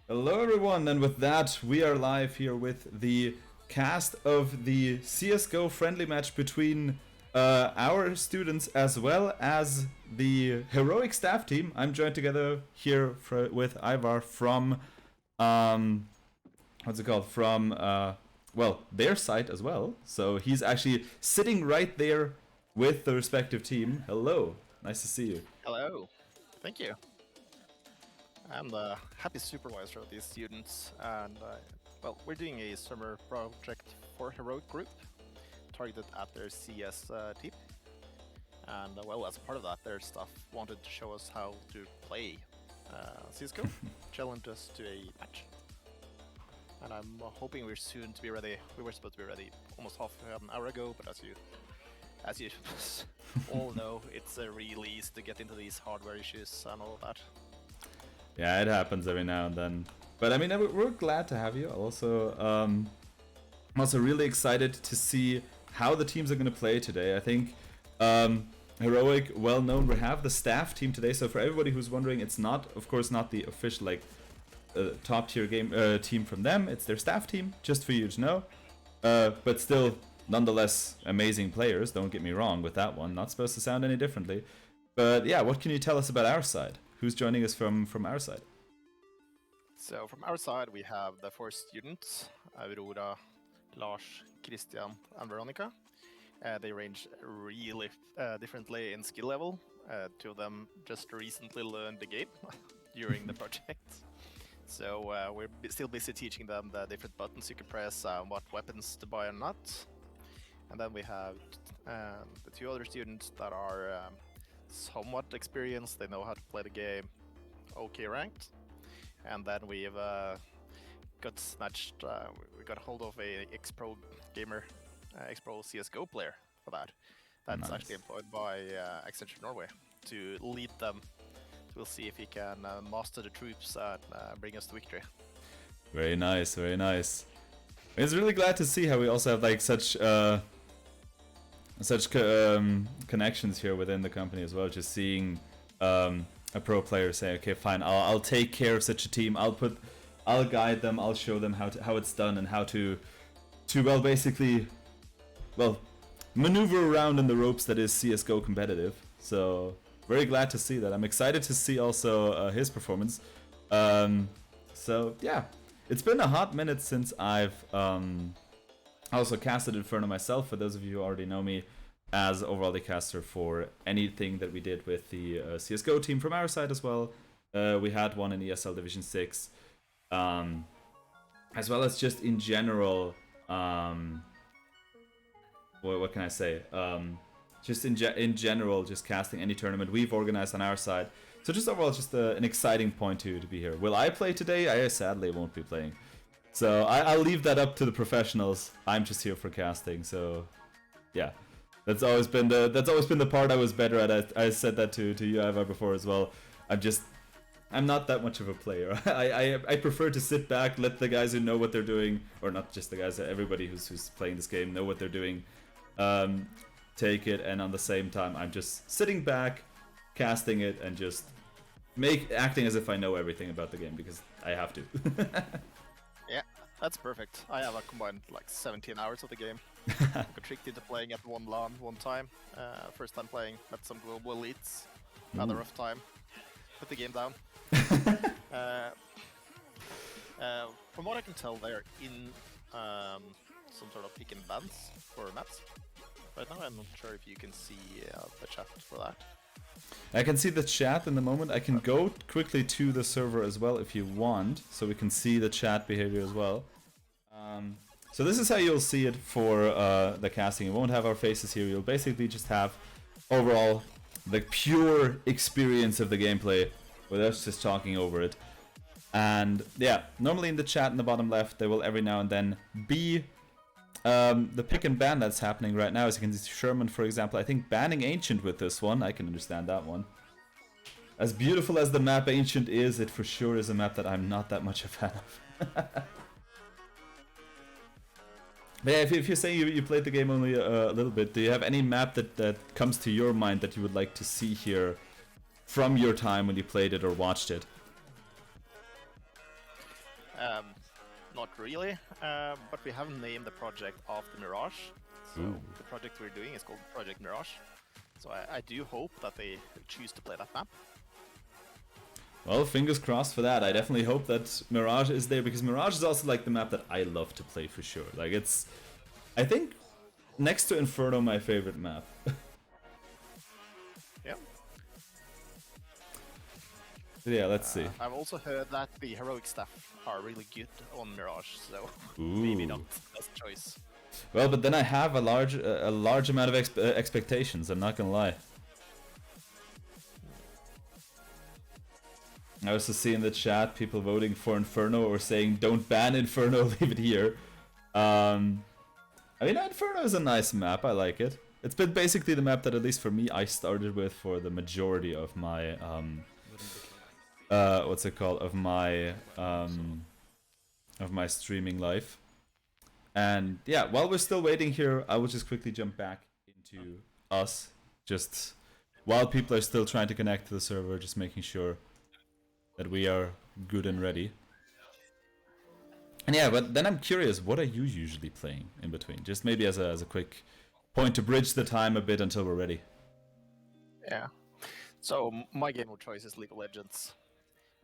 Hello everyone, and with that we are live here with the cast of the CSGO friendly match between our students as well as the heroic staff team. I'm joined together here with Ivar from, what's it called, from, well, their site as well. So he's actually sitting right there with the respective team. Hello, nice to see you. Hello, thank you. I'm the happy supervisor of these students, and well, we're doing a summer project for Heroic Group targeted at their CS team. And well, as a part of that, their staff wanted to show us how to play CSGO, challenge us to a match. And I'm hoping we're soon to be ready. We were supposed to be ready almost half an hour ago, but as you all know, it's really easy to get into these hardware issues and all of that. Yeah, it happens every now and then. But I mean, we're glad to have you. I'm also really excited to see how the teams are going to play today. I think Heroic, well known. We have the staff team today. So for everybody who's wondering, it's not, of course, not the official top tier game team from them. It's their staff team, just for you to know. But still, nonetheless, amazing players. Don't get me wrong with that one. Not supposed to sound any differently. But yeah, what can you tell us about our side? Who's joining us from our side? So from our side, we have the four students, Aurora, Lars, Christian, and Veronica. They range really differently in skill level. Two of them just recently learned the game during the project. So we're still busy teaching them the different buttons you can press, what weapons to buy and not. And then we have the two other students that are somewhat experienced. They know how to play the game okay ranked. And then we've got snatched, we got hold of a ex-pro gamer, ex-pro CSGO player for that. That's Nice. actually employed by Accenture Norway to lead them. So we'll see if he can master the troops and bring us to victory. Very nice, very nice. It's really glad to see how we also have like such connections here within the company as well. Just seeing a pro player say, okay, fine, I'll take care of such a team. I'll guide them. I'll show them how it's done and how to basically maneuver around in the ropes that is CS:GO competitive. So very glad to see that. I'm excited to see also his performance. So yeah, it's been a hot minute since I've also casted Inferno myself. For those of you who already know me as overall the caster for anything that we did with the CSGO team from our side as well. We had one in ESL Division 6. As well as just in general, what can I say? Just in general, just casting any tournament we've organized on our side. So just overall, just an exciting point to be here. Will I play today? I sadly won't be playing. So I'll leave that up to the professionals. I'm just here for casting. So yeah, that's always been the part I was better at. I said that to you, Ivar, before as well. I'm not that much of a player. I prefer to sit back, let the guys who know what they're doing, or not just the guys, everybody who's playing this game know what they're doing, take it, and on the same time, I'm just sitting back, casting it, and just acting as if I know everything about the game, because I have to. Yeah, that's perfect. I have a combined like 17 hours of the game. I got tricked into playing at one LAN one time. First time playing, met some global elites. Had a rough time. Put the game down. From what I can tell, they're in some sort of pick and bans for maps. Right now, I'm not sure if you can see the chat for that. I can see the chat in the moment. I can go quickly to the server as well if you want, so we can see the chat behavior as well. So this is how you'll see it for the casting. You won't have our faces here. You'll basically just have overall the pure experience of the gameplay with us just talking over it. And yeah, normally in the chat in the bottom left, there will every now and then be the pick and ban that's happening right now. As you can see, Sherman, for example, I think banning Ancient with this one. I can understand that one. As beautiful as the map Ancient is, it for sure is a map that I'm not that much a fan of. But yeah, if you're saying you played the game only a little bit, do you have any map that comes to your mind that you would like to see here from your time when you played it or watched it? Not really, but we have named the project after Mirage. So the project we're doing is called Project Mirage. So I do hope that they choose to play that map. Well, fingers crossed for that. I definitely hope that Mirage is there, because Mirage is also like the map that I love to play for sure. Like it's, I think, next to Inferno, my favorite map. Yeah. Yeah, let's see. I've also heard that the heroic staff are really good on Mirage, so Ooh. maybe not the best choice. Well, but then I have a large amount of expectations. I'm not gonna lie. I also see in the chat people voting for Inferno or saying don't ban Inferno, leave it here. I mean, Inferno is a nice map. I like it. It's been basically the map that, at least for me, I started with for the majority of my what's it called, of my streaming life. And yeah, while we're still waiting here, I will just quickly jump back into us, just while people are still trying to connect to the server, just making sure that we are good and ready. And yeah, but then I'm curious, what are you usually playing in between? Just maybe as a quick point to bridge the time a bit until we're ready. Yeah. So my game of choice is League of Legends.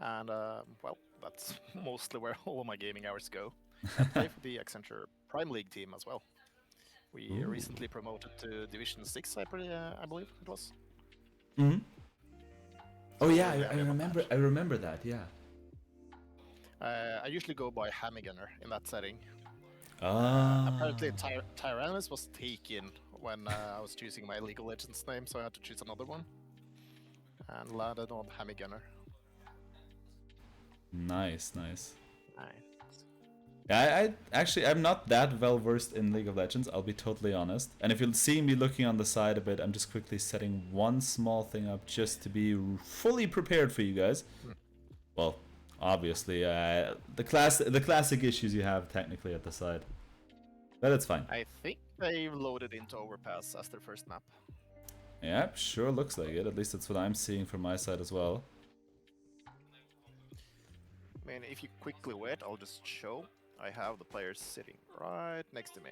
And well, that's mostly where all of my gaming hours go. I play for the Accenture Prime League team as well. We recently promoted to Division 6, I believe it was. Mm-hmm. Oh yeah, I remember that, yeah. I usually go by Hamigunner in that setting. Ah. Apparently Tyrannus was taken when I was choosing my League of Legends name, so I had to choose another one. And landed on Hamigunner. Nice, nice. Nice. Yeah, I'm not that well versed in League of Legends, I'll be totally honest. And if you'll see me looking on the side a bit, I'm just quickly setting one small thing up just to be fully prepared for you guys. Well, obviously, the classic issues you have technically at the side. But it's fine. I think they've loaded into Overpass as their first map. Yeah, sure looks like it. At least that's what I'm seeing from my side as well. I mean, if you quickly wait, I'll just show. I have the players sitting right next to me.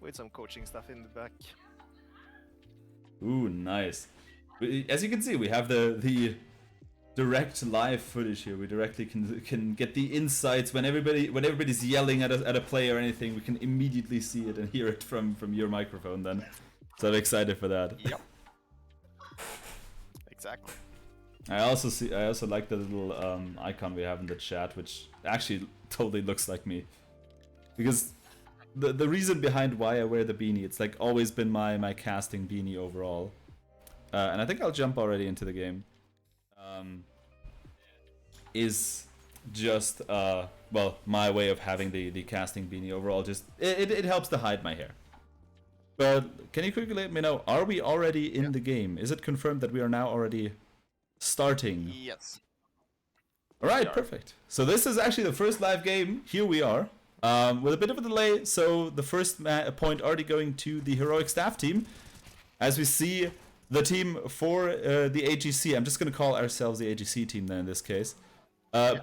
With some coaching stuff in the back. Ooh, nice. As you can see, we have the direct live footage here. We directly can get the insights when everybody's yelling at a player or anything. We can immediately see it and hear it from your microphone then. So I'm excited for that. Yep. Exactly. I also like the little icon we have in the chat, which actually totally looks like me. Because the reason behind why I wear the beanie, it's like always been my casting beanie overall. And I think I'll jump already into the game. Is just well, my way of having the casting beanie overall. Just it helps to hide my hair. But can you quickly let me know, are we already in the game? Is it confirmed that we are now already starting? Yes. Alright, perfect. So this is actually the first live game. Here we are. With a bit of a delay, so the first point already going to the heroic staff team. As we see the team for the AGC, I'm just going to call ourselves the AGC team then in this case.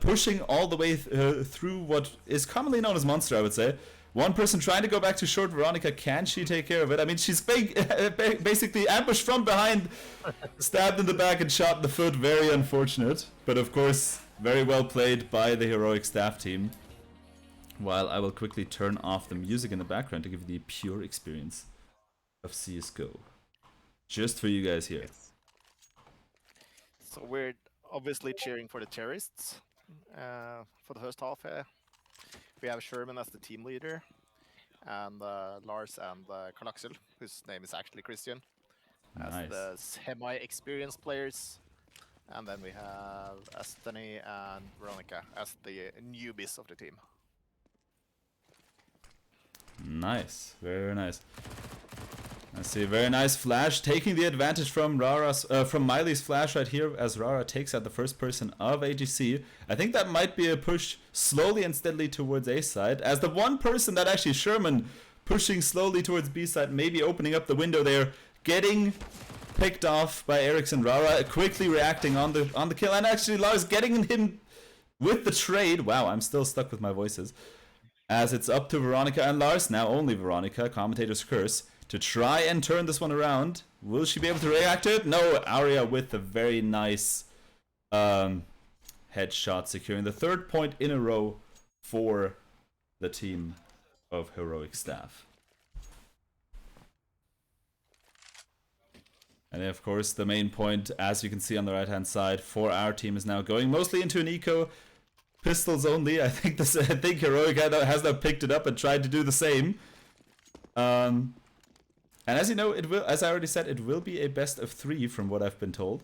Pushing all the way through what is commonly known as Monster, I would say. One person trying to go back to short. Veronica, can she take care of it? I mean, she's basically ambushed from behind, stabbed in the back and shot in the foot. Very unfortunate. But of course, very well played by the heroic staff team. While I will quickly turn off the music in the background to give you the pure experience of CSGO. Just for you guys here. So we're obviously cheering for the terrorists for the first half. We have Sherman as the team leader, and Lars and Karnaxel, whose name is actually Christian, as the semi-experienced players. And then we have Astani and Veronica as the newbies of the team. Nice, very nice. I see a very nice flash, taking the advantage from from Miley's flash right here, as Rara takes out the first person of AGC. I think that might be a push slowly and steadily towards A side, as the one person that actually Sherman pushing slowly towards B side, maybe opening up the window there, getting picked off by Ericsson. Rara quickly reacting on the kill, and actually Lars getting him with the trade. Wow, I'm still stuck with my voices. As it's up to Veronica and Lars, now only Veronica, commentator's curse, to try and turn this one around. Will she be able to react to it? No, Arya with a very nice headshot, securing the 3rd point in a row for the team of Heroic Staff. And then, of course, the main point, as you can see on the right-hand side, for our team is now going mostly into an eco. Pistols only. I think Heroic has now picked it up and tried to do the same. And as you know, it will, as I already said, it will be a best of 3 from what I've been told.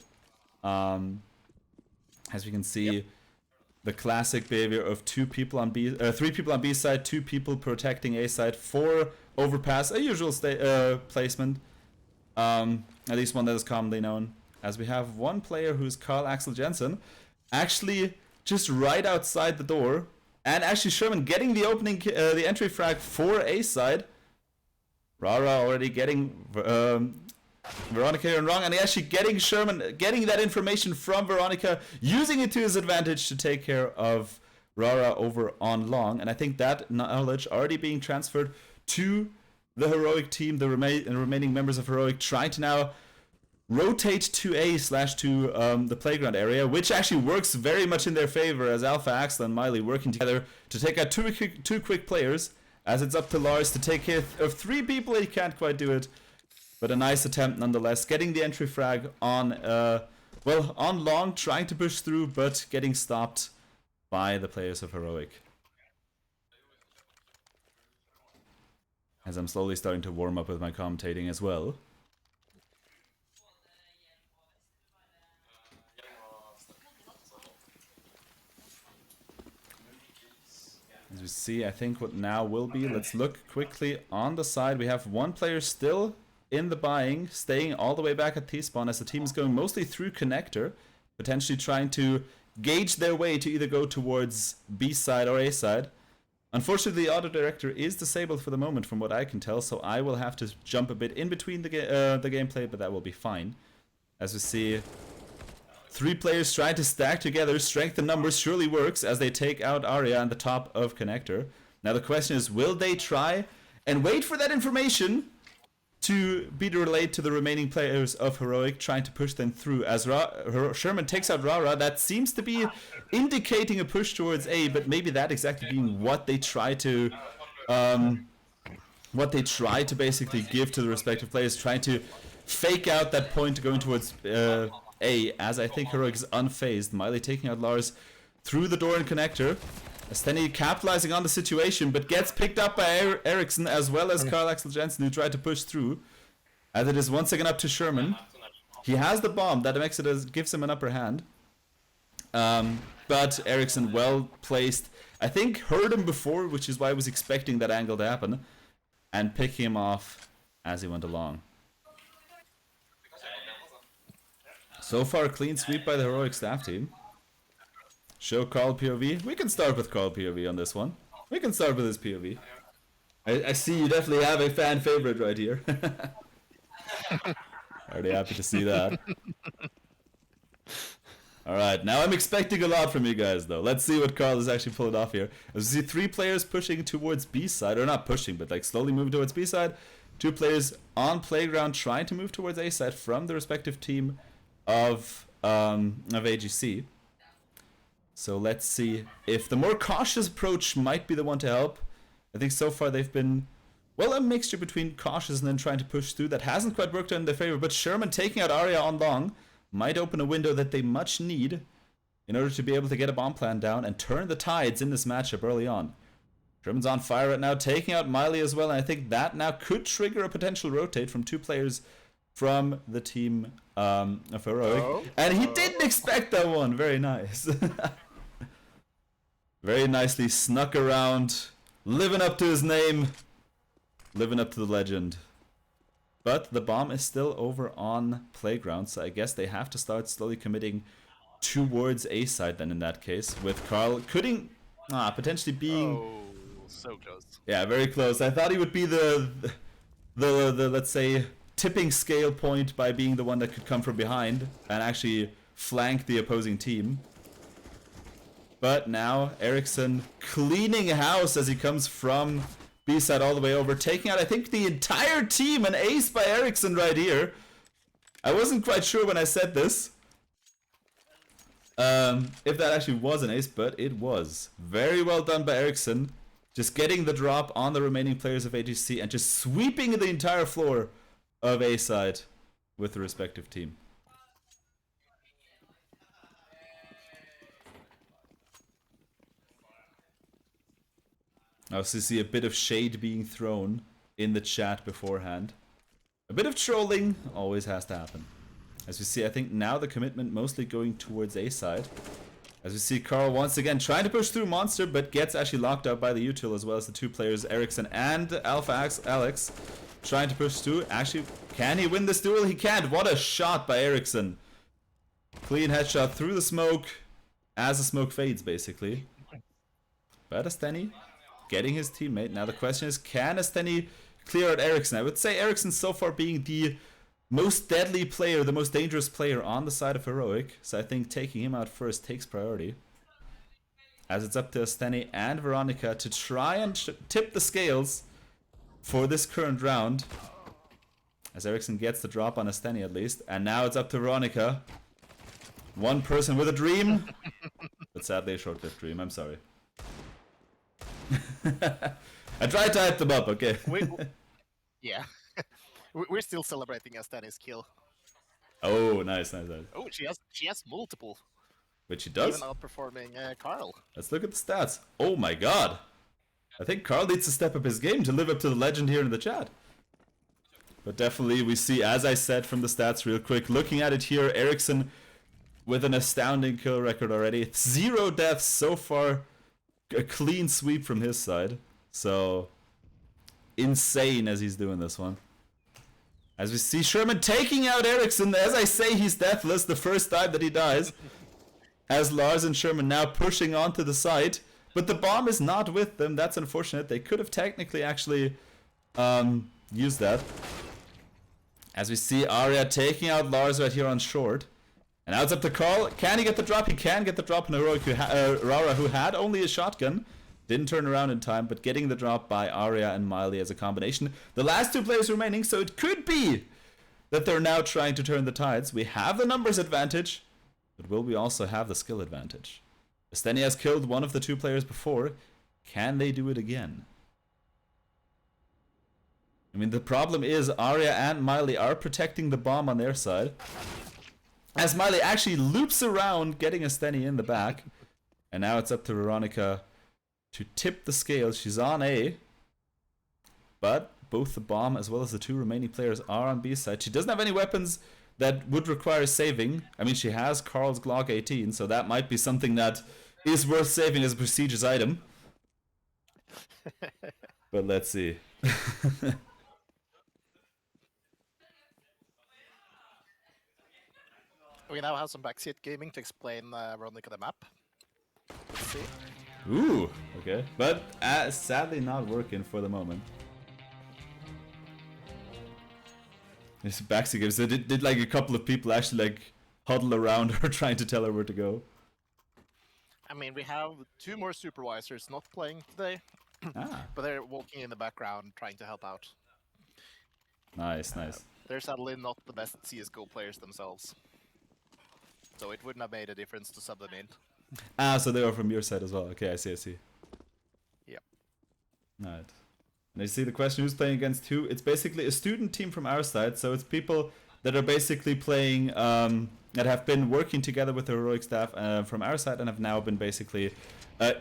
As we can see, the classic behavior of 3 people on B side, 2 people protecting A side, 4 overpass, a usual placement. At least one that is commonly known. As we have one player who's Carl Axel Jensen, actually just right outside the door, and actually Sherman getting the opening, the entry frag for A side. Rara already getting Veronica here and wrong, and actually getting that information from Veronica, using it to his advantage to take care of Rara over on long. And I think that knowledge already being transferred to the Heroic team, the remaining members of Heroic, trying to now rotate to A/to the playground area, which actually works very much in their favor, as Alpha, Axel, and Miley working together to take out two quick players, as it's up to Lars to take care of 3 people. He can't quite do it, but a nice attempt nonetheless, getting the entry frag on, on long, trying to push through, but getting stopped by the players of Heroic. As I'm slowly starting to warm up with my commentating as well. As we see, I think what now will be, let's look quickly on the side. We have one player still in the buying, staying all the way back at T-spawn, as the team is going mostly through connector, potentially trying to gauge their way to either go towards B side or A side. Unfortunately, the auto director is disabled for the moment, from what I can tell, so I will have to jump a bit in between the gameplay, but that will be fine. As we see, 3 players trying to stack together, strength in numbers surely works, as they take out Arya on the top of connector. Now the question is, will they try and wait for that information to be relayed to the remaining players of Heroic, trying to push them through? As Sherman takes out Rara, that seems to be indicating a push towards A, but maybe that exactly being what they try to basically give to the respective players, trying to fake out that point going towards A, as I think Heroic is unfazed. Miley taking out Lars through the door and connector. Stenny capitalizing on the situation, but gets picked up by Eriksson as well as Carl Axel Jensen, who tried to push through. As it is once again up to Sherman. He has the bomb, that makes it gives him an upper hand. But Eriksson well placed. I think heard him before, which is why I was expecting that angle to happen, and picking him off as he went along. So far, a clean sweep by the Heroic staff team. Show Carl POV. We can start with Carl POV on this one. We can start with his POV. I see you definitely have a fan favorite right here. Already happy to see that. Alright, now I'm expecting a lot from you guys though. Let's see what Carl is actually pulling off here. As we see 3 players pushing towards B side, or not pushing, but like slowly moving towards B side. 2 players on playground trying to move towards A side from the respective team of AGC. So let's see if the more cautious approach might be the one to help. I think so far they've been, well, a mixture between cautious and then trying to push through. That hasn't quite worked out in their favor, but Sherman taking out Arya on long might open a window that they much need in order to be able to get a bomb plan down and turn the tides in this matchup early on. Sherman's on fire right now, taking out Miley as well, and I think that now could trigger a potential rotate from 2 players from the team of Heroic. And he didn't expect that one. Very nice. Very nicely snuck around, living up to his name, living up to the legend. But the bomb is still over on playground, so I guess they have to start slowly committing towards A side then in that case, with Carl couldn't potentially being... Oh, so close. Yeah, very close. I thought he would be the let's say, tipping scale point by being the one that could come from behind and actually flank the opposing team. But now Ericsson cleaning house as he comes from B-side all the way over, taking out I think the entire team. An ace by Ericsson right here. I wasn't quite sure when I said this. If that actually was an ace, but it was. Very well done by Ericsson. Just getting the drop on the remaining players of AGC and just sweeping the entire floor of A-side with the respective team. I also see a bit of shade being thrown in the chat beforehand. A bit of trolling always has to happen. As we see, I think now the commitment mostly going towards A-side. As we see Carl once again trying to push through Monster, but gets actually locked out by the util as well as the two players, Ericsson and Alex, trying to push through. Actually, can he win this duel? He can't. What a shot by Ericsson. Clean headshot through the smoke as the smoke fades, basically. But Asteni getting his teammate. Now the question is, can Asteni clear out Ericsson? I would say Ericsson so far being the most deadly player, the most dangerous player on the side of Heroic. So I think taking him out first takes priority. As it's up to Asteni and Veronica to try and tip the scales for this current round. As Ericsson gets the drop on Asteni at least. And now it's up to Veronica. One person with a dream. But sadly a short-lived dream, I'm sorry. I tried to hype them up, okay. Yeah. We're still celebrating Asteni's kill. Oh, nice. Oh, she has multiple. Which she does? Even outperforming Carl. Let's look at the stats. Oh my god. I think Carl needs to step up his game to live up to the legend here in the chat. But definitely we see, as I said from the stats real quick, looking at it here, Ericsson with an astounding kill record already. 0 deaths so far. A clean sweep from his side. So insane as he's doing this one. As we see Sherman taking out Ericsson. As I say, he's deathless the first time that he dies. As Lars and Sherman now pushing onto the site. But the bomb is not with them. That's unfortunate. They could have technically actually used that. As we see Arya taking out Lars right here on short. And now it's up to Carl. Can he get the drop? He can get the drop on Heroic Rara, who had only a shotgun. Didn't turn around in time, but getting the drop by Arya and Miley as a combination. The last two players remaining, so it could be that they're now trying to turn the tides. We have the numbers advantage, but will we also have the skill advantage? Asteni has killed one of the two players before. Can they do it again? I mean, the problem is Arya and Miley are protecting the bomb on their side. As Miley actually loops around, getting Asteni in the back. And now it's up to Veronica to tip the scales. She's on A. But both the bomb as well as the two remaining players are on B side. She doesn't have any weapons that would require saving. I mean, she has Carl's Glock 18, so that might be something that is worth saving as a prestigious item. But let's see. We now have some backseat gaming to explain Veronica the map. Let's see. Ooh, okay. But sadly not working for the moment. This backseat games. So did like a couple of people actually like huddle around her trying to tell her where to go? I mean, we have 2 more supervisors not playing today. But they're walking in the background trying to help out. Nice. They're sadly not the best CSGO players themselves. So it wouldn't have made a difference to sub them in. So they are from your side as well. Okay, I see. Yep. Right. And you see the question, who's playing against who? It's basically a student team from our side, so it's people that are basically playing, that have been working together with the heroic staff from our side and have now been basically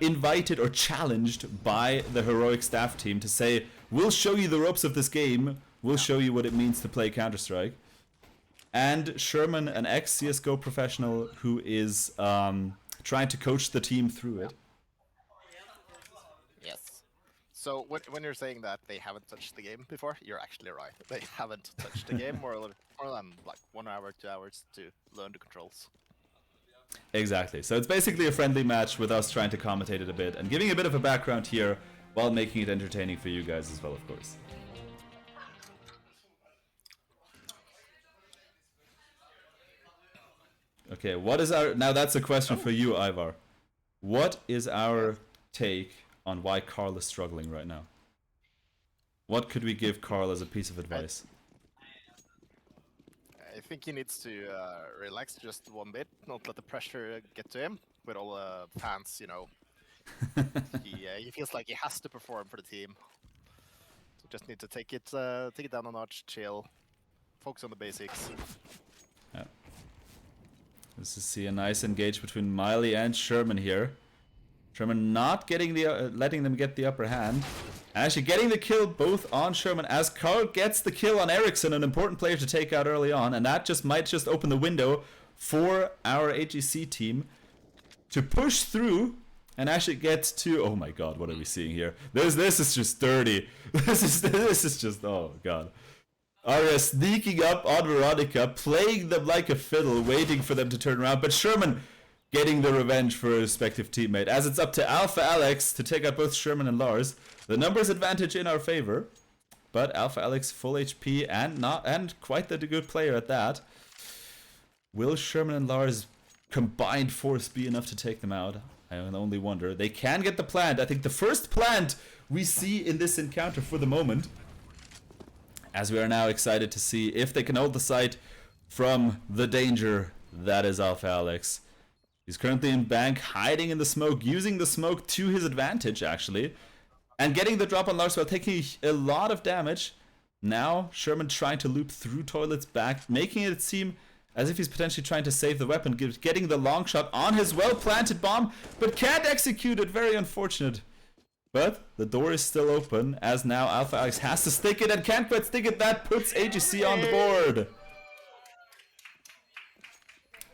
invited or challenged by the heroic staff team to say, we'll show you the ropes of this game, we'll show you what it means to play Counter-Strike. And Sherman, an ex-CSGO professional who is trying to coach the team through it. Yes. So when you're saying that they haven't touched the game before, you're actually right. They haven't touched the game more than like 1 hour, 2 hours to learn the controls. Exactly. So it's basically a friendly match with us trying to commentate it a bit and giving a bit of a background here while making it entertaining for you guys as well, of course. Okay, what is our... Now that's a question for you, Ivar. what is our take on why Carl is struggling right now? What could we give Carl as a piece of advice? I think he needs to relax just one bit, not let the pressure get to him with all the fans, you know. He feels like he has to perform for the team. So just need to take it down a notch, chill, focus on the basics. Yeah. This is see a nice engage between Miley and Sherman here. Sherman not getting the letting them get the upper hand. Actually getting the kill both on Sherman as Carl gets the kill on Ericsson, an important player to take out early on, and that just might just open the window for our AGC team to push through and actually get to. Oh my god, what are we seeing here? This is just dirty. This is just, oh god. Arya sneaking up on Veronica, playing them like a fiddle, waiting for them to turn around, but Sherman getting the revenge for a respective teammate, as it's up to Alpha Alex to take out both Sherman and Lars. The numbers advantage in our favor, but Alpha Alex full HP and quite the good player at that. Will Sherman and Lars combined force be enough to take them out? I only wonder. They can get the plant. I think the first plant we see in this encounter for the moment, as we are now excited to see if they can hold the site from the danger that is Alpha Alex. He's currently in bank, hiding in the smoke, using the smoke to his advantage, actually. And getting the drop on Lars while taking a lot of damage. Now, Sherman trying to loop through Toilet's back, making it seem as if he's potentially trying to save the weapon, getting the long shot on his well-planted bomb, but can't execute it. Very unfortunate. But the door is still open, as now Alpha Alex has to stick it and can't quite stick it. That puts AGC on the board.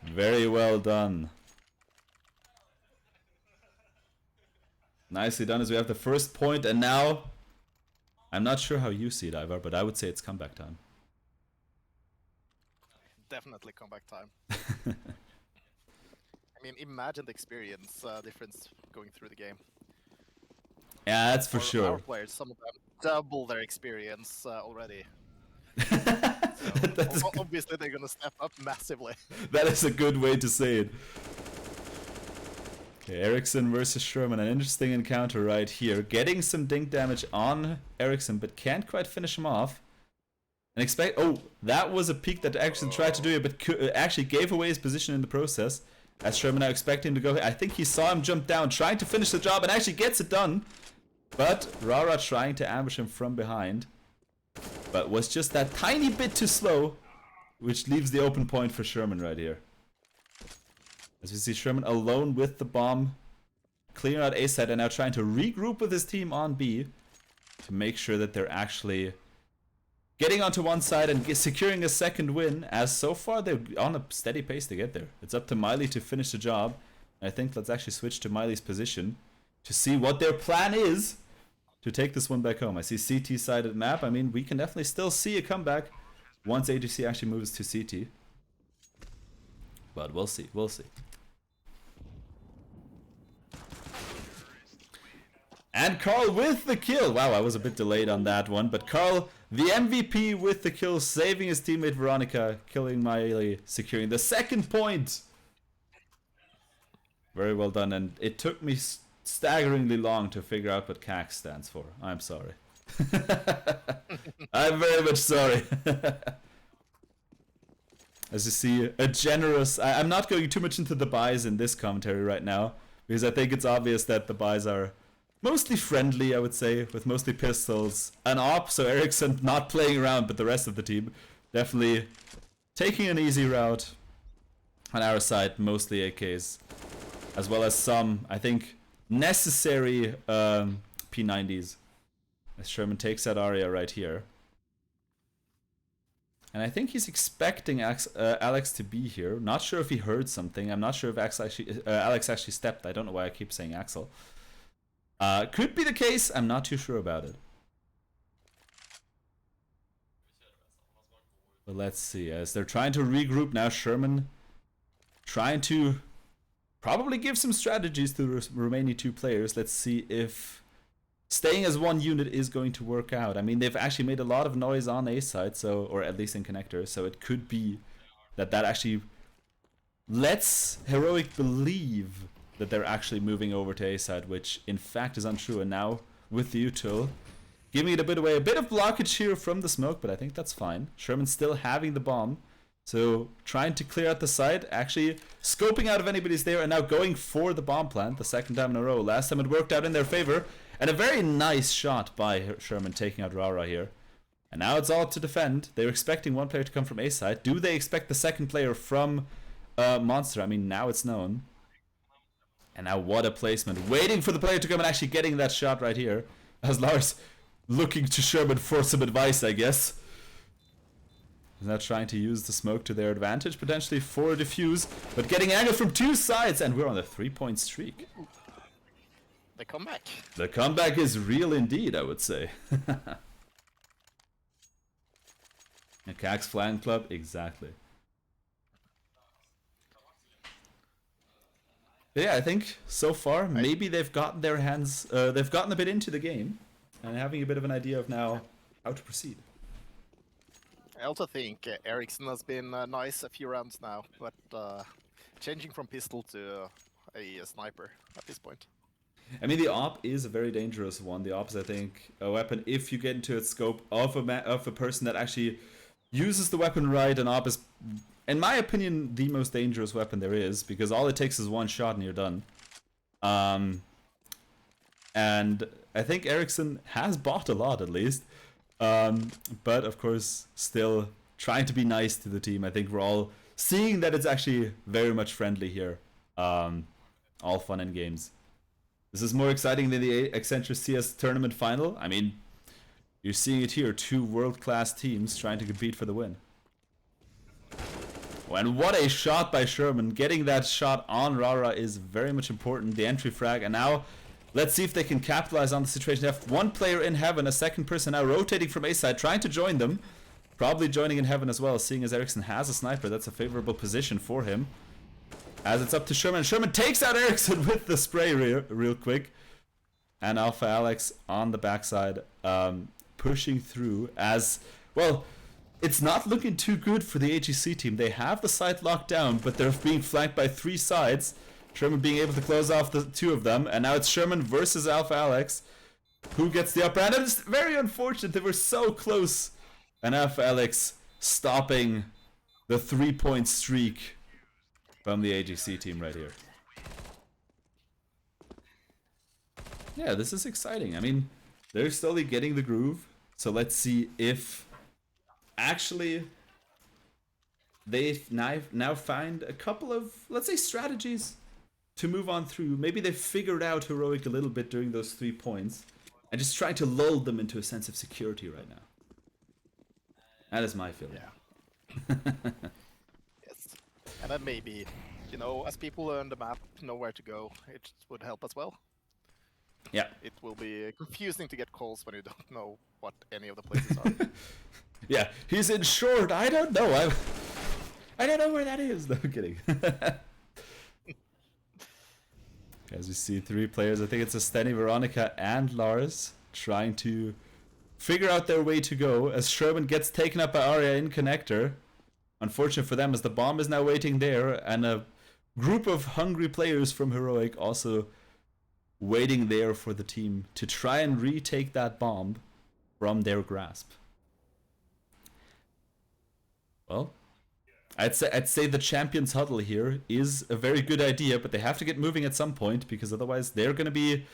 Very well done. Nicely done as we have the first point, and now I'm not sure how you see it, Ivar, but I would say it's comeback time. Definitely comeback time. I mean, imagine the experience difference going through the game. Yeah, that's for sure. Our players, some of them double their experience already. So obviously they're gonna step up massively. That is a good way to say it. Okay, Ericsson versus Sherman, an interesting encounter right here. Getting some dink damage on Ericsson, but can't quite finish him off. And expect, oh, that was a peek that Ericsson tried to do it, but actually gave away his position in the process. As Sherman now expecting him to go, I think he saw him jump down, trying to finish the job, and actually gets it done. But Rara trying to ambush him from behind, but was just that tiny bit too slow, which leaves the open point for Sherman right here. As we see Sherman alone with the bomb, clearing out A side, and now trying to regroup with his team on B to make sure that they're actually getting onto one side and securing a second win, as so far they're on a steady pace to get there. It's up to Miley to finish the job. I think let's actually switch to Miley's position to see what their plan is to take this one back home. I see CT sided map. I mean, we can definitely still see a comeback once AGC actually moves to CT. But we'll see, we'll see. And Carl with the kill. Wow, I was a bit delayed on that one. But Carl, the MVP with the kill, saving his teammate Veronica, killing Miley, securing the second point. Very well done. And it took me staggeringly long to figure out what CAC stands for. I'm sorry. I'm very much sorry. As you see, a generous... I'm not going too much into the buys in this commentary right now, because I think it's obvious that the buys are mostly friendly, I would say, with mostly pistols. An op, so Ericsson not playing around, but the rest of the team definitely taking an easy route. On our side, mostly AKs, as well as some, I think, necessary P90s. As Sherman takes out Arya right here. And I think he's expecting Alex to be here. Not sure if he heard something. I'm not sure if Alex actually stepped. I don't know why I keep saying Axel. Could be the case. I'm not too sure about it. But let's see. As they're trying to regroup now, Sherman trying to probably give some strategies to the remaining two players. Let's see if staying as one unit is going to work out. I mean, they've actually made a lot of noise on A side, so, or at least in connector, so it could be that actually lets Heroic believe that they're actually moving over to A side, which in fact is untrue. And now with the util, giving it a bit away, a bit of blockage here from the smoke, but I think that's fine. Sherman still having the bomb, so trying to clear out the site, actually scoping out if anybody's there, and now going for the bomb plant the second time in a row. Last time it worked out in their favor, and a very nice shot by Sherman taking out Rara here. And now it's all to defend. They're expecting one player to come from A side. Do they expect the second player from Monster? I mean, now it's known. And now what a placement. Waiting for the player to come and actually getting that shot right here. As Lars looking to Sherman for some advice, I guess. He's now trying to use the smoke to their advantage, potentially for a defuse. But getting angled from two sides, and we're on a 3-point streak. The comeback. The comeback is real indeed, I would say. A Cax Flying Club, exactly. But yeah, I think so far maybe they've gotten their hands, they've gotten a bit into the game and having a bit of an idea of now how to proceed. I also think Ericsson has been nice a few rounds now, but changing from pistol to a sniper at this point. I mean, the AWP is a very dangerous one. The AWP is, I think, a weapon if you get into its scope of a person that actually uses the weapon right. An AWP is, in my opinion, the most dangerous weapon there is, because all it takes is one shot and you're done. And I think Ericsson has bought a lot, at least. But of course, still trying to be nice to the team. I think we're all seeing that it's actually very much friendly here. All fun and games. This is more exciting than the Accenture CS tournament final. I mean, you're seeing it here. Two world-class teams trying to compete for the win. Oh, and what a shot by Sherman. Getting that shot on Rara is very much important. The entry frag. And now, let's see if they can capitalize on the situation. They have one player in heaven, a second person now rotating from A side, trying to join them. Probably joining in heaven as well, seeing as Ericsson has a sniper. That's a favorable position for him. As it's up to Sherman. Sherman takes out Ericsson with the spray real quick. And Alpha Alex on the backside, pushing through as, well, it's not looking too good for the AGC team. They have the site locked down, but they're being flanked by three sides. Sherman being able to close off the two of them. And now it's Sherman versus Alpha Alex. Who gets the upper hand? And it's very unfortunate. They were so close. And Alpha Alex stopping the 3-point streak from the AGC team right here. Yeah, this is exciting. I mean, they're slowly getting the groove. So let's see if actually they now find a couple of, let's say, strategies to move on through. Maybe they've figured out Heroic a little bit during those 3 points and just trying to lull them into a sense of security right now. That is my feeling. Yeah. Yes. And then maybe, you know, as people learn the map, know where to go, it would help as well. Yeah. It will be confusing to get calls when you don't know what any of the places are. Yeah, he's in short. I don't know. I don't know where that is. No, I'm kidding. As we see 3 players, I think it's Steny, Veronica, and Lars trying to figure out their way to go as Sherman gets taken up by Arya in connector. Unfortunate for them as the bomb is now waiting there, and a group of hungry players from Heroic also waiting there for the team to try and retake that bomb from their grasp. Well, I'd say the champions huddle here is a very good idea, but they have to get moving at some point, because otherwise they're going to be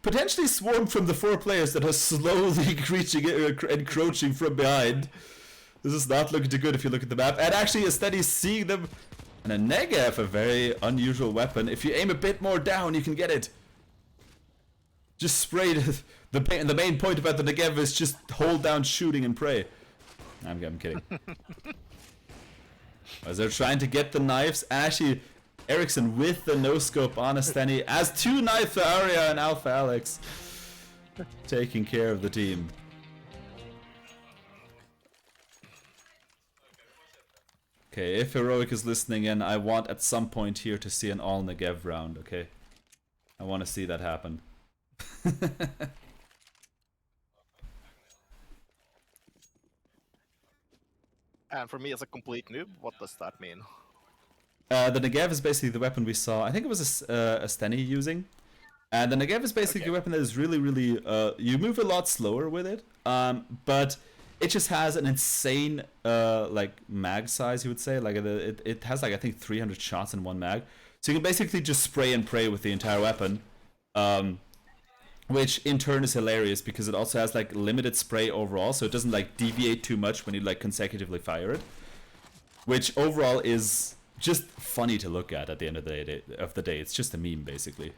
potentially swarmed from the 4 players that are slowly encroaching from behind. This is not looking too good if you look at the map. And actually, Esteti's seeing them. And a Negev, a very unusual weapon. If you aim a bit more down, you can get it. Just spray the main point about the Negev is just hold down shooting and pray. I'm kidding. As they're trying to get the knives, actually Ericsson with the no-scope on Esteny as 2 knives for Arya and Alpha Alex taking care of the team. Okay, if Heroic is listening in, I want at some point here to see an all Negev round, okay? I want to see that happen. And for me as a complete noob, what does that mean? The Negev is basically the weapon we saw. I think it was a Steny using. And the Negev is basically a weapon that is really, really... you move a lot slower with it. But it just has an insane like mag size, you would say. Like it has like I think 300 shots in one mag. So you can basically just spray and pray with the entire weapon. Which in turn is hilarious because it also has like limited spray overall. So it doesn't like deviate too much when you like consecutively fire it. Which overall is just funny to look at the end of the day. It's just a meme basically.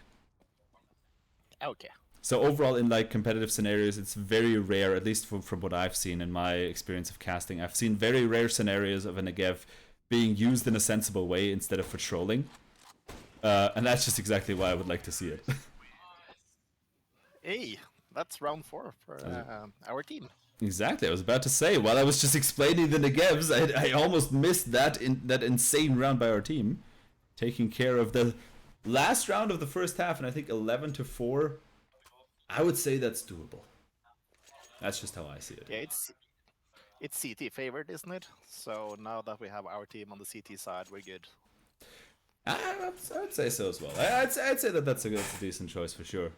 Okay. So overall in like competitive scenarios, it's very rare, at least from what I've seen in my experience of casting. I've seen very rare scenarios of a Negev being used in a sensible way instead of for trolling. And that's just exactly why I would like to see it. Hey, that's round 4 for our team. Exactly, I was about to say, while I was just explaining the Negevs, I almost missed that insane round by our team. Taking care of the last round of the first half, and I think 11-4. I would say that's doable. That's just how I see it. Yeah, it's CT favored, isn't it? So now that we have our team on the CT side, we're good. I'd say so as well. I'd say that's a decent choice for sure.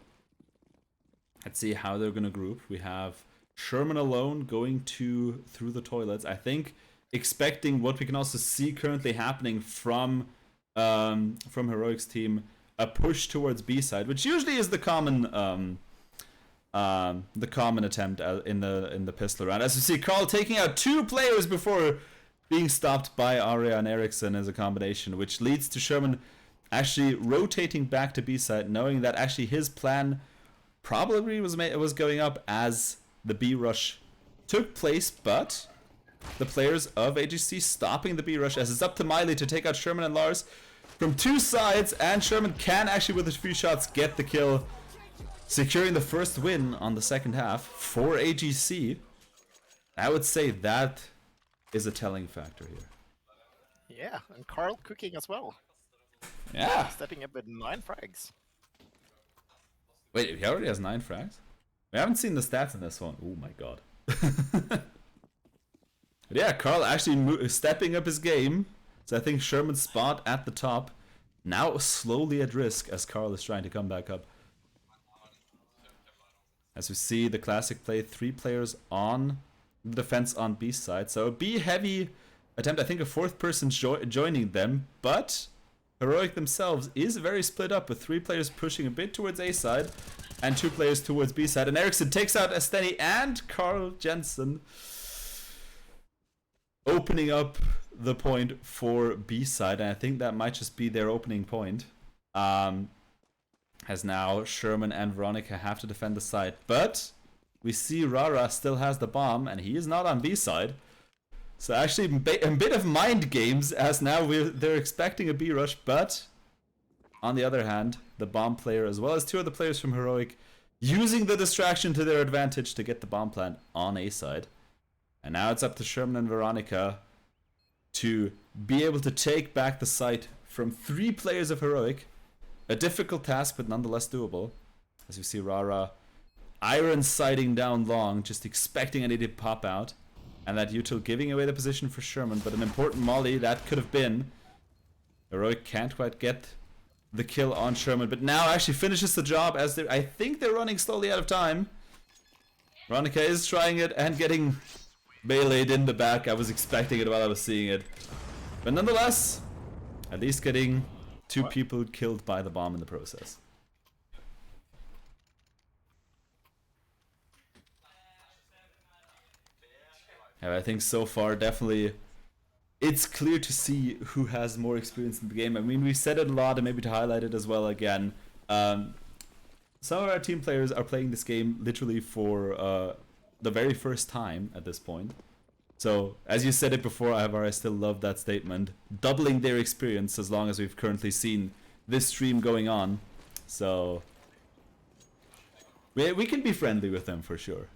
Let's see how they're going to group. We have Sherman alone going through the toilets. I think expecting what we can also see currently happening from Heroic's team, a push towards B side, which usually is the common attempt in the pistol round. As you see, Carl taking out 2 players before being stopped by Aria and Eriksson as a combination, which leads to Sherman actually rotating back to B side, knowing that actually his plan probably was going up as the B rush took place, but the players of AGC stopping the B rush as it's up to Miley to take out Sherman and Lars from 2 sides, and Sherman can actually with a few shots get the kill, securing the first win on the second half for AGC. I would say that is a telling factor here. Yeah, and Carl cooking as well. Yeah. Stepping up with 9 frags. Wait, he already has 9 frags? We haven't seen the stats in this one. Oh my god. But yeah, Carl actually stepping up his game. So I think Sherman's spot at the top now slowly at risk as Carl is trying to come back up. As we see the classic play, 3 players on the defense on B side. So a B heavy attempt, I think a 4th person joining them, but Heroic themselves is very split up with 3 players pushing a bit towards A side and 2 players towards B side. And Eriksson takes out Esteni and Carl Jensen, opening up the point for B side, and I think that might just be their opening point. As now Sherman and Veronica have to defend the side, but we see Rara still has the bomb and he is not on B side. So actually a bit of mind games, as now they're expecting a B rush, but on the other hand, the bomb player as well as 2 other players from Heroic using the distraction to their advantage to get the bomb plant on A side. And now it's up to Sherman and Veronica to be able to take back the site from 3 players of Heroic. A difficult task, but nonetheless doable. As you see Rara iron sighting down long, just expecting any to pop out. And that util giving away the position for Sherman, but an important molly that could have been. Heroic can't quite get the kill on Sherman, but now actually finishes the job as I think they're running slowly out of time. Veronica is trying it and getting meleeed in the back. I was expecting it while I was seeing it. But nonetheless, at least getting 2 people killed by the bomb in the process. Yeah, I think so far definitely it's clear to see who has more experience in the game. I mean, we said it a lot, and maybe to highlight it as well again. Some of our team players are playing this game literally for the very first time at this point. So, as you said it before, Ivar, I still love that statement. Doubling their experience as long as we've currently seen this stream going on. So, we can be friendly with them for sure.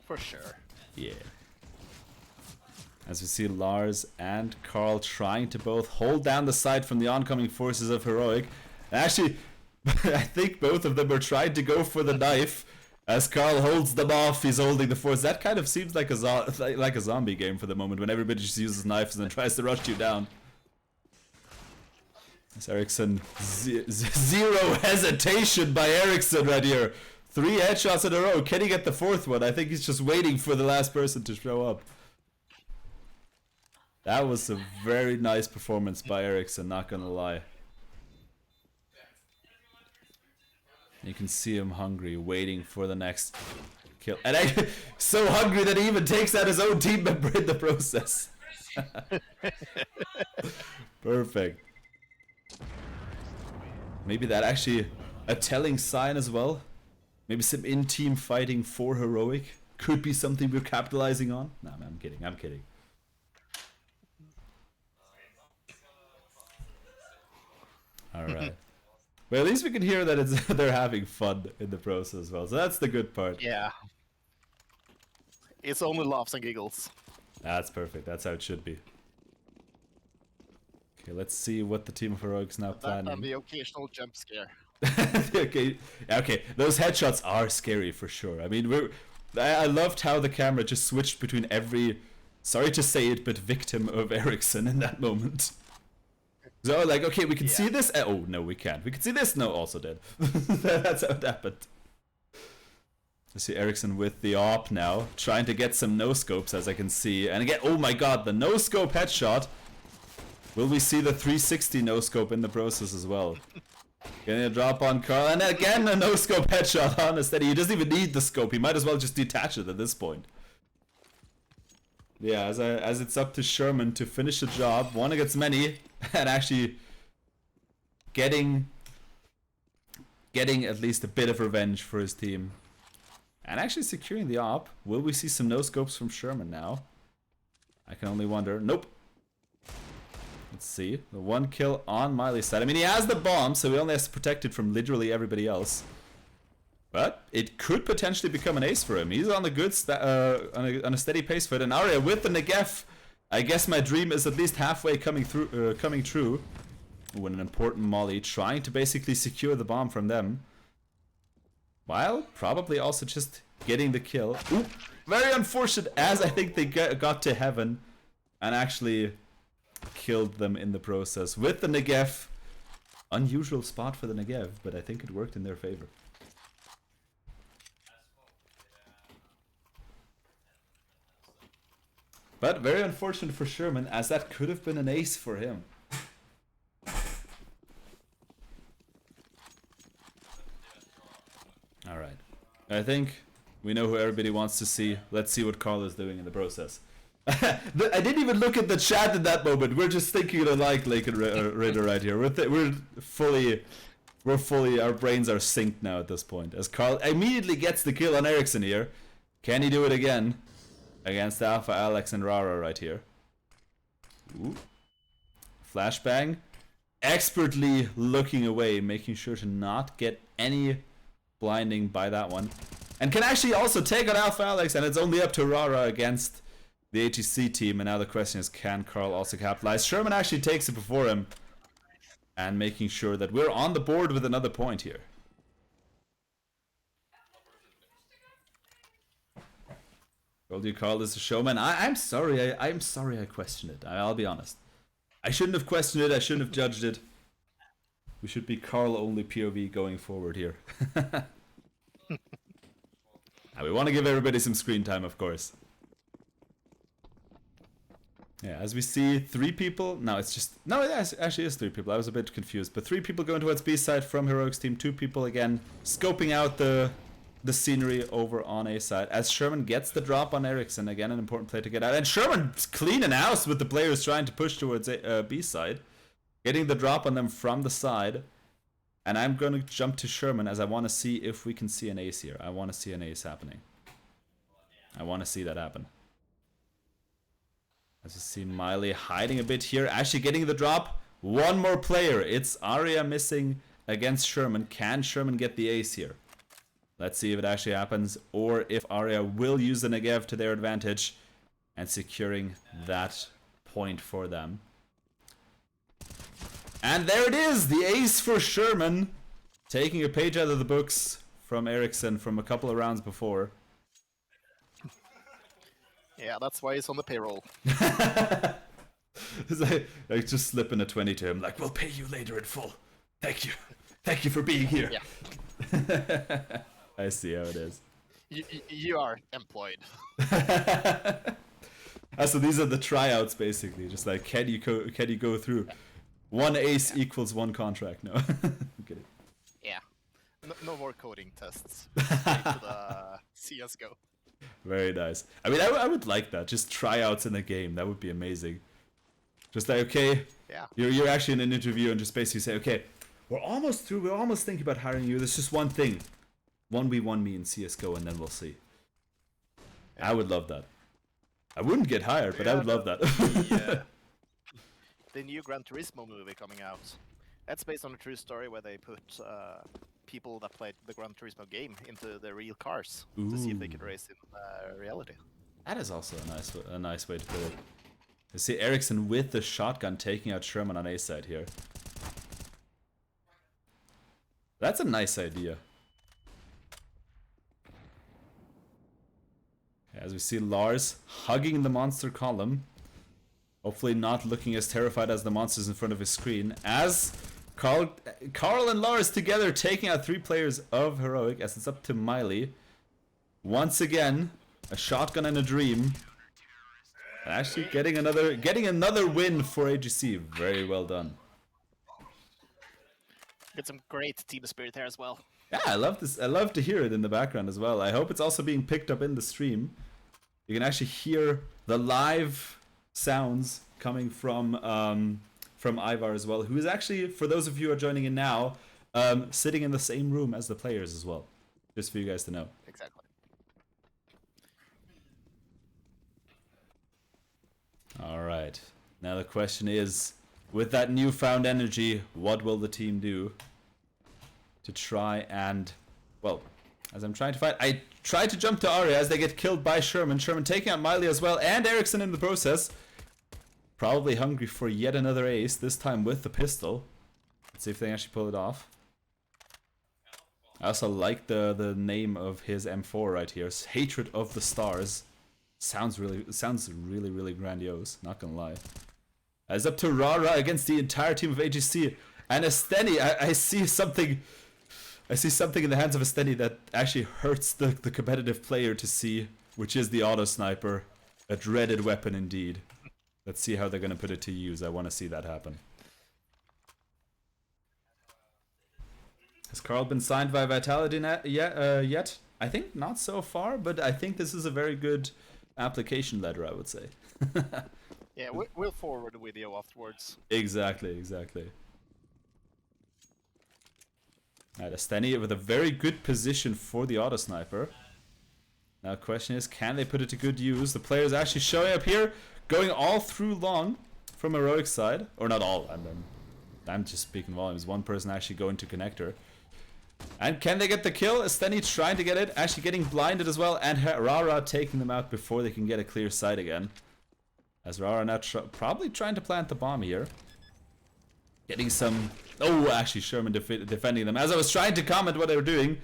For sure. Yeah. As we see Lars and Carl trying to both hold down the side from the oncoming forces of Heroic. Actually, I think both of them are trying to go for the knife. As Carl holds them off, he's holding the force. That kind of seems like a zombie game for the moment, when everybody just uses knives and then tries to rush you down. It's Ericsson. Zero hesitation by Ericsson right here. 3 headshots in a row. Can he get the 4th one? I think he's just waiting for the last person to show up. That was a very nice performance by Ericsson, not gonna lie. You can see him hungry, waiting for the next kill. And so hungry that he even takes out his own team member in the process. Perfect. Maybe that actually a telling sign as well. Maybe some in-team fighting for heroic could be something we're capitalizing on. Nah, man, I'm kidding. I'm kidding. All right. Well, at least we can hear that they're having fun in the process as well. So that's the good part. Yeah. It's only laughs and giggles. That's perfect. That's how it should be. Okay, let's see what the team of heroics now planning. And the occasional jump scare. Okay, those headshots are scary for sure. I mean, I loved how the camera just switched between every, sorry to say it, but victim of Ericsson in that moment. So like, okay, we can see this. Oh no, we can't. We can see this. No, also dead. That's how it happened. I see Ericsson with the AWP now, trying to get some no scopes, as I can see, and again, oh my god, the no scope headshot. Will we see the 360 no scope in the process as well? Getting a drop on Carl, and again a no scope headshot on a steady. He doesn't even need the scope. He might as well just detach it at this point. Yeah, as it's up to Sherman to finish the job, one against many, and actually getting at least a bit of revenge for his team, and actually securing the AWP. Will we see some no scopes from Sherman now? I can only wonder. Nope. Let's see. The 1 kill on Miley's side. I mean, he has the bomb, so he only has to protect it from literally everybody else. But it could potentially become an ace for him. He's on a good on a steady pace for it. And Arya with the Negev. I guess my dream is at least halfway coming true. With an important molly, trying to basically secure the bomb from them. While probably also just getting the kill. Ooh, very unfortunate, as I think they got to heaven and actually killed them in the process with the Negev. Unusual spot for the Negev, but I think it worked in their favor. But very unfortunate for Sherman, as that could have been an ace for him. Alright. I think we know who everybody wants to see. Let's see what Carl is doing in the process. I didn't even look at the chat in that moment. We're just thinking alike, Lake and Ritter right here. We're fully, our brains are synced now at this point. As Carl immediately gets the kill on Ericsson here. Can he do it again? Against Alpha, Alex, and Rara right here. Ooh. Flashbang. Expertly looking away, making sure to not get any blinding by that one. And can actually also take on Alpha Alex, and it's only up to Rara against the AGC team. And now the question is, can Carl also capitalize? Sherman actually takes it before him, and making sure that we're on the board with another point here. Told you Carl is a showman. I'm sorry. I'm sorry I questioned it. I'll be honest. I shouldn't have questioned it. I shouldn't have judged it. We should be Carl only POV going forward here. Now, we want to give everybody some screen time, of course. Yeah, as we see, 3 people. No, it's just... No, it actually is 3 people. I was a bit confused. But 3 people going towards B side from Heroic's team. 2 people, again, scoping out the scenery over on A side. As Sherman gets the drop on Ericsson. Again, an important play to get out. And Sherman's cleaning house with the players trying to push towards B side. Getting the drop on them from the side. And I'm going to jump to Sherman as I want to see if we can see an ace here. I want to see an ace happening. I want to see that happen. As you see Miley hiding a bit here. Actually getting the drop. One more player. It's Arya missing against Sherman. Can Sherman get the ace here? Let's see if it actually happens. Or if Arya will use the Negev to their advantage. And securing that point for them. And there it is! The ace for Sherman. Taking a page out of the books from Ericsson from a couple of rounds before. Yeah, that's why he's on the payroll. It's like just slipping a 20 to him, like, we'll pay you later in full. Thank you. Thank you for being here. Yeah. I see how it is. You are employed. So these are the tryouts, basically. Just like, can you go through? One ace equals one contract. No. I'm kidding. Yeah. No more coding tests. Straight to the CSGO. Very nice. I mean, I would like that. Just tryouts in a game. That would be amazing. Just like, okay, Yeah. you're actually in an interview and just basically say, okay, we're almost through. We're almost thinking about hiring you. There's just one thing. 1v1 me in CSGO and then we'll see. I would love that. I wouldn't get hired, but I would love that. The new Gran Turismo movie coming out. That's based on a true story where they put people that played the Gran Turismo game into the real cars to see if they could race in reality. That is also a nice way to put it. You see Ericsson with the shotgun taking out Sherman on A side here. That's a nice idea. As we see Lars hugging the monster column. Hopefully not looking as terrified as the monsters in front of his screen. As Carl and Lars together taking out 3 players of Heroic as it's up to Miley. Once again, a shotgun and a dream. Actually getting another win for AGC. Very well done. Get some great team spirit there as well. Yeah, I love this. I love to hear it in the background as well. I hope it's also being picked up in the stream. You can actually hear the live sounds coming from Ivar as well, who is actually, for those of you who are joining in now, sitting in the same room as the players as well. Just for you guys to know. Exactly. All right. Now the question is, with that newfound energy, what will the team do to try and, well, as I'm trying to fight, I try to jump to Arya as they get killed by Sherman. Sherman taking out Miley as well, and Ericsson in the process. Probably hungry for yet another ace, this time with the pistol. Let's see if they can actually pull it off. I also like the name of his M4 right here. It's Hatred of the Stars. Sounds really grandiose, not gonna lie. As up to Rara against the entire team of AGC. And Esteni, I see something in the hands of Esteni that actually hurts the competitive player to see, which is the auto sniper. A dreaded weapon indeed. Let's see how they're gonna put it to use. I want to see that happen. Has Carl been signed by Vitality yet? I think not so far, but I think this is a very good application letter, I would say. Yeah, we'll forward the video afterwards. Exactly. Alright, Esteni with a very good position for the auto sniper. Now the question is, can they put it to good use? The players actually showing up here, going all through long from Heroic side. Or not all, I'm just speaking volumes. One person actually going to connector. And can they get the kill? Esteni trying to get it, actually getting blinded as well, and Rara taking them out before they can get a clear sight again. As Rara now probably trying to plant the bomb here. Getting some... Oh, actually Sherman defending them. As I was trying to comment what they were doing,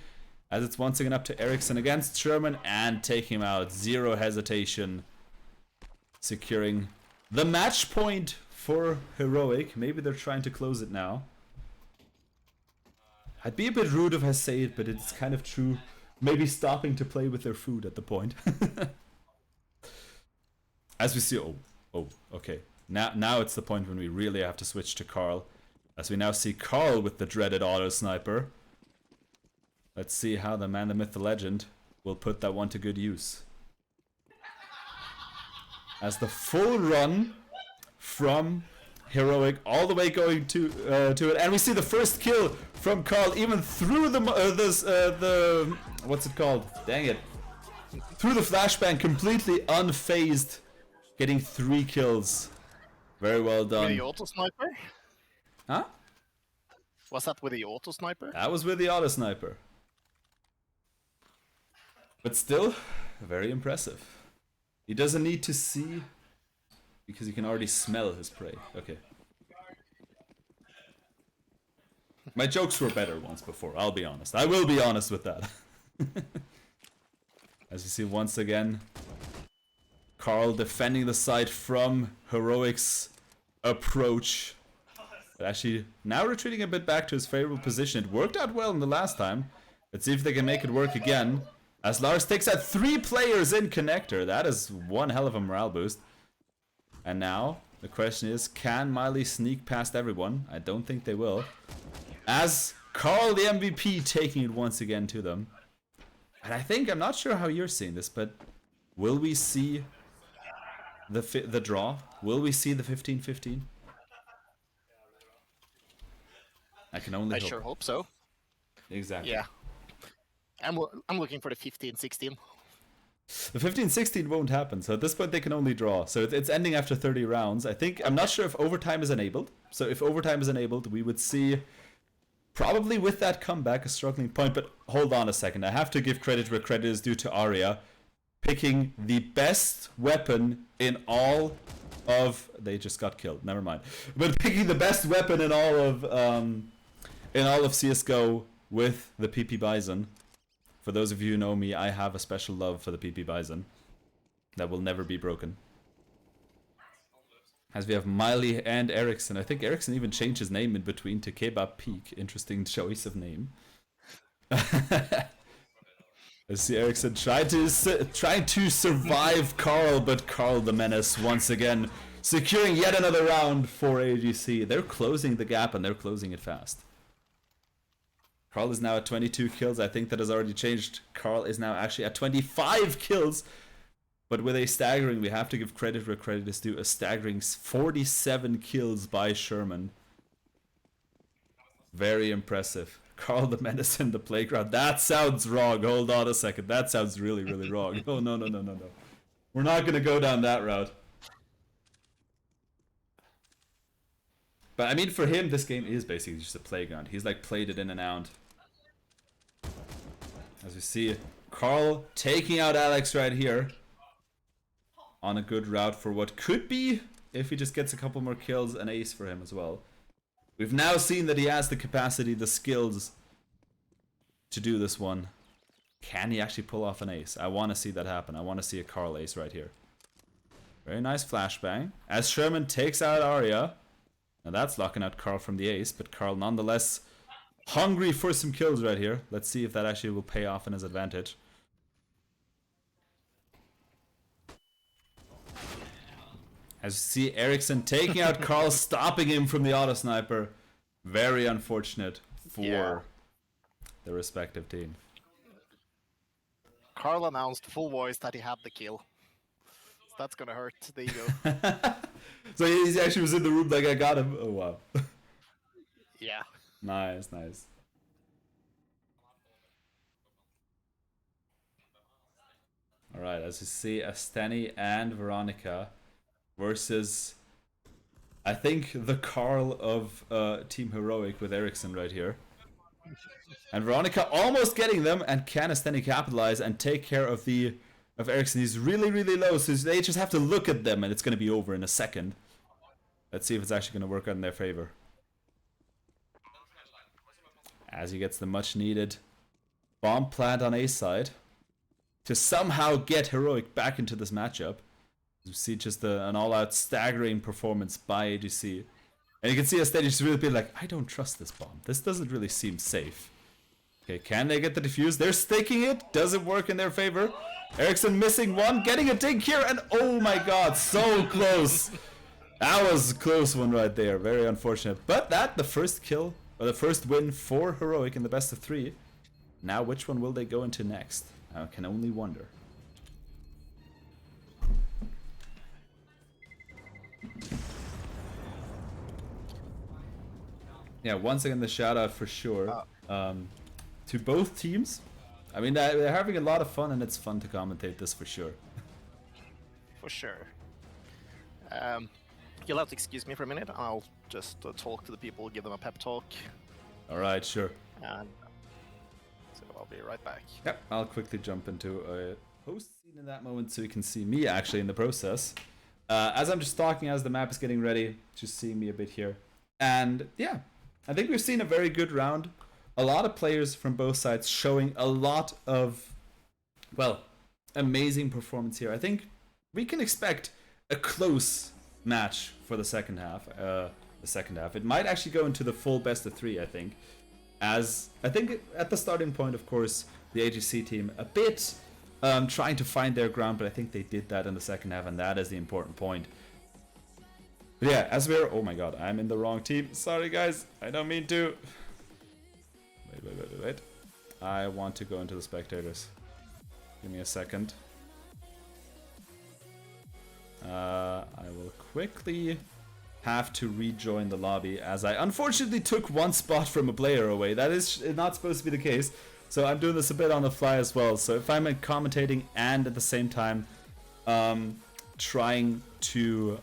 as it's once again up to Ericsson against Sherman and taking him out. Zero hesitation. Securing the match point for Heroic. Maybe they're trying to close it now. I'd be a bit rude if I say it, but it's kind of true. Maybe stopping to play with their food at the point. As we see... Oh, okay. Now it's the point when we really have to switch to Carl. As we now see Carl with the dreaded auto sniper. Let's see how the man, the myth, the legend will put that one to good use. As the full run from Heroic all the way going to it, and we see the first kill from Carl even through the what's it called? Dang it! Through the flashbang, completely unfazed, getting 3 kills. Very well done. With the auto sniper? Huh? Was that with the auto sniper? That was with the auto sniper. But still, very impressive. He doesn't need to see, because he can already smell his prey. Okay. My jokes were better once before, I'll be honest. I will be honest with that. As you see once again, Carl defending the site from Heroic's approach. But actually, now retreating a bit back to his favorable position. It worked out well in the last time. Let's see if they can make it work again. As Lars takes out 3 players in connector. That is one hell of a morale boost. And now, the question is, can Miley sneak past everyone? I don't think they will. As Carl, the MVP, taking it once again to them. And I think, I'm not sure how you're seeing this, but will we see the draw? Will we see the 15-15? I can only hope. I sure hope so. Exactly. Yeah. I'm looking for the 15-16. The 15-16 won't happen, so at this point they can only draw. So it's ending after 30 rounds. I'm not sure if overtime is enabled. So if overtime is enabled, we would see, probably with that comeback, a struggling point. But hold on a second, I have to give credit where credit is due to Arya. Picking the best weapon in all of... They just got killed, never mind. But picking the best weapon in all of CSGO with the PP Bison. For those of you who know me, I have a special love for the PP Bison. That will never be broken. As we have Miley and Ericsson. I think Ericsson even changed his name in between to Kebab Peak. Interesting choice of name. I see Ericsson trying to survive Carl, but Carl the Menace once again securing yet another round for AGC. They're closing the gap and they're closing it fast. Carl is now at 22 kills. I think that has already changed. Carl is now actually at 25 kills. But with a staggering, we have to give credit where credit is due, a staggering 47 kills by Sherman. Very impressive. Carl the Menace in the playground. That sounds wrong. Hold on a second. That sounds really, really wrong. Oh, no. We're not going to go down that route. But I mean, for him, this game is basically just a playground. He's like played it in and out. As we see, Carl taking out Alex right here. On a good route for what could be, if he just gets a couple more kills, an ace for him as well. We've now seen that he has the capacity, the skills to do this one. Can he actually pull off an ace? I want to see that happen. I want to see a Carl ace right here. Very nice flashbang. As Sherman takes out Arya. Now that's locking out Carl from the ace, but Carl nonetheless hungry for some kills right here. Let's see if that actually will pay off in his advantage. As you see Ericsson taking out Carl, stopping him from the auto sniper. Very unfortunate for the respective team. Carl announced full voice that he had the kill. So that's gonna hurt the ego. So he actually was in the room like, I got him. Oh wow. Yeah. Nice. Alright, as you see, Asteni and Veronica versus, I think, the Carl of Team Heroic with Ericsson right here. And Veronica almost getting them, and can Asteni capitalize and take care of Ericsson? He's really, really low, so they just have to look at them and it's going to be over in a second. Let's see if it's actually going to work out in their favor. As he gets the much needed bomb plant on A side to somehow get Heroic back into this matchup. You see just an all-out staggering performance by AGC. And you can see Asteni just really being like, I don't trust this bomb. This doesn't really seem safe. Okay, can they get the defuse? They're sticking it. Doesn't work in their favor. Ericsson missing one, getting a dig here, and oh my god, so close. That was a close one right there. Very unfortunate. But the first kill, or the first win for Heroic in the best of 3. Now which one will they go into next? I can only wonder. Yeah, once again the shout out for sure to both teams. I mean, they're having a lot of fun and it's fun to commentate this for sure. For sure. You'll have to excuse me for a minute. I'll just talk to the people, give them a pep talk. Alright, sure. And so I'll be right back. Yep, I'll quickly jump into a post scene in that moment so you can see me actually in the process. As I'm just talking, as the map is getting ready, just seeing me a bit here. And yeah, I think we've seen a very good round. A lot of players from both sides showing a lot of, well, amazing performance here. I think we can expect a close match for the second half. It might actually go into the full best of 3, I think. As I think at the starting point, of course, the AGC team a bit trying to find their ground, but I think they did that in the second half, and that is the important point. But yeah, as we're... Oh my god, I'm in the wrong team. Sorry, guys. I don't mean to. Wait. I want to go into the spectators. Give me a second. I will quickly have to rejoin the lobby, as I unfortunately took one spot from a player away. That is not supposed to be the case. So I'm doing this a bit on the fly as well. So if I'm commentating and at the same time trying to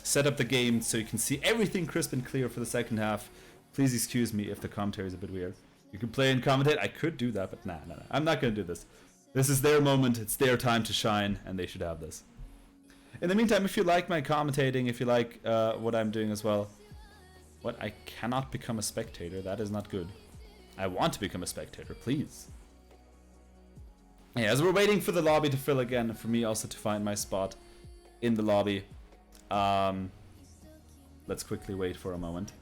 set up the game so you can see everything crisp and clear for the second half, please excuse me if the commentary is a bit weird. You can play and commentate. I could do that, but nah. I'm not going to do this. This is their moment. It's their time to shine, and they should have this. In the meantime, if you like my commentating, if you like what I'm doing as well... What? I cannot become a spectator. That is not good. I want to become a spectator, please. Yeah, as we're waiting for the lobby to fill again, for me also to find my spot in the lobby. Let's quickly wait for a moment.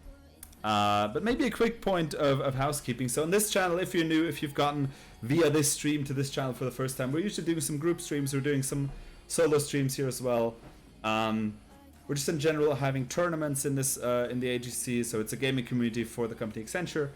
But maybe a quick point of housekeeping. So on this channel, if you're new, if you've gotten via this stream to this channel for the first time, we're usually doing some group streams. We're doing some solo streams here as well. We're just in general having tournaments in this in the AGC. So it's a gaming community for the company Accenture,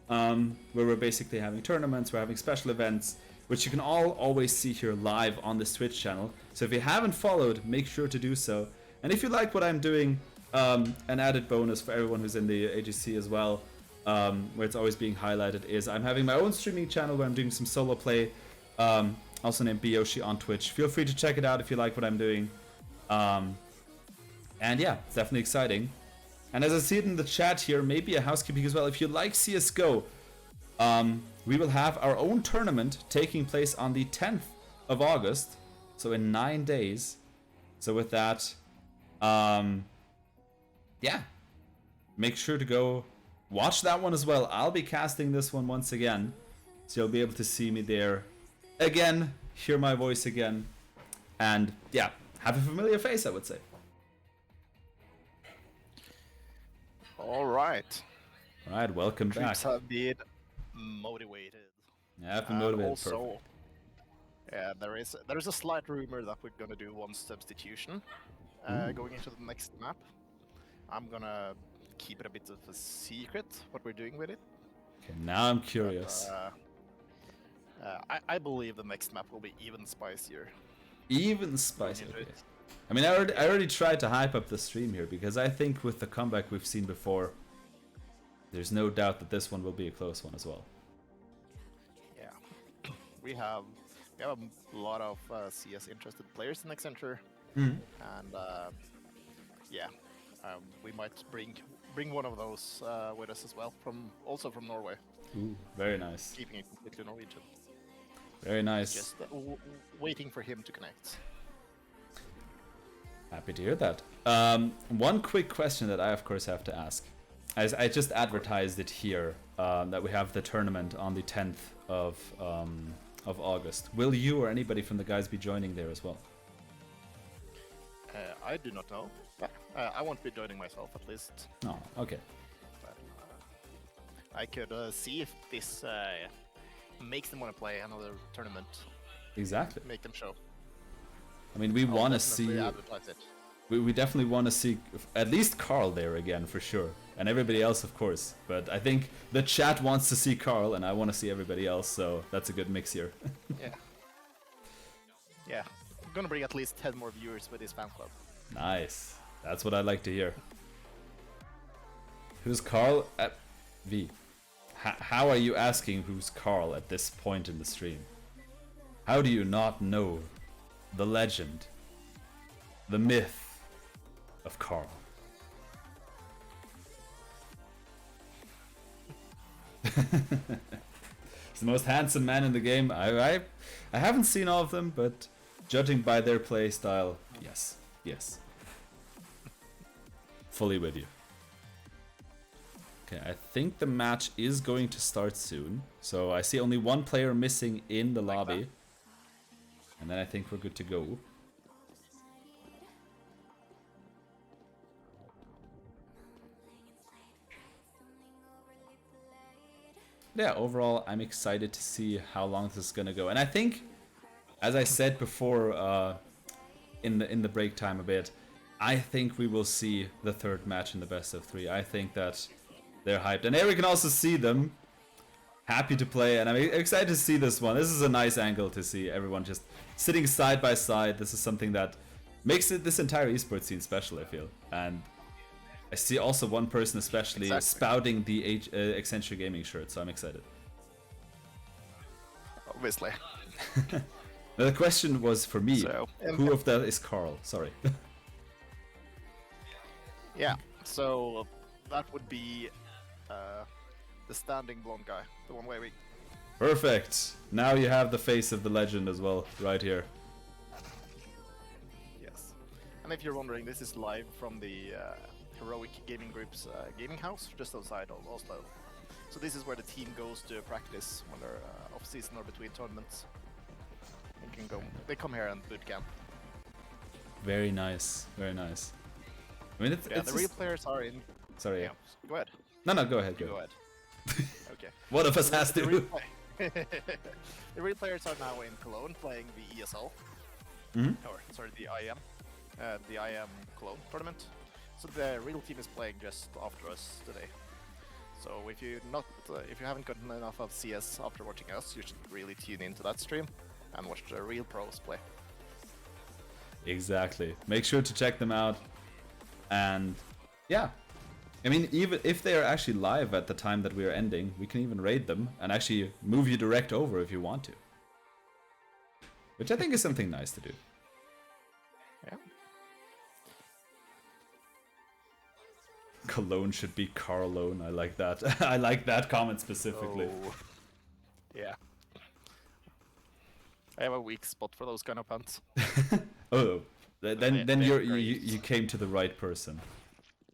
where we're basically having tournaments. We're having special events, which you can all always see here live on this Twitch channel. So if you haven't followed, make sure to do so. And if you like what I'm doing, an added bonus for everyone who's in the AGC as well, where it's always being highlighted, is I'm having my own streaming channel where I'm doing some solo play, also named Biyoshi on Twitch. Feel free to check it out if you like what I'm doing. And yeah, it's definitely exciting. And as I see it in the chat here, maybe a housekeeping as well. If you like CSGO, we will have our own tournament taking place on the 10th of August, so in 9 days. So with that, yeah, make sure to go watch that one as well. I'll be casting this one once again, so you'll be able to see me there again, hear my voice again, and yeah, have a familiar face, I would say. All right. All right, welcome back. Troops have been motivated. Yeah, I've been motivated. Also, yeah, there is a slight rumor that we're gonna do one substitution going into the next map. I'm gonna keep it a bit of a secret what we're doing with it. Okay, now I'm curious. But, I believe the next map will be even spicier. Even spicier. Okay. I mean, I already tried to hype up the stream here because I think with the comeback we've seen before, there's no doubt that this one will be a close one as well. Yeah, we have a lot of CS interested players in Accenture, Mm-hmm. and yeah, we might bring one of those with us as well, also from Norway. Ooh, very nice. Keeping it completely Norwegian. Very nice. Just waiting for him to connect. Happy to hear that. One quick question that I of course have to ask. As I just advertised it here, that we have the tournament on the 10th of August. Will you or anybody from the guys be joining there as well? I do not know. I won't be joining myself, at least. Oh, okay. But, I could see if this makes them want to play another tournament. Exactly. Make them show. I mean, we want to see... Advertise it. We definitely want to see at least Carl there again, for sure. And everybody else, of course. But I think the chat wants to see Carl, and I want to see everybody else, so that's a good mix here. Yeah. Yeah. I'm gonna bring at least 10 more viewers with this fan club. Nice. That's what I like to hear. Who's Carl? V. How are you asking who's Carl at this point in the stream? How do you not know the legend, the myth of Carl? He's the most handsome man in the game. I haven't seen all of them, but judging by their play style, yes. Fully with you. Okay, I think the match is going to start soon. So I see only one player missing in the lobby. And then I think we're good to go. yeah, overall, I'm excited to see how long this is gonna go. And I think, as I said before, in the break time a bit, I think we will see the third match in the best of 3. I think that they're hyped, and here we can also see them happy to play, and I'm excited to see this one. This is a nice angle to see everyone just sitting side by side. This is something that makes this entire esports scene special, I feel. And I see also one person especially spouting the Accenture Gaming shirt, so I'm excited. Obviously. Now the question was for me, So, who of that is Carl? Sorry. Yeah, so that would be the standing blonde guy, the one waving. Perfect. Now you have the face of the legend as well, right here. Yes. And if you're wondering, this is live from the Heroic Gaming Group's gaming house just outside of Oslo. So this is where the team goes to practice when they're off-season or between tournaments. They come here and boot camp. Very nice, very nice. I mean, it's the real players are in. Sorry. Yeah, go ahead. No, go ahead. Go ahead. Okay. One of us has to. The real players are now in Cologne playing the ESL. Or sorry, the IM Cologne tournament. So the real team is playing just after us today. So if you haven't gotten enough of CS after watching us, you should really tune into that stream and watch the real pros play. Exactly. Make sure to check them out. And yeah, I mean, even if they are actually live at the time that we are ending, we can even raid them and actually move you direct over if you want to. Which I think is something nice to do. Yeah. Cologne should be Carlone. I like that. I like that comment specifically. Oh. Yeah. I have a weak spot for those kind of puns. Oh, then you came to the right person.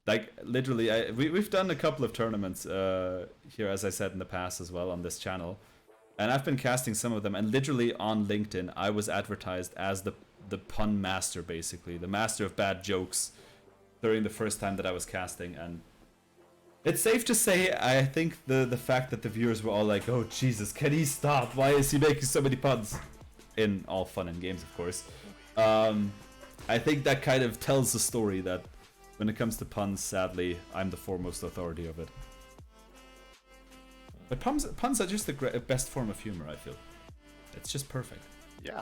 Like literally, we've done a couple of tournaments here, as I said in the past as well on this channel, and I've been casting some of them. And literally on LinkedIn, I was advertised as the pun master, basically the master of bad jokes during the first time that I was casting. And it's safe to say, I think the fact that the viewers were all like, "Oh Jesus, can he stop? Why is he making so many puns?" In all fun and games, of course. I think that kind of tells the story that when it comes to puns, sadly, I'm the foremost authority of it. But puns are just the best form of humor, I feel. It's just perfect. Yeah.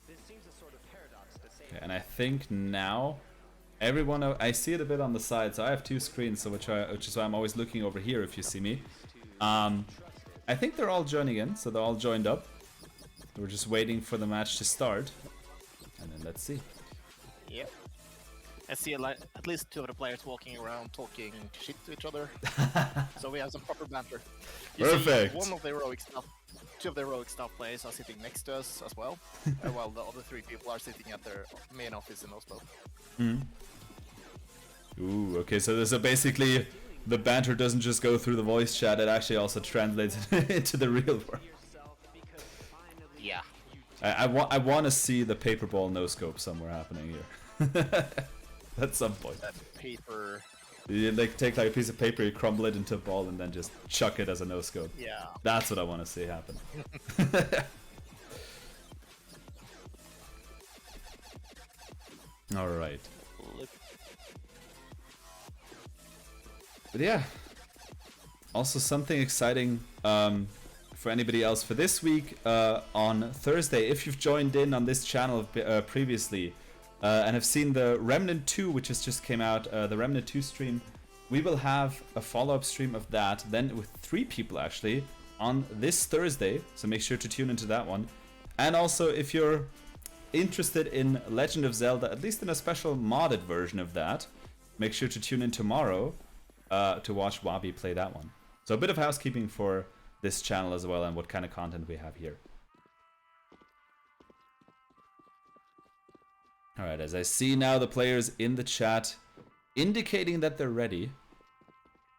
Okay, and I think now everyone, I see it a bit on the side, so I have 2 screens, so which is why I'm always looking over here if you see me. I think they're all joining in, so they're all joined up. We're just waiting for the match to start, and then let's see. Yep. I see at least 2 of the players walking around talking shit to each other. So we have some proper banter. Perfect. See, 2 of the heroic staff players are sitting next to us as well, while the other 3 people are sitting at their main office in Oslo. Ooh, okay, so basically the banter doesn't just go through the voice chat, it actually also translates into the real world. Yeah. I want to see the paper ball no scope somewhere happening here. At some point. That paper. You take like a piece of paper, you crumble it into a ball, and then just chuck it as a no scope. Yeah. That's what I want to see happen. All right. But yeah, also something exciting for anybody else for this week on Thursday. If you've joined in on this channel previously and have seen the Remnant 2, which has just came out, the Remnant 2 stream, we will have a follow-up stream of that, then with 3 people actually, on this Thursday. So make sure to tune into that one. And also, if you're interested in Legend of Zelda, at least in a special modded version of that, make sure to tune in tomorrow to watch Wabi play that one. So a bit of housekeeping for this channel as well and what kind of content we have here. Alright, as I see now the players in the chat indicating that they're ready.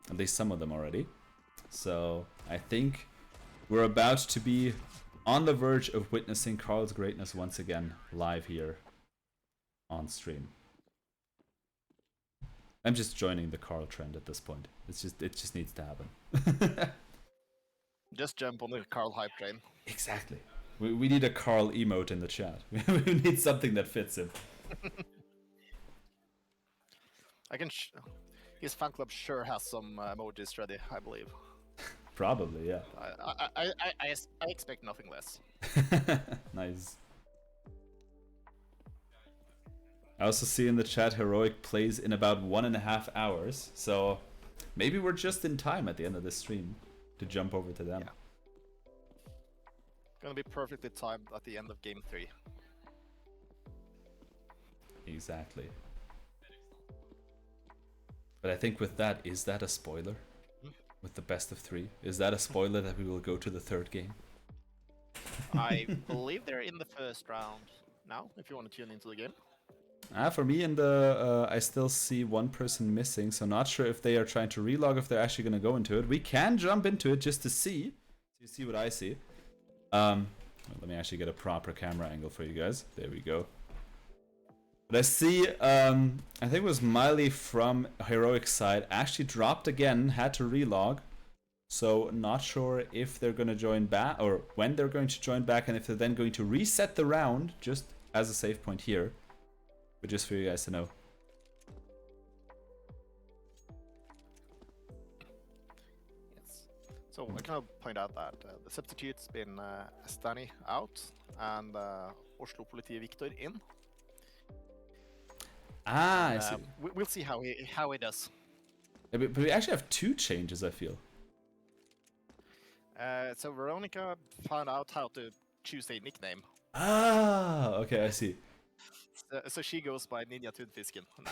At least some of them already. So I think we're about to be on the verge of witnessing Carl's greatness once again live here on stream. I'm just joining the Carl trend at this point. It just needs to happen. Just jump on the Carl hype train. Exactly. We need a Carl emote in the chat. We need something that fits him. His fan club sure has some emojis ready, I believe. Probably, yeah. I expect nothing less. Nice. I also see in the chat Heroic plays in about 1.5 hours, so maybe we're just in time at the end of this stream to jump over to them. Yeah. Gonna be perfectly timed at the end of game 3. Exactly. But I think with that, is that a spoiler? With the best of 3? Is that a spoiler that we will go to the 3rd game? I believe they're in the first round now, if you want to tune into the game. For me in the, I still see one person missing, so not sure if they are trying to relog, if they're actually going to go into it. We can jump into it just to see. So you see what I see. Let me actually get a proper camera angle for you guys. There we go. But I see, I think it was Miley from Heroic side actually dropped again, had to relog. So not sure if they're going to join back, or when they're going to join back, and if they're then going to reset the round, just as a save point here. But just for you guys to know. Yes. So I kind of point out that the substitute's been Astani out and Oslo Politi Victor in. I see. We'll see how he does. Yeah, but we actually have 2 changes, I feel. So Veronica found out how to choose a nickname. Okay, I see. So she goes by Ninja Tunfisken now.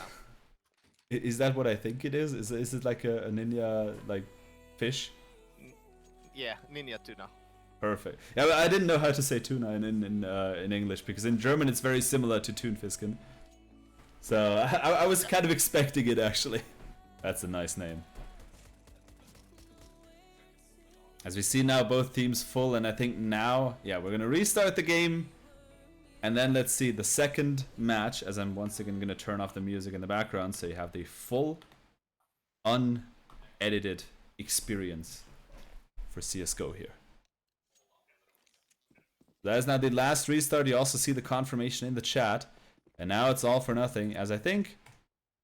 Is that what I think it is? Is it like a ninja, like, fish? Yeah, Ninja Tuna. Perfect. Yeah, but I didn't know how to say tuna in English, because in German it's very similar to Thunfisken. So I was kind of expecting it, actually. That's a nice name. As we see now, both teams full, and I think now, yeah, we're going to restart the game. And then let's see the second match, as I'm once again going to turn off the music in the background, so you have the full, unedited experience for CSGO here. That is now the last restart. You also see the confirmation in the chat. And now it's all for nothing, as I think,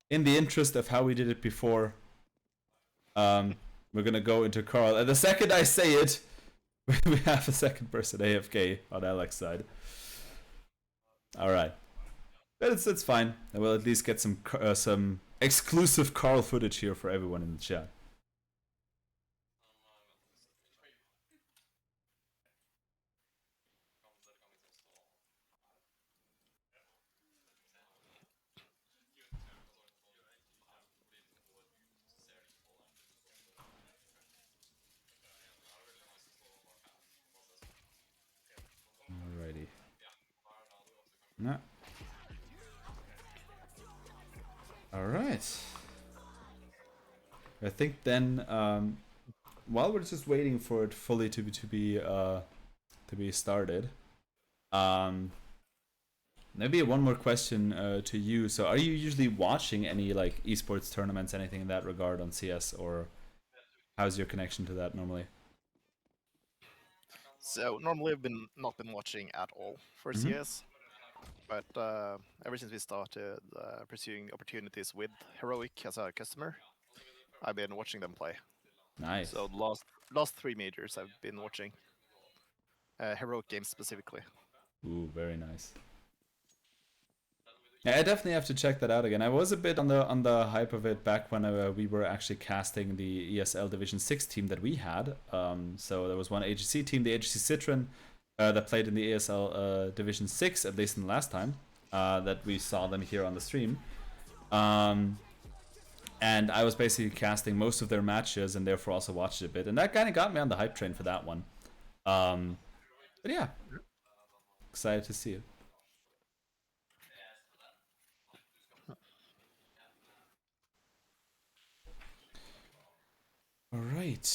in the interest of how we did it before, we're going to go into Carl. And the second I say it, we have a second person AFK on Alex's side. Alright. But it's fine. I will at least get some exclusive Carl footage here for everyone in the chat. Alrighty. No. Alright. I think then, while we're just waiting for it fully to be started, maybe one more question to you. So, are you usually watching any like esports tournaments, anything in that regard on CS, or how's your connection to that normally? So normally I've not been watching at all for CS, but ever since we started pursuing opportunities with Heroic as a customer, I've been watching them play. Nice. So the last 3 majors I've been watching, Heroic games specifically. Ooh, very nice. Yeah, I definitely have to check that out again. I was a bit on the hype of it back when we were actually casting the ESL Division 6 team that we had. So there was one AGC team, the AGC Citron, that played in the ESL Division 6, at least in the last time that we saw them here on the stream. And I was basically casting most of their matches and therefore also watched it a bit. And that kind of got me on the hype train for that one. But yeah, excited to see it. All right.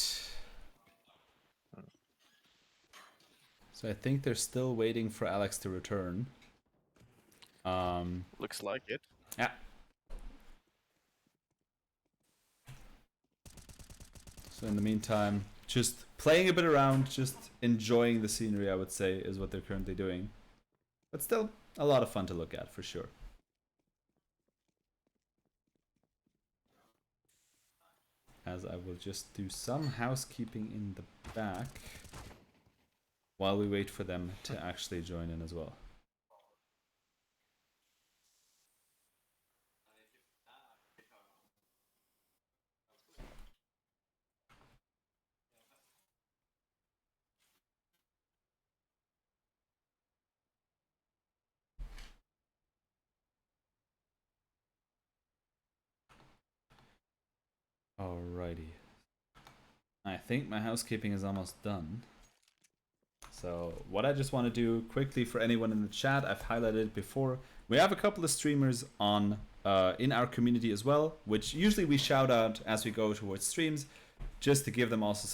So I think they're still waiting for Alex to return. Looks like it. Yeah. So in the meantime, just playing a bit around, just enjoying the scenery, I would say, is what they're currently doing. But still, a lot of fun to look at, for sure. As I will just do some housekeeping in the back while we wait for them to actually join in as well. Alrighty. I think my housekeeping is almost done. So what I just want to do quickly for anyone in the chat, I've highlighted it before. We have a couple of streamers on in our community as well, which usually we shout out as we go towards streams, just to give them also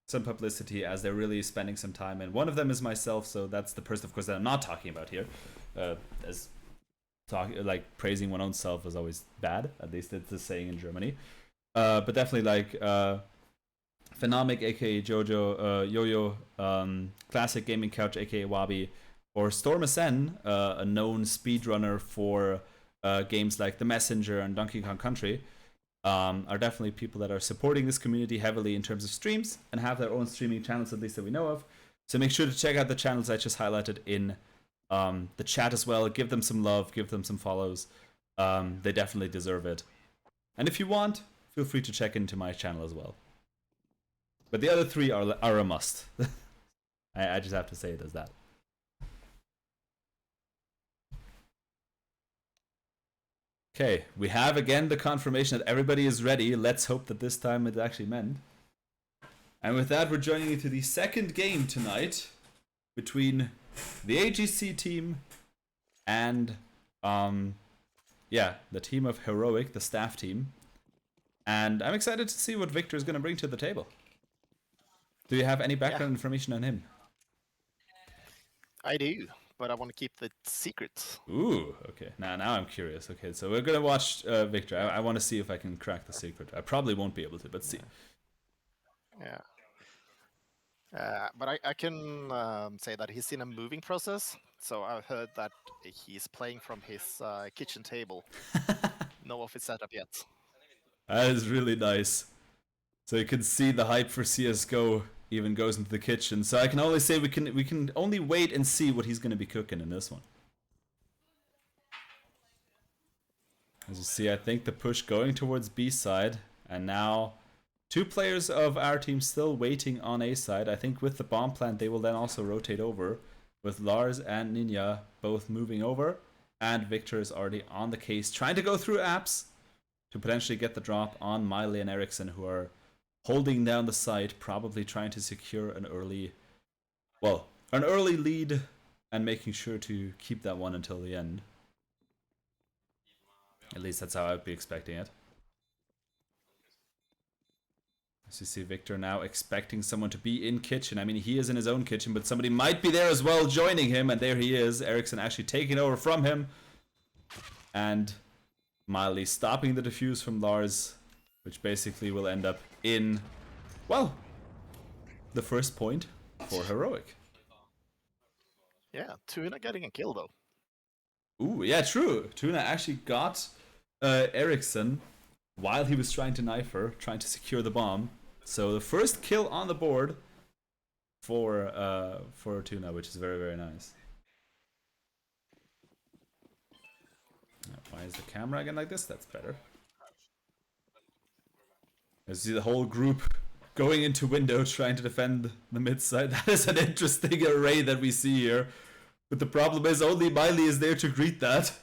some publicity as they're really spending some time. And one of them is myself, so that's the person, of course, that I'm not talking about here. As like praising one's own self is always bad. At least it's the saying in Germany. But definitely like Phenomic, aka Jojo, Yo-Yo, Classic Gaming Couch, aka Wabi, or Stormasen, a known speedrunner for games like The Messenger and Donkey Kong Country, are definitely people that are supporting this community heavily in terms of streams and have their own streaming channels, at least that we know of. So make sure to check out the channels I just highlighted in the chat as well. Give them some love, give them some follows. They definitely deserve it. And if you want, feel free to check into my channel as well. But the other three are a must. I just have to say it as that. Okay, we have again the confirmation that everybody is ready. Let's hope that this time it's actually meant. And with that, we're joining you to the second game tonight between the AGC team and the team of Heroic, the staff team. And I'm excited to see what Victor is going to bring to the table. Do you have any background information on him? I do, but I want to keep the secret. Ooh, okay. Now I'm curious. Okay, so we're gonna watch Victor. I want to see if I can crack the secret. I probably won't be able to, but see. Yeah. But I can say that he's in a moving process. So I've heard that he's playing from his kitchen table. No office setup yet. That is really nice. So you can see the hype for CSGO even goes into the kitchen. So I can only say we can only wait and see what he's going to be cooking in this one. As you see, I think the push going towards B side, and now two players of our team still waiting on A side. I think with the bomb plant they will then also rotate over, with Lars and Ninja both moving over, and Victor is already on the case trying to go through apps to potentially get the drop on Miley and Ericsson, who are holding down the site, probably trying to secure an early lead and making sure to keep that one until the end. At least that's how I would be expecting it. As you see Victor now expecting someone to be in kitchen. I mean, he is in his own kitchen, but somebody might be there as well joining him, and there he is. Ericsson actually taking over from him. And Miley stopping the defuse from Lars, which basically will end up in, well, the first point for Heroic. Yeah, Tuna getting a kill though. Ooh, yeah, true. Tuna actually got Ericsson while he was trying to knife her, trying to secure the bomb. So the first kill on the board for Tuna, which is very, very nice. Why is the camera again like this? That's better. You see the whole group going into window trying to defend the mid side. That is an interesting array that we see here. But the problem is only Miley is there to greet that.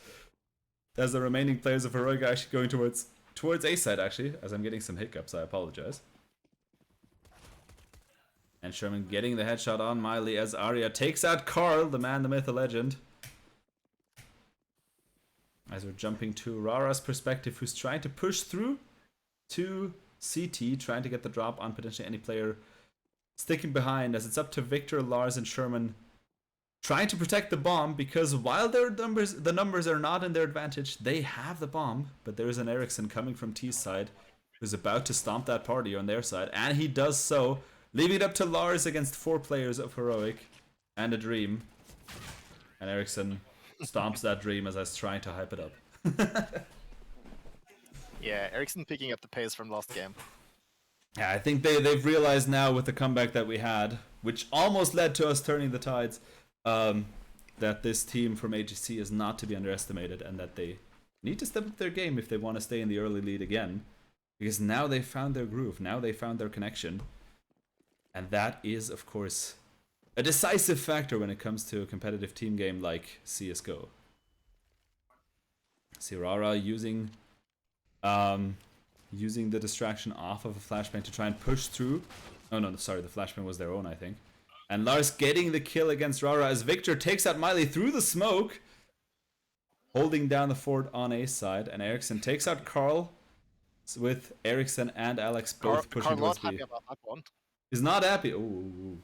As the remaining players of Heroic are actually going towards A side actually, as I'm getting some hiccups, I apologize. And Sherman getting the headshot on Miley as Arya takes out Carl, the man, the myth, the legend. As we're jumping to Rara's perspective, who's trying to push through to CT, trying to get the drop on potentially any player sticking behind, as it's up to Victor, Lars, and Sherman trying to protect the bomb, because while the numbers are not in their advantage, they have the bomb, but there is an Ericsson coming from T's side, who's about to stomp that party on their side, and he does so, leaving it up to Lars against 4 players of Heroic and a Dream. And Ericsson stomps that Dream as I was trying to hype it up. Yeah, Ericsson picking up the pace from last game. Yeah, I think they've realized now with the comeback that we had, which almost led to us turning the tides, that this team from AGC is not to be underestimated, and that they need to step up their game if they want to stay in the early lead again. Because now they found their groove, now they found their connection. And that is, of course, a decisive factor when it comes to a competitive team game like CSGO. Sirara using the distraction off of a flashbang to try and push through. Oh no, sorry, the flashbang was their own, I think. And Lars getting the kill against Rara as Victor takes out Miley through the smoke, holding down the fort on A side, and Ericsson takes out Carl with Ericsson and Alex both pushing Carl towards not B. happy about that one. He's not happy. Ooh.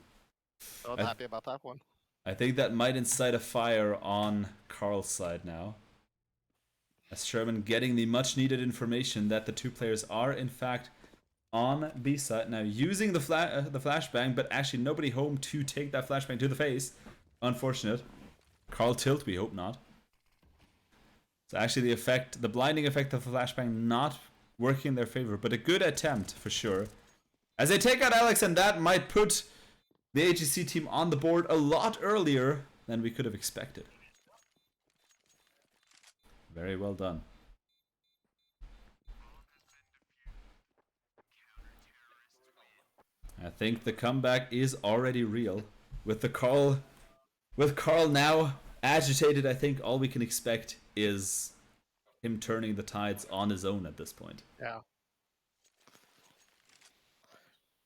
Not happy about that one. I think that might incite a fire on Carl's side now. As Sherman getting the much needed information that the 2 players are in fact on B side now, using the flashbang, but actually nobody home to take that flashbang to the face. Unfortunate. Carl tilt, we hope not. So actually the blinding effect of the flashbang not working in their favor, but a good attempt for sure. As they take out Alex, and that might put the AGC team on the board a lot earlier than we could have expected. Very well done. I think the comeback is already real. With Carl now agitated, I think all we can expect is him turning the tides on his own at this point. Yeah.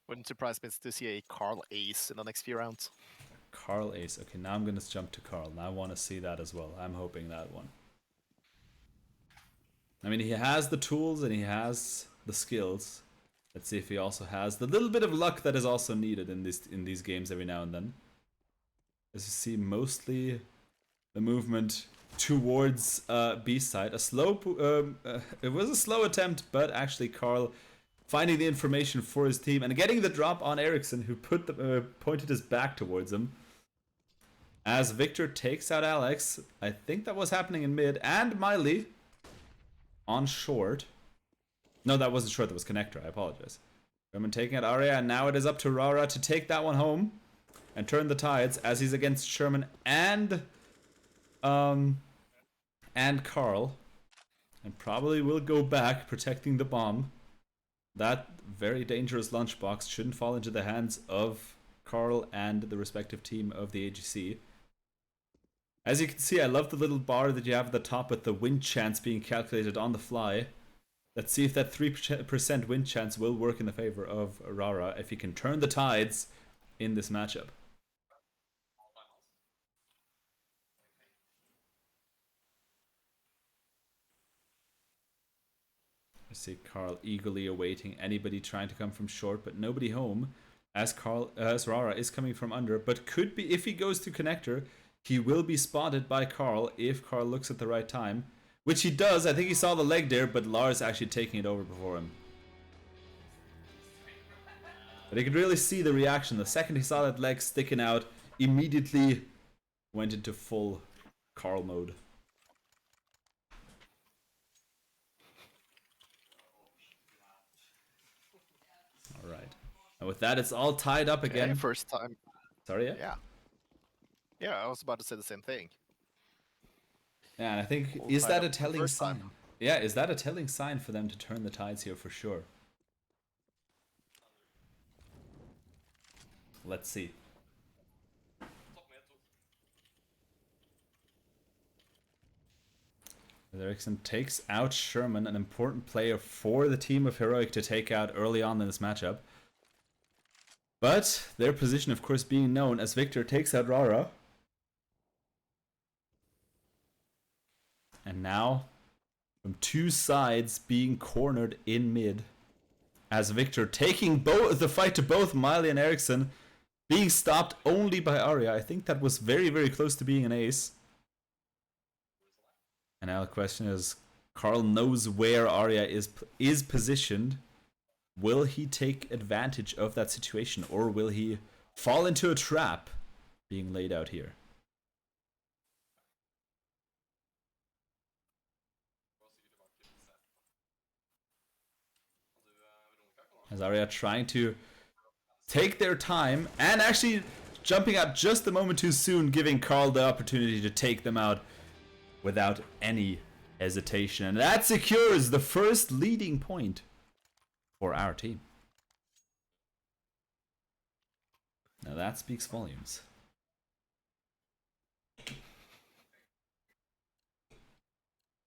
Wouldn't surprise me to see a Carl ace in the next few rounds. Carl ace. Okay, now I'm going to jump to Carl. Now I want to see that as well. I'm hoping that one. I mean, he has the tools and he has the skills. Let's see if he also has the little bit of luck that is also needed in these games every now and then. As you see, mostly the movement towards B side. A slow, it was a slow attempt, but actually Carl finding the information for his team and getting the drop on Ericsson, who pointed his back towards him. As Victor takes out Alex, I think that was happening in mid, and Miley on short. No, that wasn't short, that was connector, I apologize. German taking out Arya, and now it is up to Rara to take that one home and turn the tides as he's against Sherman and Carl. And probably will go back protecting the bomb. That very dangerous lunchbox shouldn't fall into the hands of Carl and the respective team of the AGC. As you can see, I love the little bar that you have at the top with the win chance being calculated on the fly. Let's see if that 3% win chance will work in the favor of Rara if he can turn the tides in this matchup. I see Carl eagerly awaiting anybody trying to come from short, but nobody home as Rara is coming from under, but could be, if he goes to connector, he will be spotted by Carl if Carl looks at the right time, which he does. I think he saw the leg there, but Lars actually taking it over before him. But he could really see the reaction. The second he saw that leg sticking out, immediately went into full Carl mode. Alright. And with that, it's all tied up again. Yeah, first time. Sorry, yeah? Yeah. Yeah, I was about to say the same thing. Yeah, and I think, All is tied that a up telling first sign? time. Yeah, is that a telling sign for them to turn the tides here for sure? Let's see. Ericsson takes out Sherman, an important player for the team of Heroic to take out early on in this matchup. But their position, of course, being known as Victor takes out Rara. And now, from 2 sides being cornered in mid, as Victor taking the fight to both Miley and Ericsson, being stopped only by Arya. I think that was very, very close to being an ace. And now the question is, Carl knows where Arya is positioned. Will he take advantage of that situation, or will he fall into a trap being laid out here? As Arya trying to take their time and actually jumping out just a moment too soon, giving Carl the opportunity to take them out without any hesitation. And that secures the first leading point for our team. Now that speaks volumes.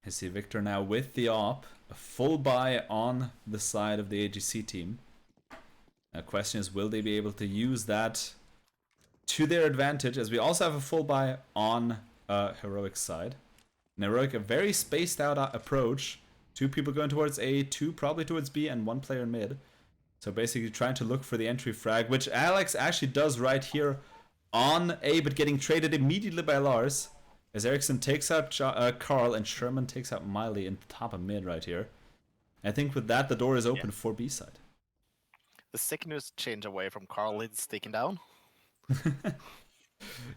I see Victor now with the AWP, a full buy on the side of the AGC team. The question is, will they be able to use that to their advantage, as we also have a full buy on Heroic's side. And Heroic, a very spaced out approach. 2 people going towards A, 2 probably towards B, and 1 player in mid. So basically trying to look for the entry frag, which Alex actually does right here on A, but getting traded immediately by Lars. As Ericsson takes out Carl and Sherman takes out Miley in the top of mid right here. I think with that, the door is open for B side. The second is change away from Carl is taken down.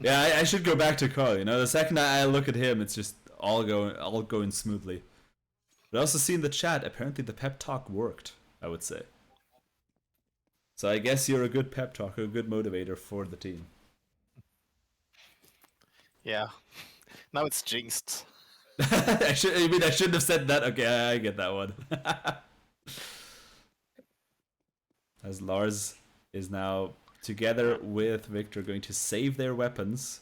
Yeah, I should go back to Carl. You know, the second I look at him, it's just all going smoothly. But I also see in the chat, apparently the pep talk worked, I would say. So I guess you're a good pep talker, a good motivator for the team. Yeah. Now it's jinxed. I shouldn't have said that. Okay, I get that one. As Lars is now together with Victor going to save their weapons.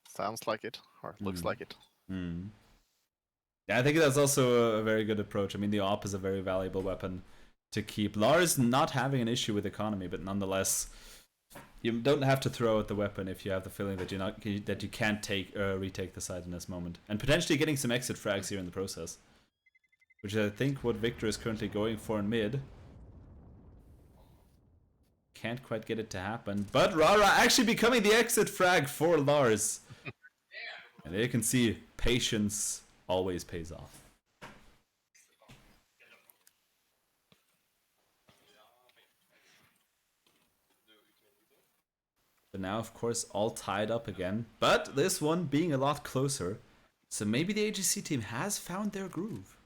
Sounds like it, or looks like it. Yeah, I think that's also a very good approach. I mean, the AWP is a very valuable weapon to keep. Lars not having an issue with economy, but nonetheless, you don't have to throw out the weapon if you have the feeling that you can't retake the side in this moment, and potentially getting some exit frags here in the process, which is, I think, what Victor is currently going for in mid. Can't quite get it to happen, but Rara actually becoming the exit frag for Lars. And there you can see patience always pays off. But now, of course, all tied up again. But this one being a lot closer. So maybe the AGC team has found their groove.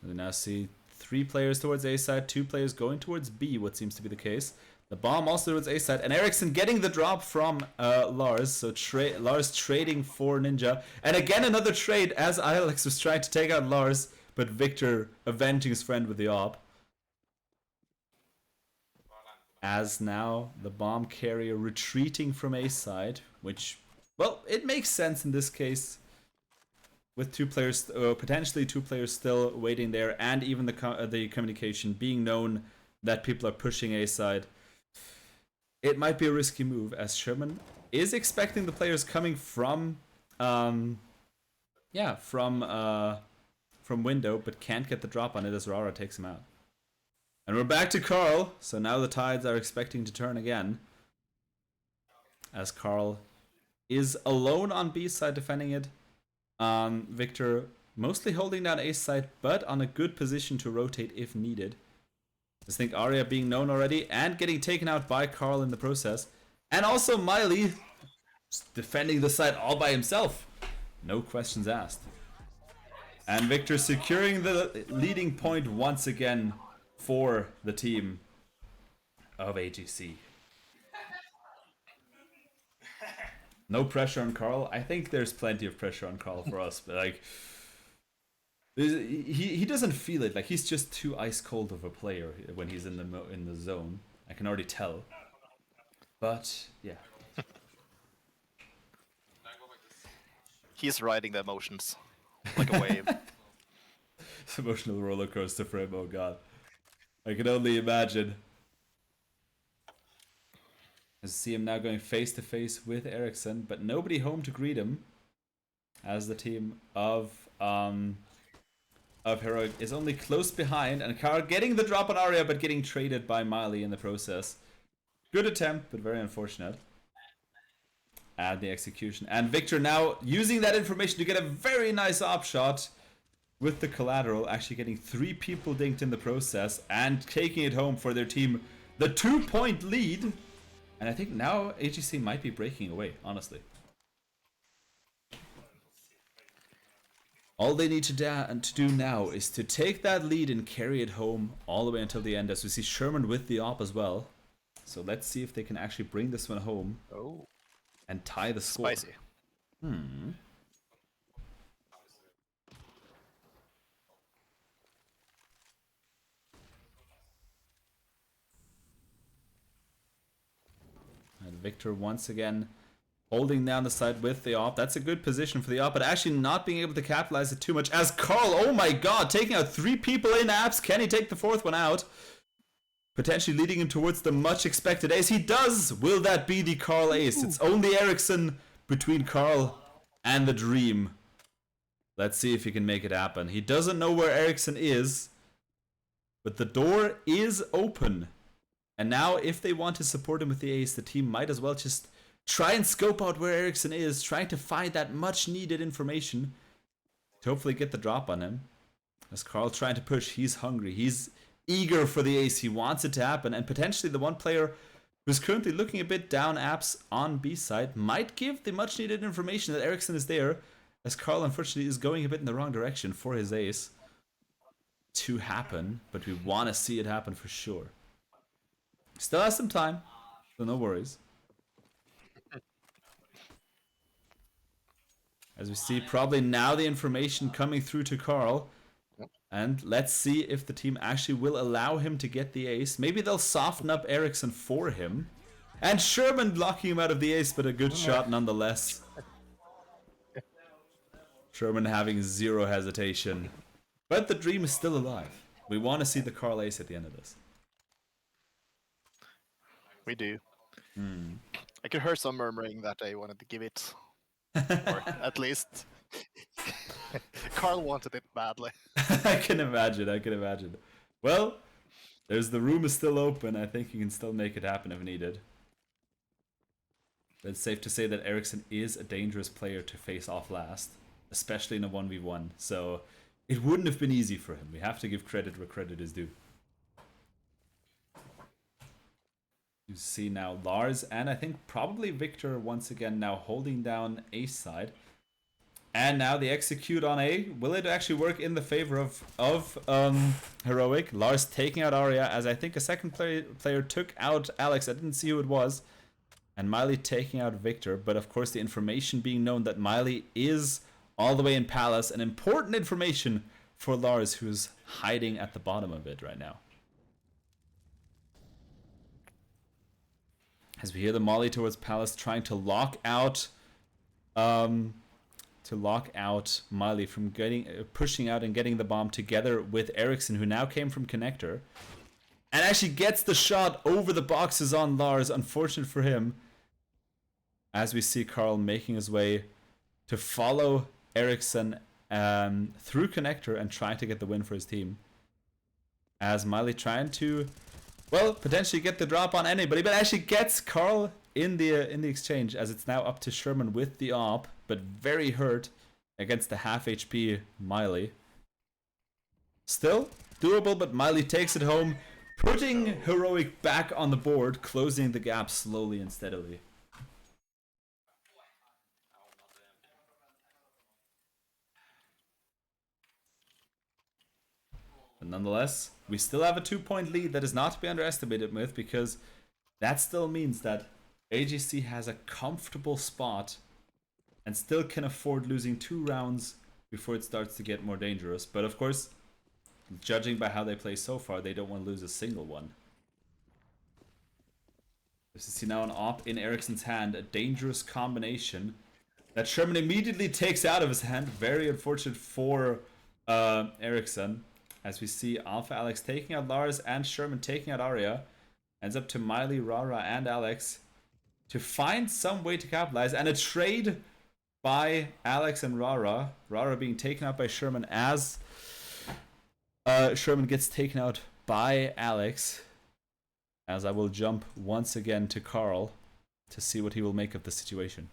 We now see 3 players towards A side, 2 players going towards B, what seems to be the case. The bomb also towards A side, and Ericsson getting the drop from Lars. So Lars trading for Ninja. And again another trade as Alex was trying to take out Lars, but Victor avenging his friend with the AWP. As now the bomb carrier retreating from A side, which, well, it makes sense in this case. With 2 players, potentially 2 players still waiting there, and even the communication being known that people are pushing A side, it might be a risky move, as Sherman is expecting the players coming from window, but can't get the drop on it as Rara takes him out. And we're back to Carl, so now the tides are expecting to turn again, as Carl is alone on B side defending it. Victor mostly holding down A side, but on a good position to rotate if needed. I think Arya being known already and getting taken out by Carl in the process. And also Miley defending the side all by himself. No questions asked. And Victor securing the leading point once again for the team of AGC. No pressure on Carl. I think there's plenty of pressure on Carl for us, but like, he doesn't feel it. Like, he's just too ice cold of a player when he's in the zone. I can already tell. But yeah, He's riding the emotions like a wave. it's an emotional roller coaster for him. Oh god, I can only imagine. I see him now going face to face with Ericsson, but nobody home to greet him, as the team of Heroic is only close behind, and Carl getting the drop on Arya, but getting traded by Miley in the process. Good attempt, but very unfortunate. add the execution. And Victor now using that information to get a very nice op shot with the collateral, actually getting 3 people dinked in the process and taking it home for their team. The 2-point lead. And I think now AGC might be breaking away, honestly. All they need to do now is to take that lead and carry it home all the way until the end, as we see Sherman with the op as well. So let's see if they can actually bring this one home and tie the score. Spicy. And Victor once again holding down the side with the op. That's a good position for the op, but actually not being able to capitalize it too much. As Carl, oh my god, taking out 3 people in apps. Can he take the 4th one out? Potentially leading him towards the much expected ace. He does! Will that be the Carl ace? It's only Ericsson between Carl and the dream. Let's see if he can make it happen. He doesn't know where Ericsson is, but the door is open. And now if they want to support him with the ace, the team might as well just try and scope out where Ericsson is, trying to find that much needed information to hopefully get the drop on him. As Carl trying to push, he's hungry. He's eager for the ace. He wants it to happen, and potentially the one player who's currently looking a bit down apps on B side might give the much needed information that Ericsson is there, as Carl unfortunately is going a bit in the wrong direction for his ace to happen, but we want to see it happen for sure. Still has some time, so no worries. As we see, probably now the information coming through to Carl. And let's see if the team actually will allow him to get the ace. Maybe they'll soften up Ericsson for him. And Sherman blocking him out of the ace, but a good shot nonetheless. Sherman having 0 hesitation. But the dream is still alive. We want to see the Carl ace at the end of this. We do. I could hear some murmuring that they wanted to give it. Or at least Carl wanted it badly. I can imagine. Well, the room is still open. I think you can still make it happen if needed. But it's safe to say that Ericsson is a dangerous player to face off last, especially in a 1v1. So it wouldn't have been easy for him. We have to give credit where credit is due. You see now Lars and I think probably Victor once again now holding down A side. And now the execute on A. Will it actually work in the favor of Heroic? Lars taking out Arya, as I think a second player took out Alex. I didn't see who it was. And Miley taking out Victor. But of course the information being known that Miley is all the way in Palace. An important information for Lars, who's hiding at the bottom of it right now. As we hear the molly towards Palace, trying to lock out Miley from pushing out and getting the bomb together with Ericsson, who now came from connector, and actually gets the shot over the boxes on Lars. Unfortunate for him. As we see Carl making his way to follow Ericsson through connector and trying to get the win for his team. As Miley trying to, well, potentially get the drop on anybody, but actually gets Carl in the exchange, as it's now up to Sherman with the op, but very hurt against the half HP Miley. Still doable, but Miley takes it home, putting Heroic back on the board, closing the gap slowly and steadily. But nonetheless, we still have a 2-point lead that is not to be underestimated with, because that still means that AGC has a comfortable spot and still can afford losing 2 rounds before it starts to get more dangerous. But of course, judging by how they play so far, they don't want to lose a single one. This is now an op in Ericsson's hand, a dangerous combination that Sherman immediately takes out of his hand. Very unfortunate for Ericsson. As we see Alpha Alex taking out Lars and Sherman taking out Arya. Ends up to Miley, Rara, and Alex to find some way to capitalize. And a trade by Alex and Rara. Rara being taken out by Sherman as Sherman gets taken out by Alex. As I will jump once again to Carl to see what he will make of the situation.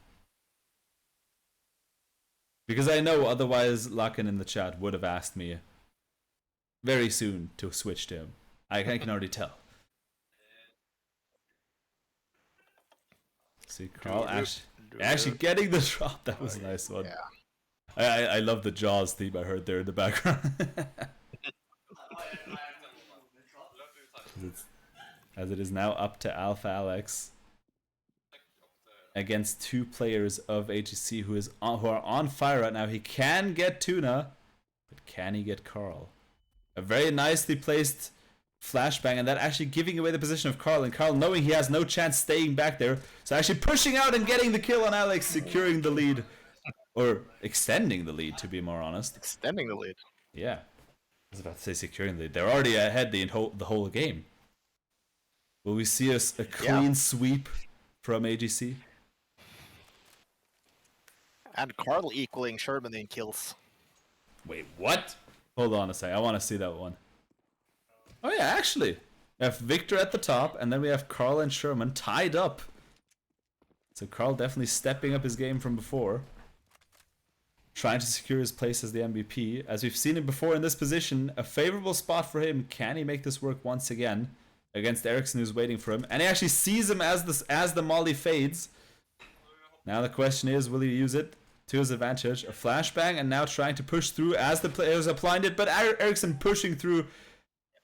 Because I know otherwise Lakin in the chat would have asked me very soon to switch to him. I can already tell. See, Carl actually getting the drop. That was a nice one. Yeah. I love the Jaws theme I heard there in the background. As it is now up to Alpha Alex against two players of AGC who are on fire right now. He can get Tuna, but can he get Carl? A very nicely placed flashbang, and that actually giving away the position of Carl, and Carl knowing he has no chance staying back there, so actually pushing out and getting the kill on Alex, securing the lead, or extending the lead to be more honest. Extending the lead. Yeah, I was about to say securing the lead. They're already ahead the whole game. Will we see a clean sweep from AGC? And Carl equaling Sherman in kills. Wait, what? Hold on a sec. I want to see that one. Oh yeah, actually. We have Victor at the top, and then we have Carl and Sherman tied up. So Carl definitely stepping up his game from before. Trying to secure his place as the MVP. As we've seen him before in this position, a favorable spot for him. Can he make this work once again? Against Ericsson, who's waiting for him. And he actually sees him as the molly fades. Now the question is, will he use it to his advantage? A flashbang, and now trying to push through as the players applying it. But Ericsson pushing through,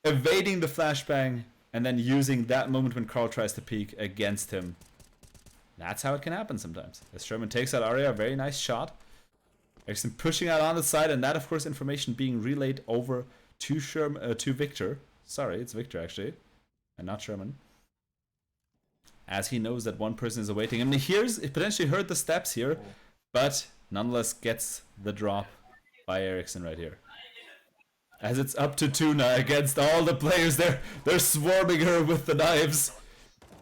evading the flashbang, and then using that moment when Carl tries to peek against him. That's how it can happen sometimes. As Sherman takes out Arya, a very nice shot. Ericsson pushing out on the side, and that, of course, information being relayed over to Victor. Sorry, it's Victor, actually. And not Sherman. As he knows that one person is awaiting him. He potentially heard the steps here, but nonetheless gets the drop by Ericsson right here. As it's up to Tuna against all the players there. They're swarming her with the knives.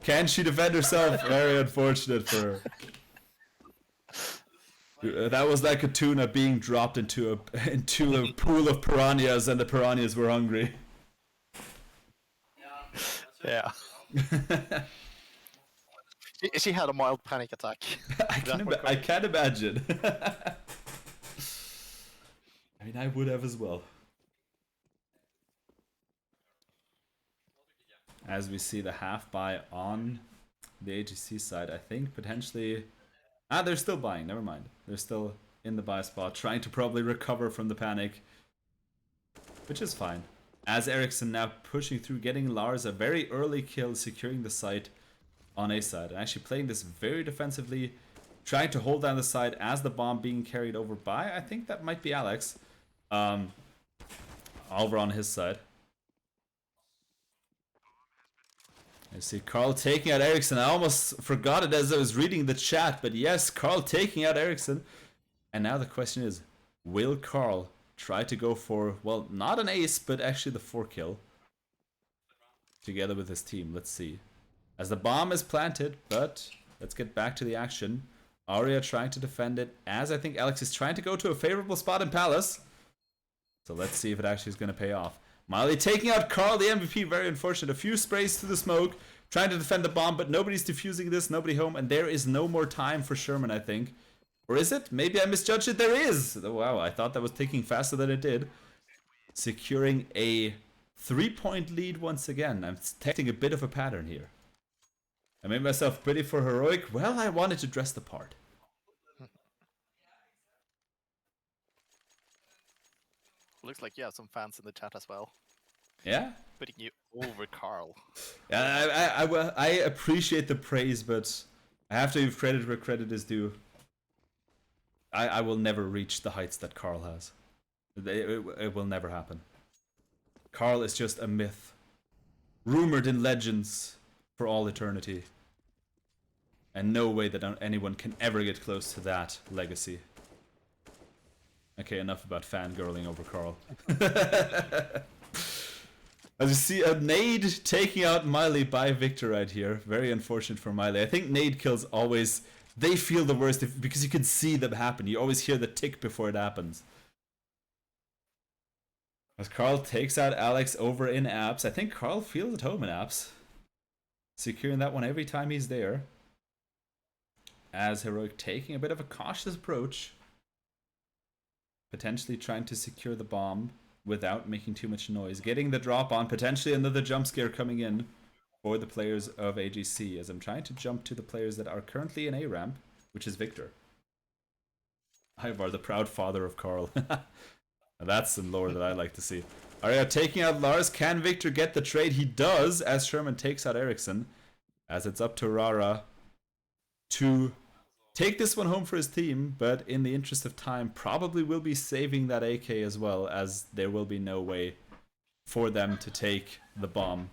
Can she defend herself? Very unfortunate for her. That was like a tuna being dropped into a pool of piranhas, and the piranhas were hungry. Yeah. She had a mild panic attack. I can imagine. I mean, I would have as well. As we see the half buy on the AGC side, I think potentially... they're still buying, never mind. They're still in the buy spot, trying to probably recover from the panic. Which is fine. As Ericsson now pushing through, getting Lars a very early kill, securing the site on A side. And actually playing this very defensively, trying to hold down the side as the bomb being carried over by, I think that might be Alex. Over on his side. I see Carl taking out Ericsson. I almost forgot it as I was reading the chat, but yes, Carl taking out Ericsson. And now the question is, will Carl try to go for, well, not an ace, but actually the 4 kill together with his team? Let's see. As the bomb is planted, but let's get back to the action. Arya trying to defend it, as I think Alex is trying to go to a favorable spot in Palace. So let's see if it actually is going to pay off. Miley taking out Carl, the MVP, very unfortunate. A few sprays through the smoke, trying to defend the bomb, but nobody's defusing this, nobody home, and there is no more time for Sherman, I think. Or is it? Maybe I misjudged it. There is! Wow, I thought that was ticking faster than it did. Securing a 3-point lead once again. I'm detecting a bit of a pattern here. I made myself pretty for heroic. Well, I wanted to dress the part. Looks like you have some fans in the chat as well. Yeah? Putting you over Carl. Yeah, I appreciate the praise, but I have to give credit where credit is due. I will never reach the heights that Carl has. It will never happen. Carl is just a myth. Rumored in legends for all eternity. And no way that anyone can ever get close to that legacy. Okay, enough about fangirling over Carl. As you see, a nade taking out Miley by Victor right here. Very unfortunate for Miley. I think nade kills always... They feel the worst because you can see them happen. You always hear the tick before it happens. As Carl takes out Alex over in apps. I think Carl feels at home in apps. Securing that one every time he's there. As Heroic taking a bit of a cautious approach. potentially trying to secure the bomb without making too much noise. Getting the drop on, potentially another jump scare coming in for the players of AGC, as I'm trying to jump to the players that are currently in A ramp, which is Victor. Ivar, the proud father of Carl. That's some lore that I like to see. Aria taking out Lars. Can Victor get the trade? He does, as Sherman takes out Ericsson. As it's up to Rara to take this one home for his team, but in the interest of time, probably will be saving that AK as well, as there will be no way for them to take the bomb.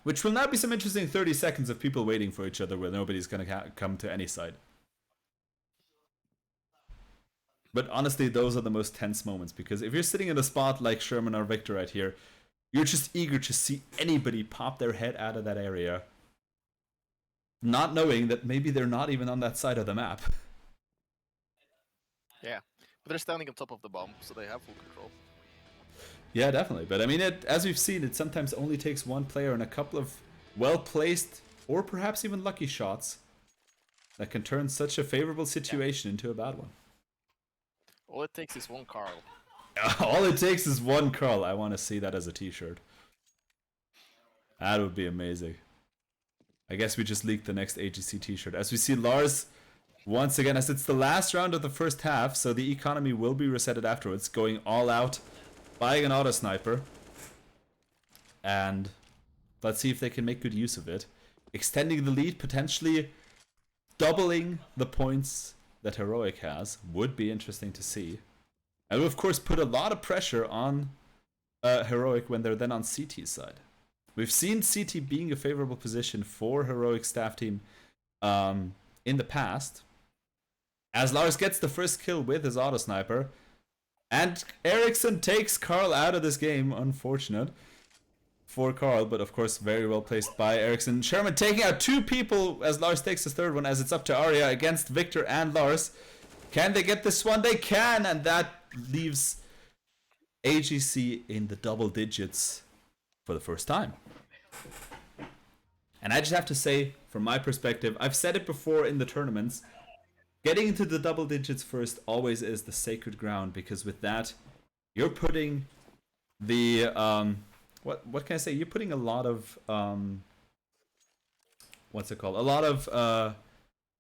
Which will now be some interesting 30 seconds of people waiting for each other where nobody's going to come to any side. But honestly, those are the most tense moments, because if you're sitting in a spot like Sherman or Victor right here, you're just eager to see anybody pop their head out of that area, not knowing that maybe they're not even on that side of the map. Yeah, but they're standing on top of the bomb, so they have full control. Yeah, definitely. But I mean, as we've seen, it sometimes only takes one player and a couple of well-placed or perhaps even lucky shots that can turn such a favorable situation into a bad one. All it takes is one Carl. All it takes is one Carl. I want to see that as a t-shirt. That would be amazing. I guess we just leaked the next AGC t-shirt. As we see Lars, once again, as it's the last round of the first half, so the economy will be resetted afterwards, going all out, buying an auto sniper. And let's see if they can make good use of it. Extending the lead, potentially doubling the points that Heroic has, would be interesting to see. And will of course put a lot of pressure on Heroic when they're then on CT's side. We've seen CT being a favorable position for Heroic staff team in the past. As Lars gets the first kill with his auto sniper, and Ericsson takes Carl out of this game. Unfortunate for Carl, but of course very well placed by Ericsson. Sherman taking out two people as Lars takes his third one, as it's up to Arya against Victor and Lars. Can they get this one? They can, and that leaves AGC in the double digits for the first time. And I just have to say, from my perspective, I've said it before in the tournaments, getting into the double digits first always is the sacred ground, because with that, you're putting the what can I say? You're putting a lot of what's it called? A lot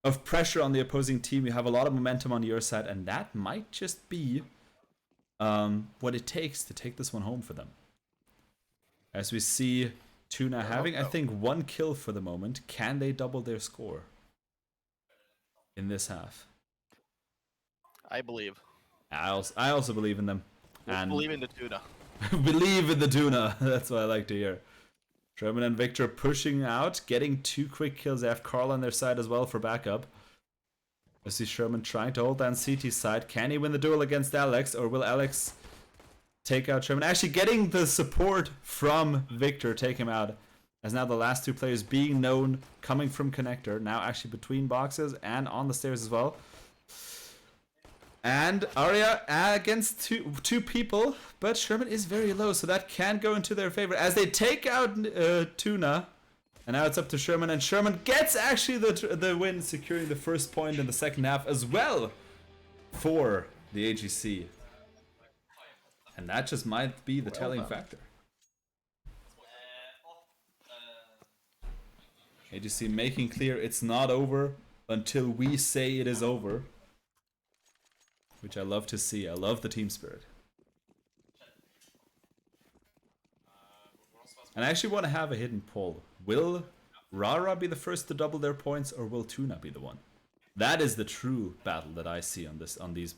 of pressure on the opposing team. You have a lot of momentum on your side, and that might just be what it takes to take this one home for them. As we see Tuna having, I think, one kill for the moment. Can they double their score in this half? I believe. I also believe in them. And believe in the Tuna. believe in the Tuna. That's what I like to hear. Sherman and Victor pushing out, getting two quick kills. They have Carl on their side as well for backup. I see Sherman trying to hold down CT's side. Can he win the duel against Alex, or will Alex take out Sherman? Actually getting the support from Victor, take him out. As now the last two players being known, coming from connector, now actually between boxes and on the stairs as well. And Arya against two people, but Sherman is very low, so that can go into their favor as they take out Tuna. And now it's up to Sherman, and Sherman gets actually the win, securing the first point in the second half as well for the AGC. And that just might be the telling factor. AGC making clear it's not over until we say it is over. Which I love to see. I love the team spirit. And I actually want to have a hidden poll. Will Rara be the first to double their points, or will Tuna be the one? That is the true battle that I see on these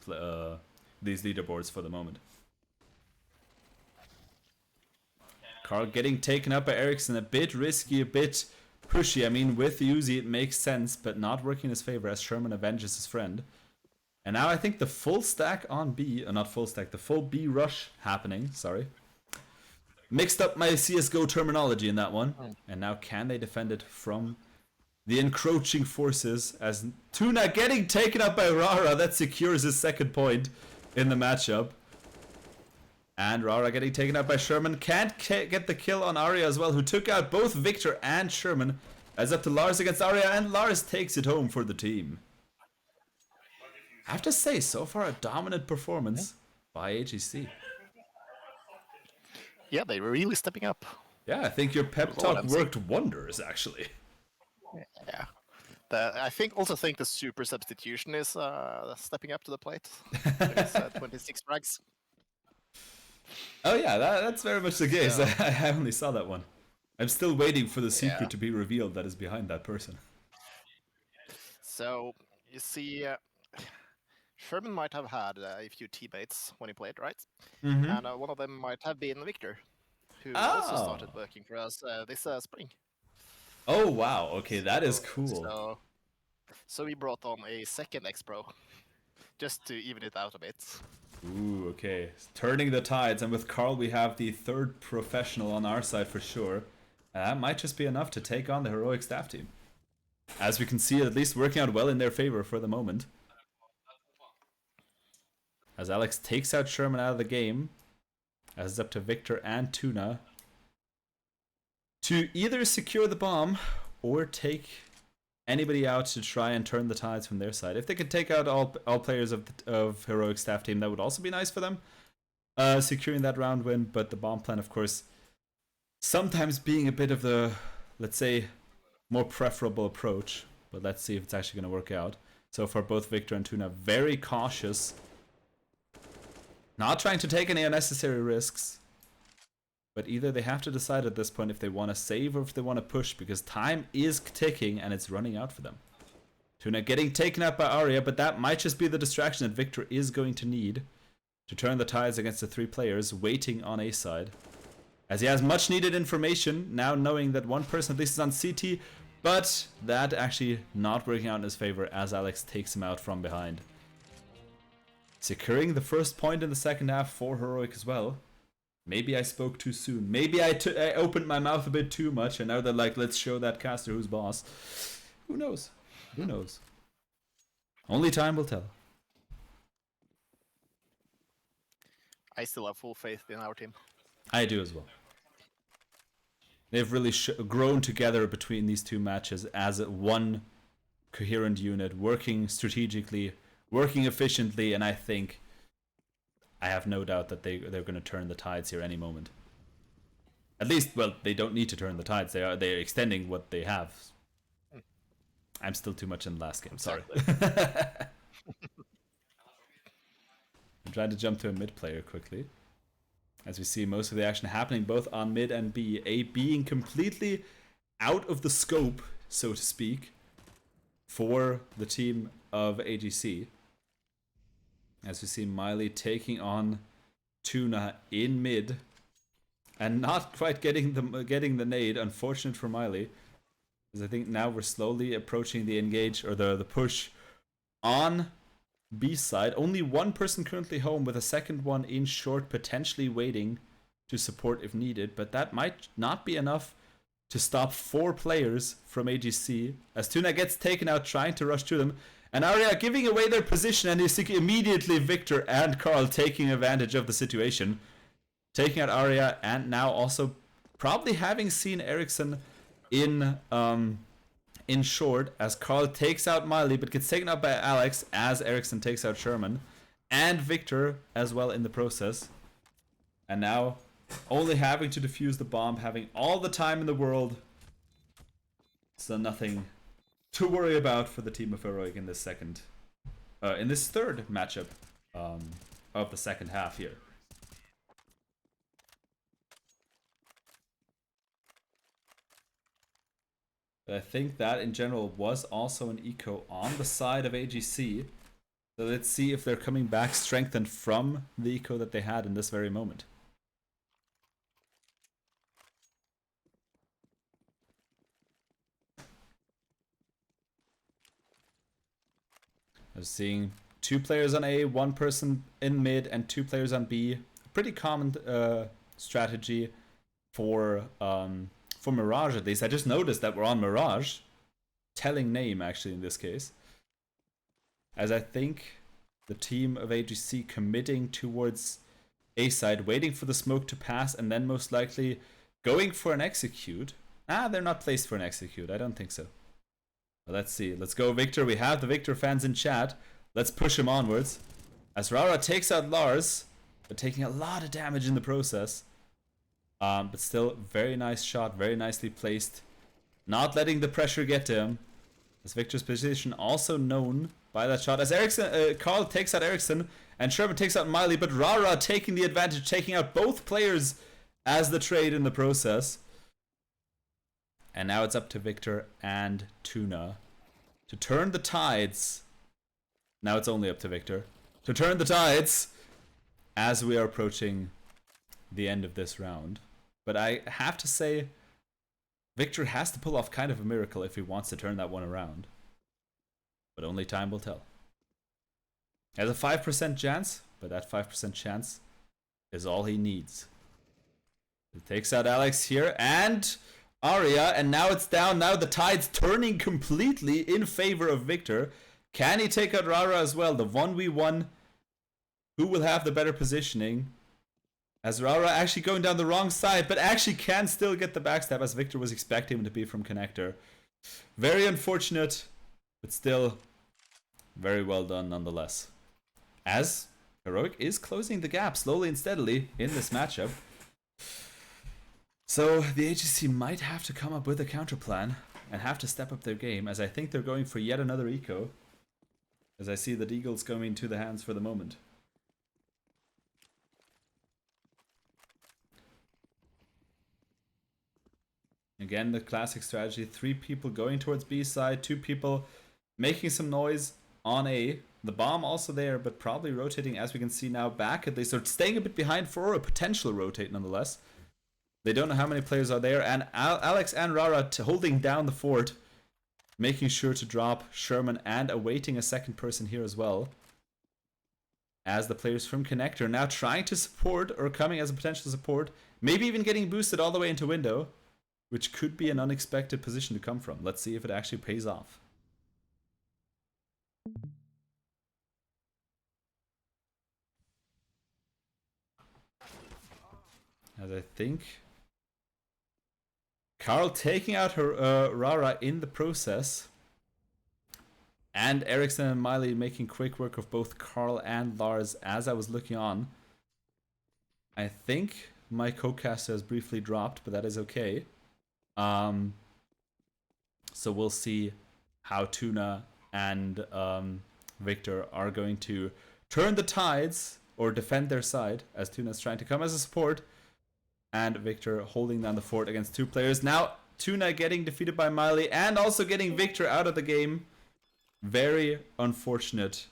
leaderboards for the moment. Carl getting taken up by Ericsson, a bit risky, a bit pushy. I mean, with the Uzi it makes sense, but not working in his favor as Sherman avenges his friend. And now I think the full stack on B, not full stack, the full B rush happening, sorry. Mixed up my CSGO terminology in that one. And now can they defend it from the encroaching forces, as Tuna getting taken up by Rara, that secures his second point in the matchup. And Rara getting taken up by Sherman, can't get the kill on Arya as well, who took out both Victor and Sherman. As up to Lars against Arya, and Lars takes it home for the team. I have to say, so far a dominant performance by AGC. Yeah, they were really stepping up. Yeah, I think your pep It was all talk MC. worked wonders, actually. Yeah. I think the super substitution is stepping up to the plate. With his 26 frags. Oh yeah, that's very much the case. So, I only saw that one. I'm still waiting for the yeah. secret to be revealed that is behind that person. So you see, Sherman might have had a few teammates when he played, right? Mm-hmm. And one of them might have been Victor, who also Oh. started working for us this spring. Oh wow. Okay, that is So, cool. so we brought on a second ex-pro, just to even it out a bit. Ooh, okay. Turning the tides, and with Carl we have the third professional on our side for sure. That might just be enough to take on the heroic staff team. As we can see, at least working out well in their favor for the moment. As Alex takes out Sherman out of the game, as it's up to Victor and Tuna to either secure the bomb or take anybody out to try and turn the tides from their side. If they could take out all players of heroic staff team, that would also be nice for them, securing that round win. But the bomb plan, of course, sometimes being a bit of the, let's say, more preferable approach. But let's see if it's actually going to work out. So far, both Victor and Tuna very cautious, not trying to take any unnecessary risks. But either they have to decide at this point if they want to save or if they want to push, because time is ticking and it's running out for them. Tuna getting taken out by Arya, but that might just be the distraction that Victor is going to need to turn the tides against the three players waiting on A side. As he has much needed information, now knowing that one person at least is on CT, but that actually not working out in his favor as Alex takes him out from behind. Securing the first point in the second half for Heroic as well. Maybe I spoke too soon. Maybe I opened my mouth a bit too much, and now they're like, let's show that caster who's boss. Who knows? Who knows? Only time will tell. I still have full faith in our team. I do as well. They've really grown together between these two matches as one coherent unit, working strategically, working efficiently, and I have no doubt that they're going to turn the tides here any moment. At least, well, they don't need to turn the tides. They're extending what they have. I'm still too much in the last game. Sorry. I'm trying to jump to a mid player quickly, as we see most of the action happening both on mid and B. A being completely out of the scope, so to speak, for the team of AGC. As we see Miley taking on Tuna in mid, and not quite getting the nade. Unfortunate for Miley, because I think now we're slowly approaching the engage or the push on B side. Only one person currently home, with a second one in short, potentially waiting to support if needed. But that might not be enough to stop 4 players from AGC, as Tuna gets taken out trying to rush to them. And Arya giving away their position, and you see immediately Victor and Carl taking advantage of the situation. Taking out Arya, and now also probably having seen Ericsson in short, as Carl takes out Miley, but gets taken out by Alex as Ericsson takes out Sherman. And Victor as well in the process. And now only having to defuse the bomb, having all the time in the world. So nothing to worry about for the team of Heroic in this third matchup of the second half here. But I think that in general was also an eco on the side of AGC. So let's see if they're coming back strengthened from the eco that they had in this very moment. I'm seeing 2 players on A, 1 person in mid, and 2 players on B. A pretty common strategy for Mirage at least. I just noticed that we're on Mirage. Telling name, actually, in this case. As I think the team of AGC committing towards A side, waiting for the smoke to pass, and then most likely going for an execute. They're not placed for an execute. I don't think so. Let's see. Let's go, Victor. We have the Victor fans in chat. Let's push him onwards. As Rara takes out Lars, but taking a lot of damage in the process. But still, very nice shot, very nicely placed. Not letting the pressure get to him. As Victor's position also known by that shot. As Ericsson, Carl takes out Ericsson, and Sherman takes out Miley, but Rara taking the advantage, taking out both players as the trade in the process. And now it's up to Victor and Tuna to turn the tides. Now it's only up to Victor to turn the tides as we are approaching the end of this round. But I have to say, Victor has to pull off kind of a miracle if he wants to turn that one around. But only time will tell. Has a 5% chance, but that 5% chance is all he needs. He takes out Alex here and Arya, and now it's down. Now the tide's turning completely in favor of Victor. Can he take out Rara as well? The 1v1. Who will have the better positioning? As Rara actually going down the wrong side, but actually can still get the backstab as Victor was expecting him to be from connector. Very unfortunate, but still very well done nonetheless. As Heroic is closing the gap slowly and steadily in this matchup. So the AGC might have to come up with a counter plan and have to step up their game, as I think they're going for yet another eco. As I see the Deagles going to the hands for the moment. Again, the classic strategy, 3 people going towards B side, 2 people making some noise on A. The bomb also there, but probably rotating, as we can see now, back. They start staying a bit behind for a potential rotate nonetheless. They don't know how many players are there, and Alex and Rara holding down the fort, making sure to drop Sherman and awaiting a second person here as well. As the players from Connector now trying to support, or coming as a potential support, maybe even getting boosted all the way into window, which could be an unexpected position to come from. Let's see if it actually pays off. As I think Carl taking out her Rara in the process. And Ericsson and Miley making quick work of both Carl and Lars as I was looking on. I think my co-caster has briefly dropped, but that is okay. So we'll see how Tuna and Victor are going to turn the tides or defend their side, as Tuna's trying to come as a support. And Victor holding down the fort against 2 players. Now Tuna getting defeated by Miley and also getting Victor out of the game. Very unfortunate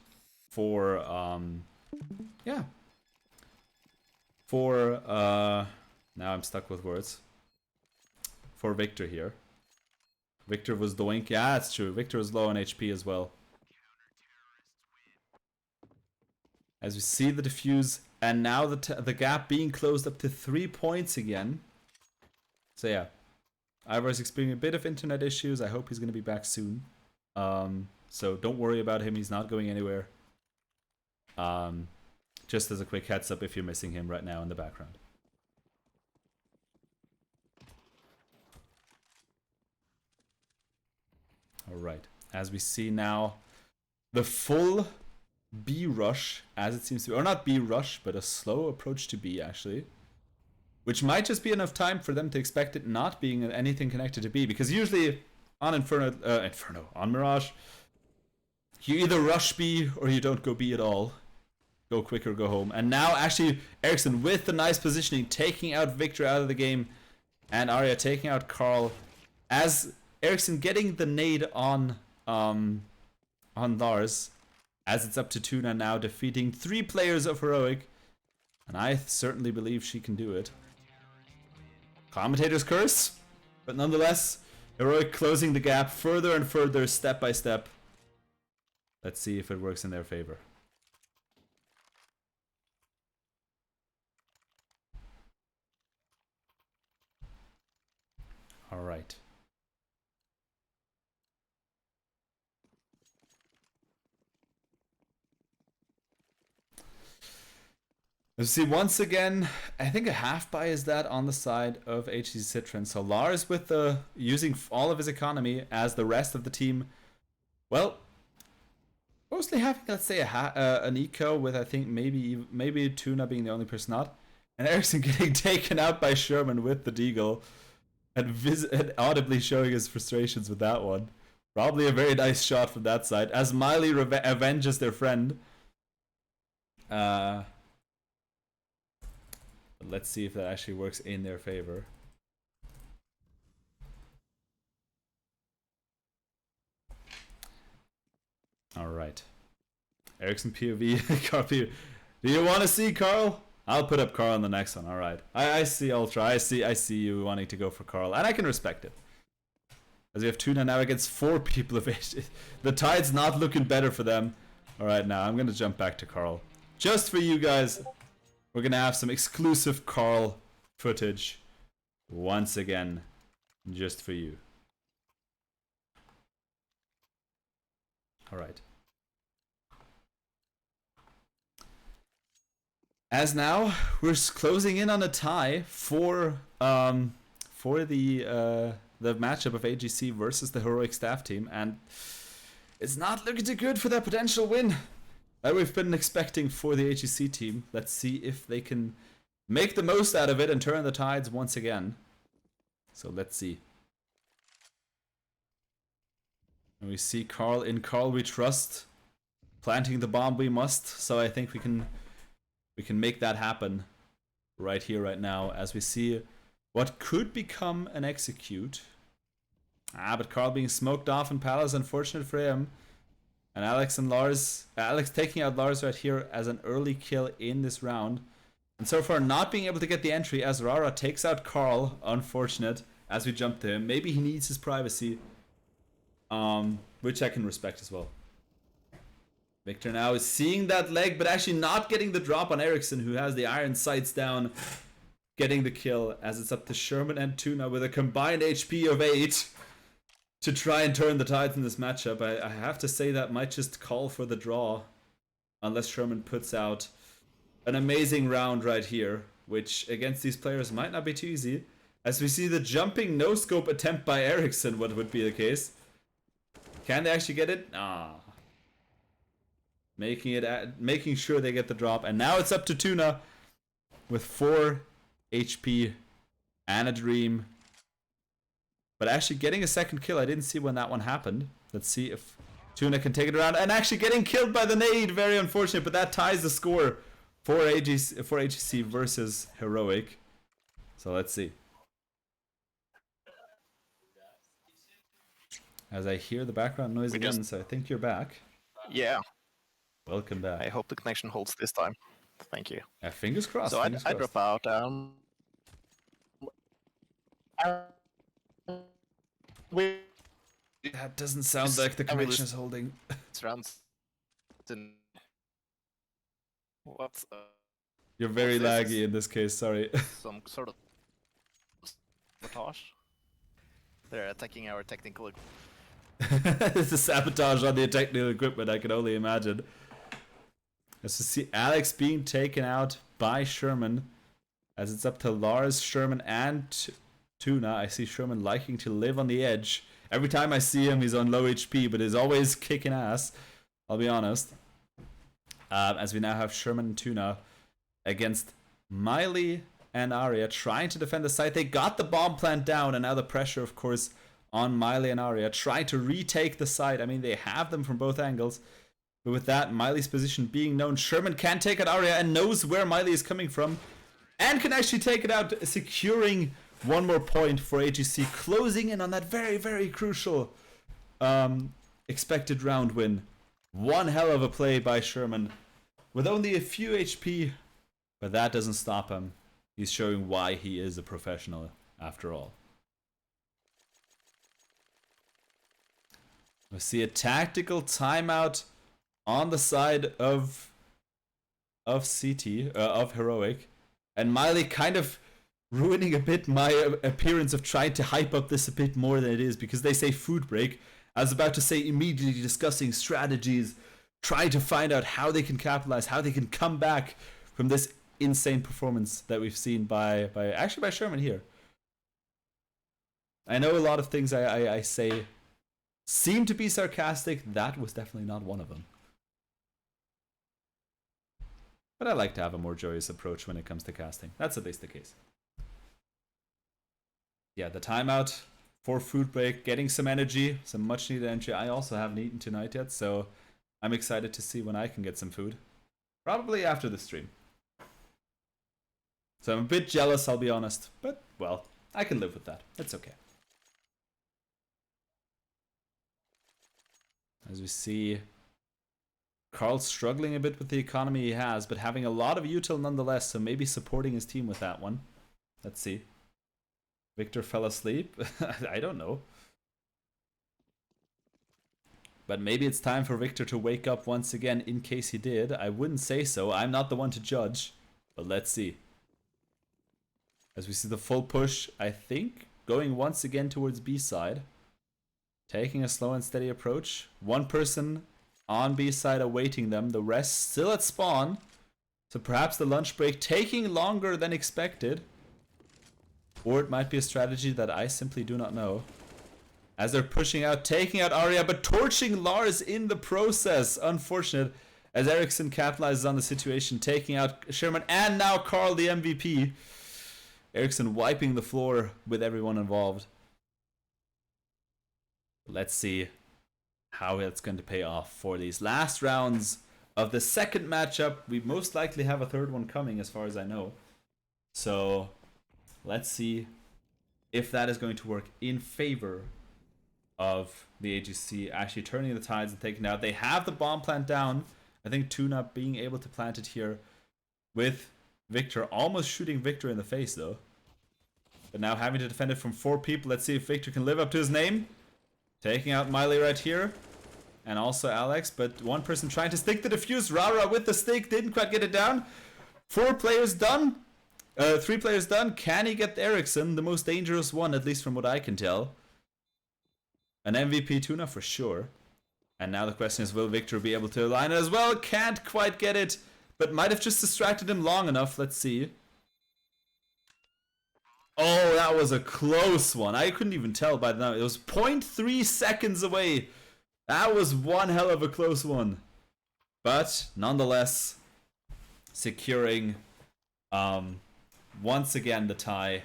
for now I'm stuck with words. For Victor here. Victor was doink. Yeah, that's true. Victor was low on HP as well. As we see the defuse, and now the gap being closed up to 3 points again. So yeah, Ivor is experiencing a bit of internet issues. I hope he's going to be back soon. So don't worry about him. He's not going anywhere. Just as a quick heads up if you're missing him right now in the background. Alright, as we see now, the full B rush, as it seems to be, or not B rush, but a slow approach to B actually, which might just be enough time for them to expect it not being anything connected to B, because usually on on Mirage, you either rush B or you don't go B at all. Go quick or go home. And now actually Ericsson with the nice positioning, taking out Victor out of the game, and Arya taking out Carl, as Ericsson getting the nade on Lars, as it's up to Tuna now, defeating 3 players of Heroic, and I certainly believe she can do it. Commentator's curse, but nonetheless, Heroic closing the gap further and further, step by step. Let's see if it works in their favor. All right. Let's see, once again, I think a half buy is that on the side of HC Citron. So Lars with using all of his economy, as the rest of the team, well, mostly having, let's say, an eco with, I think, maybe Tuna being the only person out. And Ericsson getting taken out by Sherman with the deagle. And audibly showing his frustrations with that one. Probably a very nice shot from that side. As Miley avenges their friend. But let's see if that actually works in their favor. Alright. Ericsson POV. Carl POV. Do you want to see Carl? I'll put up Carl in the next one. Alright. I see Ultra. I see you wanting to go for Carl. And I can respect it. As we have Tuna now against 4 people of age. The tide's not looking better for them. Alright, now I'm going to jump back to Carl. Just for you guys, we're going to have some exclusive Carl footage. Once again. Just for you. Alright. As now, we're closing in on a tie for the matchup of AGC versus the Heroic Staff team, and it's not looking too good for that potential win that we've been expecting for the AGC team. Let's see if they can make the most out of it and turn the tides once again. So let's see. And we see Carl. In Carl we trust. Planting the bomb we must. So I think we can make that happen right here, right now, as we see what could become an execute. But Carl being smoked off in Palace, unfortunate for him. And Alex taking out Lars right here as an early kill in this round. And so far not being able to get the entry as Rara takes out Carl, unfortunate, as we jump to him. Maybe he needs his privacy, which I can respect as well. Victor now is seeing that leg, but actually not getting the drop on Ericsson, who has the iron sights down, getting the kill, as it's up to Sherman and Tuna with a combined HP of 8 to try and turn the tides in this matchup. I have to say that might just call for the draw, unless Sherman puts out an amazing round right here, which against these players might not be too easy. As we see the jumping no-scope attempt by Ericsson, what would be the case? Can they actually get it? Ah. Making sure they get the drop. And now it's up to Tuna with 4 HP and a dream. But actually getting a second kill, I didn't see when that one happened. Let's see if Tuna can take it around. And actually getting killed by the nade. Very unfortunate, but that ties the score for AGC versus Heroic. So let's see. As I hear the background noise again, so I think you're back. Yeah. Welcome back. I hope the connection holds this time. Thank you. Yeah, fingers crossed. So fingers I crossed. drop out. That doesn't sound like the connection is holding. Rounds. What? You're very laggy in this case, sorry. Some sort of sabotage. They're attacking our technical. It's a sabotage on the technical equipment, I can only imagine. As you see Alex being taken out by Sherman, as it's up to Lars, Sherman, and Tuna. I see Sherman liking to live on the edge. Every time I see him, he's on low HP, but he's always kicking ass, I'll be honest. As we now have Sherman and Tuna against Miley and Arya trying to defend the site. They got the bomb plant down, and now the pressure, of course, on Miley and Arya trying to retake the site. I mean, they have them from both angles. But with that, Miley's position being known, Sherman can take out Arya and knows where Miley is coming from. And can actually take it out, securing one more point for AGC, closing in on that very, very crucial expected round win. One hell of a play by Sherman with only a few HP, but that doesn't stop him. He's showing why he is a professional after all. We see a tactical timeout on the side of CT, of Heroic, and Miley kind of ruining a bit my appearance of trying to hype up this a bit more than it is, because they say food break. I was about to say immediately discussing strategies, trying to find out how they can capitalize, how they can come back from this insane performance that we've seen by Sherman here. I know a lot of things I say seem to be sarcastic. That was definitely not one of them. But I like to have a more joyous approach when it comes to casting. That's at least the case. Yeah, the timeout for food break, getting some energy, some much needed energy. I also haven't eaten tonight yet, so I'm excited to see when I can get some food. Probably after the stream. So I'm a bit jealous, I'll be honest. But, well, I can live with that. It's okay. As we see, Carl's struggling a bit with the economy he has, but having a lot of util nonetheless, so maybe supporting his team with that one. Let's see. Victor fell asleep? I don't know. But maybe it's time for Victor to wake up once again in case he did. I wouldn't say so. I'm not the one to judge. But let's see. As we see the full push, I think, going once again towards B side. Taking a slow and steady approach. One person on B side awaiting them. The rest still at spawn. So perhaps the lunch break taking longer than expected. Or it might be a strategy that I simply do not know. As they're pushing out, taking out Arya, but torching Lars in the process. Unfortunate. As Ericsson capitalizes on the situation, taking out Sherman and now Carl, the MVP. Ericsson wiping the floor with everyone involved. Let's see how it's going to pay off for these last rounds of the second matchup. We most likely have a third one coming as far as I know. So let's see if that is going to work in favor of the AGC actually turning the tides and taking it out. They have the bomb plant down. I think Tuna being able to plant it here with Victor, almost shooting Victor in the face though. But now having to defend it from 4 people. Let's see if Victor can live up to his name. Taking out Miley right here. And also Alex, but one person trying to stick the defuse. Rara with the stick, didn't quite get it down. 4 players done. 3 players done. Can he get Ericsson, the most dangerous one, at least from what I can tell? An MVP Tuna for sure. And now the question is, will Victor be able to align it as well? Can't quite get it, but might have just distracted him long enough. Let's see. Oh, that was a close one. I couldn't even tell by now. It was 0.3 seconds away. That was one hell of a close one. But nonetheless, securing once again the tie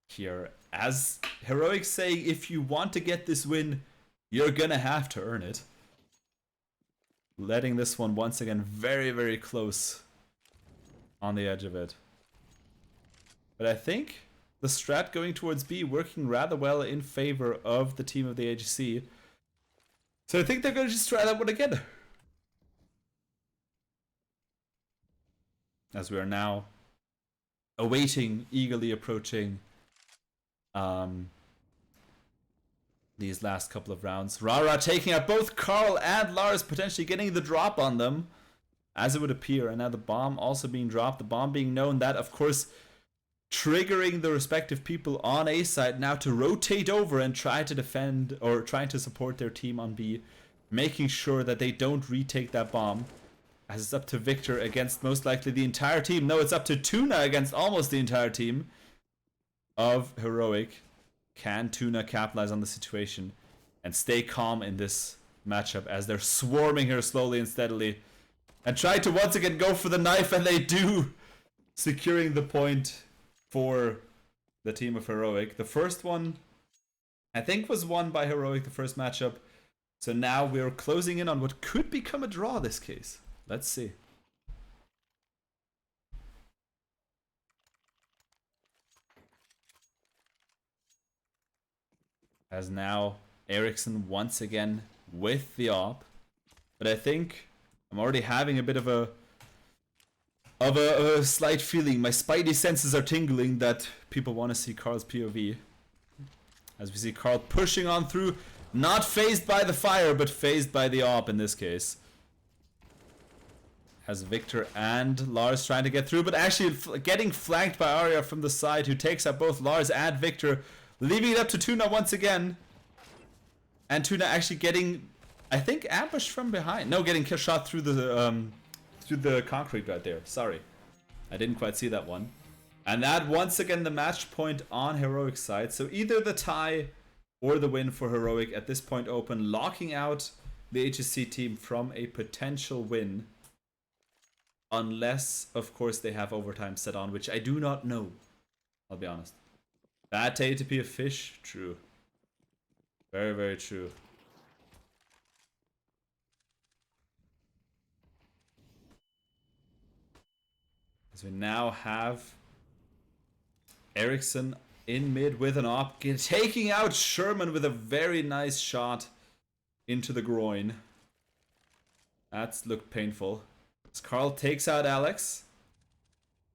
here. As Heroic saying, if you want to get this win, you're gonna have to earn it. Letting this one once again very, very close on the edge of it. But I think the strat going towards B working rather well in favor of the team of the AGC. So I think they're going to just try that one again. As we are now awaiting, eagerly approaching these last couple of rounds. Rara taking out both Carl and Lars, potentially getting the drop on them, as it would appear. And now the bomb also being dropped. The bomb being known, that of course triggering the respective people on A side now to rotate over and try to defend, or trying to support their team on B, making sure that they don't retake that bomb. As it's up to Victor against most likely the entire team. No, it's up to Tuna against almost the entire team of Heroic. Can Tuna capitalize on the situation and stay calm in this matchup as they're swarming her slowly and steadily and try to once again go for the knife, and they do, securing the point for the team of Heroic. The first one I think was won by Heroic, the first matchup. So now we're closing in on what could become a draw this case. Let's see. As now Ericsson once again with the AWP. But I think I'm already having a bit of a slight feeling. My spidey senses are tingling that people want to see Carl's POV. As we see Carl pushing on through, not phased by the fire, but phased by the AWP in this case. As Victor and Lars trying to get through, but actually getting flanked by Arya from the side, who takes out both Lars and Victor, leaving it up to Tuna once again. And Tuna actually getting, I think, ambushed from behind. No, getting shot through the concrete right there. Sorry, I didn't quite see that one. And that once again the match point on Heroic side. So either the tie or the win for Heroic at this point open, locking out the HSC team from a potential win Unless, of course, they have overtime set on, which I do not know. I'll be honest. Bad day to be a fish? True. Very, very true. As we now have Ericsson in mid with an op, taking out Sherman with a very nice shot into the groin. That's looked painful. As Carl takes out Alex.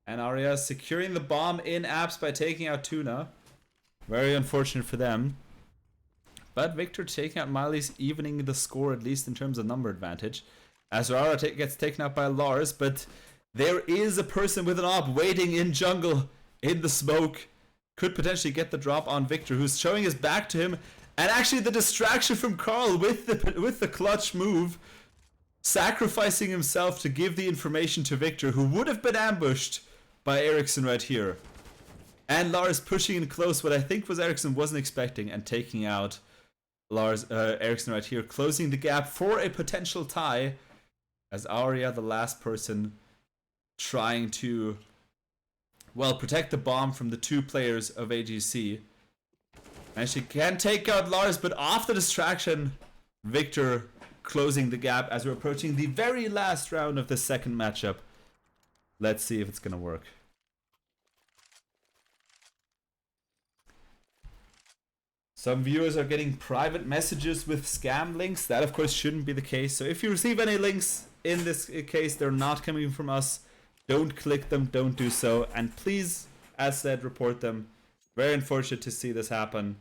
And Arya securing the bomb in apps by taking out Tuna. Very unfortunate for them. But Victor taking out Miley's, evening the score, at least in terms of number advantage. As Rara gets taken out by Lars, but there is a person with an op waiting in jungle in the smoke. Could potentially get the drop on Victor, who's showing his back to him. And actually the distraction from Carl with the clutch move. Sacrificing himself to give the information to Victor, who would have been ambushed by Ericsson right here. And Lars pushing in close, what I think was Ericsson wasn't expecting, and taking out Ericsson right here, closing the gap for a potential tie. As Arya, the last person, trying to, well, protect the bomb from the two players of AGC. And she can take out Lars, but off the distraction, Victor closing the gap as we're approaching the very last round of the second matchup. Let's see if it's gonna work. Some viewers are getting private messages with scam links. That of course shouldn't be the case. So if you receive any links in this case, they're not coming from us. Don't click them, don't do so. And please, as said, report them. Very unfortunate to see this happen.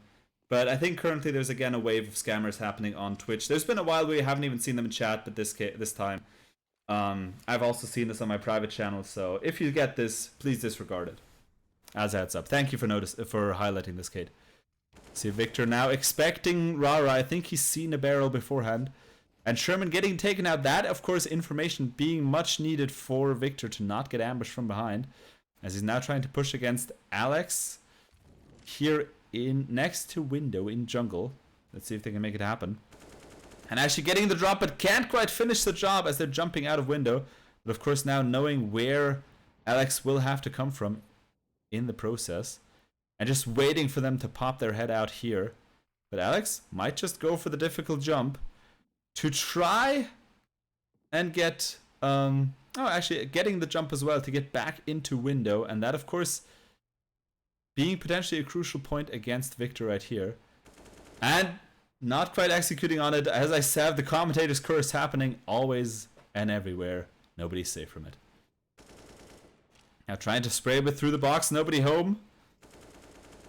But I think currently there's again a wave of scammers happening on Twitch. There's been a while we haven't even seen them in chat, but this time I've also seen this on my private channel. So if you get this, please disregard it. As a heads up. Thank you for highlighting this, Kate. See Victor now expecting Rara. I think he's seen a barrel beforehand. And Sherman getting taken out. That, of course, information being much needed for Victor to not get ambushed from behind. As he's now trying to push against Alex here in next to window in jungle. Let's see if they can make it happen. And actually getting the drop, but can't quite finish the job as they're jumping out of window. But of course now knowing where Alex will have to come from in the process. And just waiting for them to pop their head out here. But Alex might just go for the difficult jump to try and get actually getting the jump as well to get back into window. And that of course being potentially a crucial point against Victor right here. And not quite executing on it. As I said, the commentator's curse happening always and everywhere. Nobody's safe from it. Now trying to spray a bit through the box. Nobody home.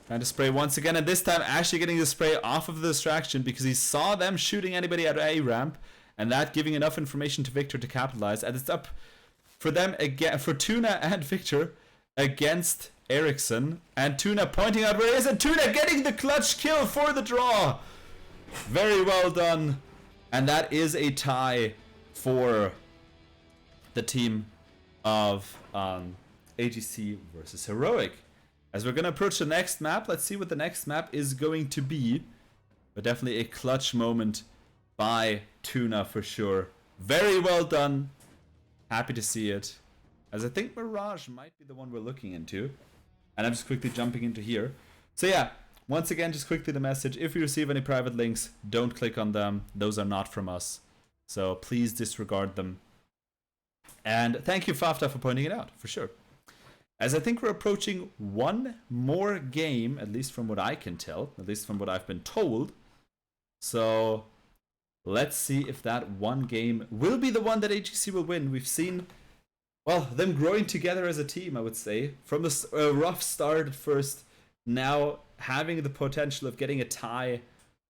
Trying to spray once again. And this time actually getting the spray off of the distraction because he saw them shooting anybody at A ramp. And that giving enough information to Victor to capitalize. And it's up for them again, for Tuna and Victor against Ericsson. And Tuna pointing out where he is. And Tuna getting the clutch kill for the draw. Very well done. And that is a tie for the team of AGC versus Heroic. As we're going to approach the next map, let's see what the next map is going to be. But definitely a clutch moment by Tuna for sure. Very well done. Happy to see it. As I think Mirage might be the one we're looking into. And I'm just quickly jumping into here. So yeah, once again, just quickly the message. If you receive any private links, don't click on them. Those are not from us. So please disregard them. And thank you, Fafta, for pointing it out, for sure. As I think we're approaching one more game, at least from what I can tell, at least from what I've been told. So let's see if that one game will be the one that AGC will win. We've seen, well, them growing together as a team, I would say. From the rough start at first, now having the potential of getting a tie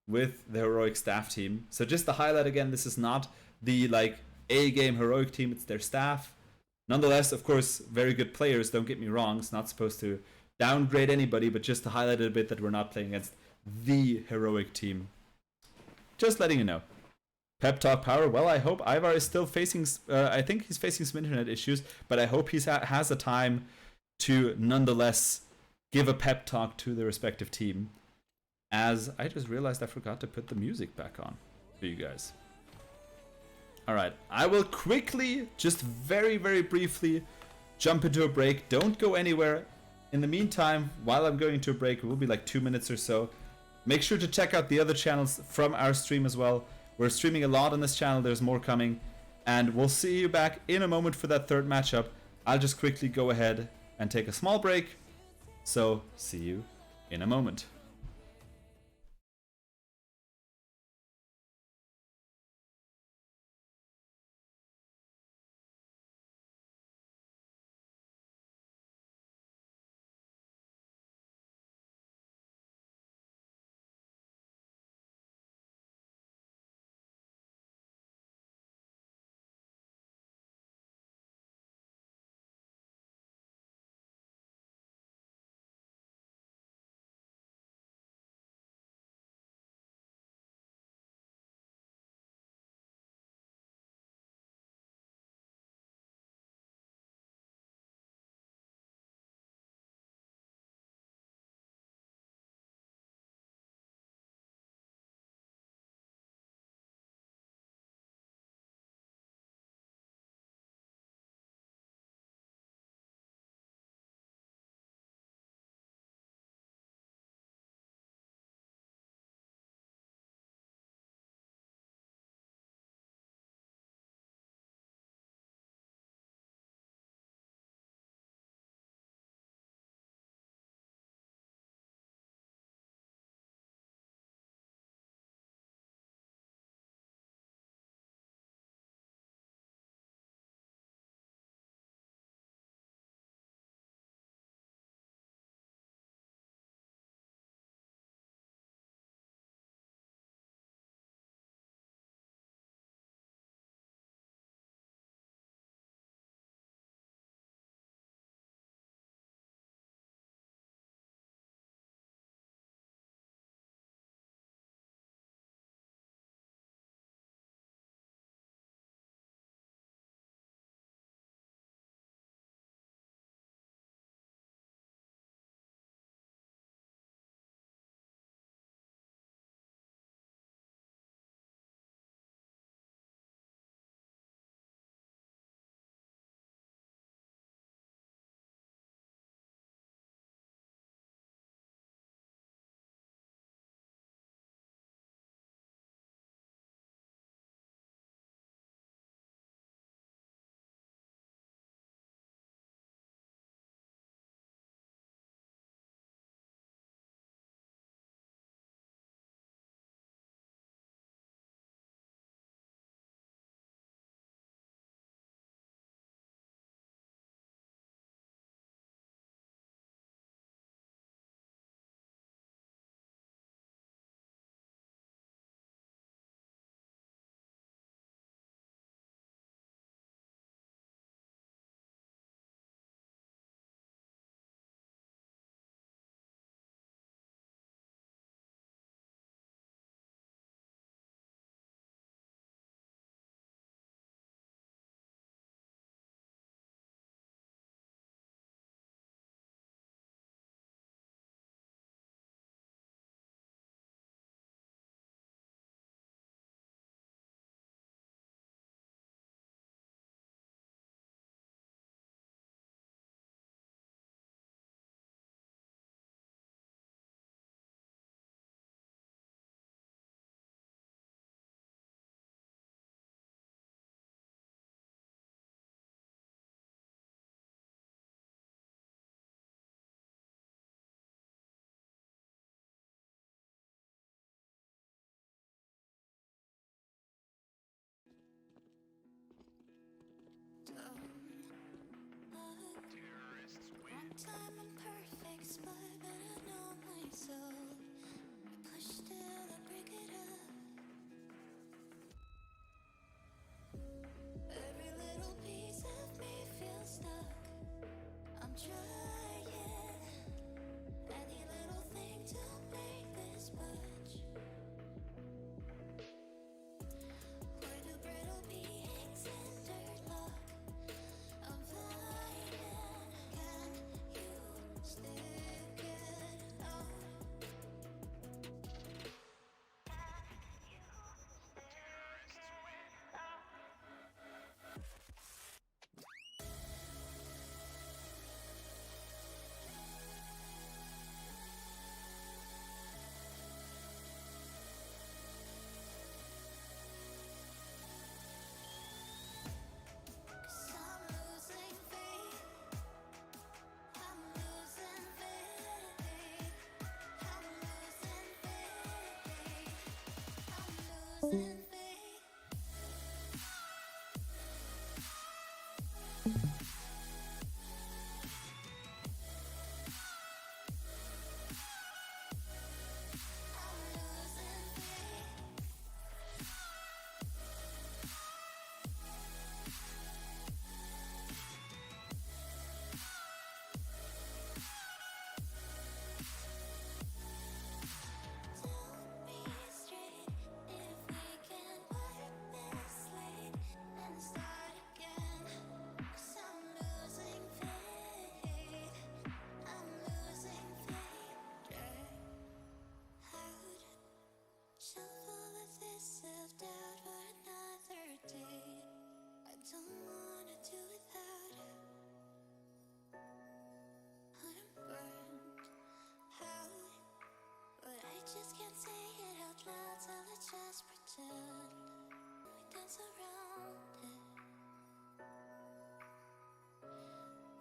with the Heroic staff team. So just to highlight again, this is not the A-game Heroic team, it's their staff. Nonetheless, of course, very good players, don't get me wrong. It's not supposed to downgrade anybody, but just to highlight it a bit that we're not playing against the Heroic team. Just letting you know. Pep Talk Power, well, I hope Ivar is still facing, I think he's facing some internet issues, but I hope he has a time to nonetheless give a pep talk to the respective team. As I just realized I forgot to put the music back on for you guys. Alright, I will quickly, just very, very briefly, jump into a break. Don't go anywhere. In the meantime, while I'm going to a break, it will be like 2 minutes or so. Make sure to check out the other channels from our stream as well. We're streaming a lot on this channel, there's more coming. And we'll see you back in a moment for that third matchup. I'll just quickly go ahead and take a small break. So, see you in a moment. day. I don't wanna do without you. I'm burned out, but I just can't say it out loud, so let's just pretend we dance around it.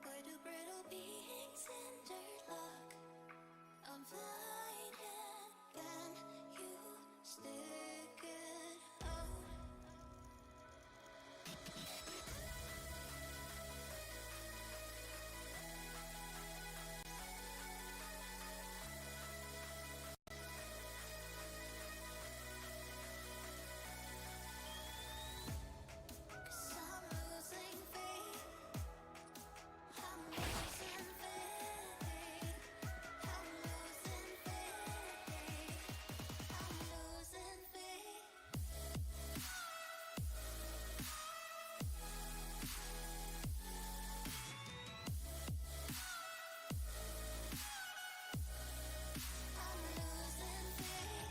We're two brittle beings in dirt luck. I'm flying and can you stick it out? Cause I'm losing faith. I'm losing faith. I'm losing faith. I'm losing faith. I'm losing faith.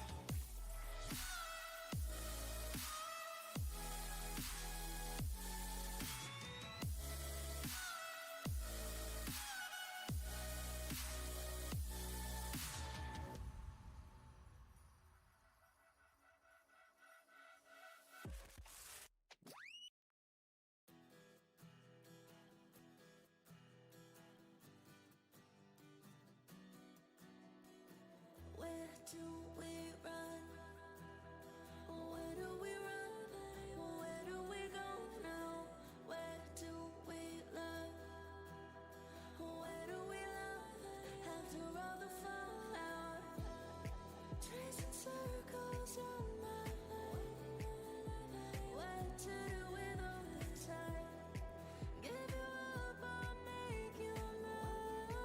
Where do we run? Where do we run? Where do we go now? Where do we love? Where do we love? After all the fallout, tracing circles on my life. What to do with all this time? Give you up, I'll make you mine.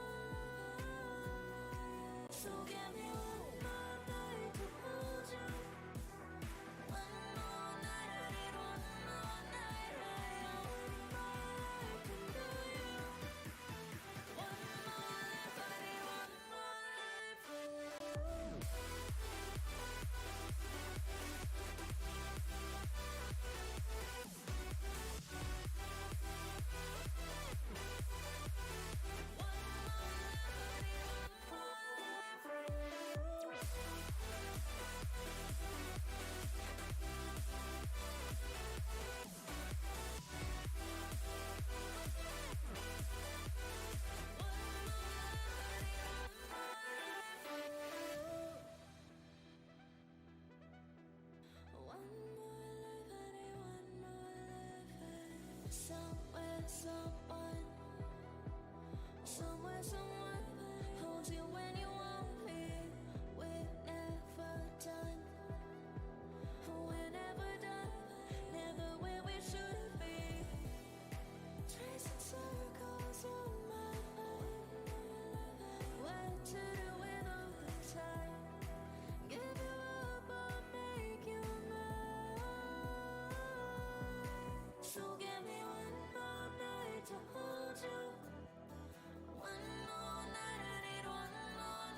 So give me one more night to hold you. One more night, I need one more night. One more life to know you. One more life, I need one more life for you. One more life, I need one more life. Somewhere, someone, somewhere, someone holds you when you want me. We're never done. We're never done. Never where we should be. Tracing circles on my life. What to do with all the time? Give you up, I'll make you mine. So give me one more night to hold you. One more night, I need one more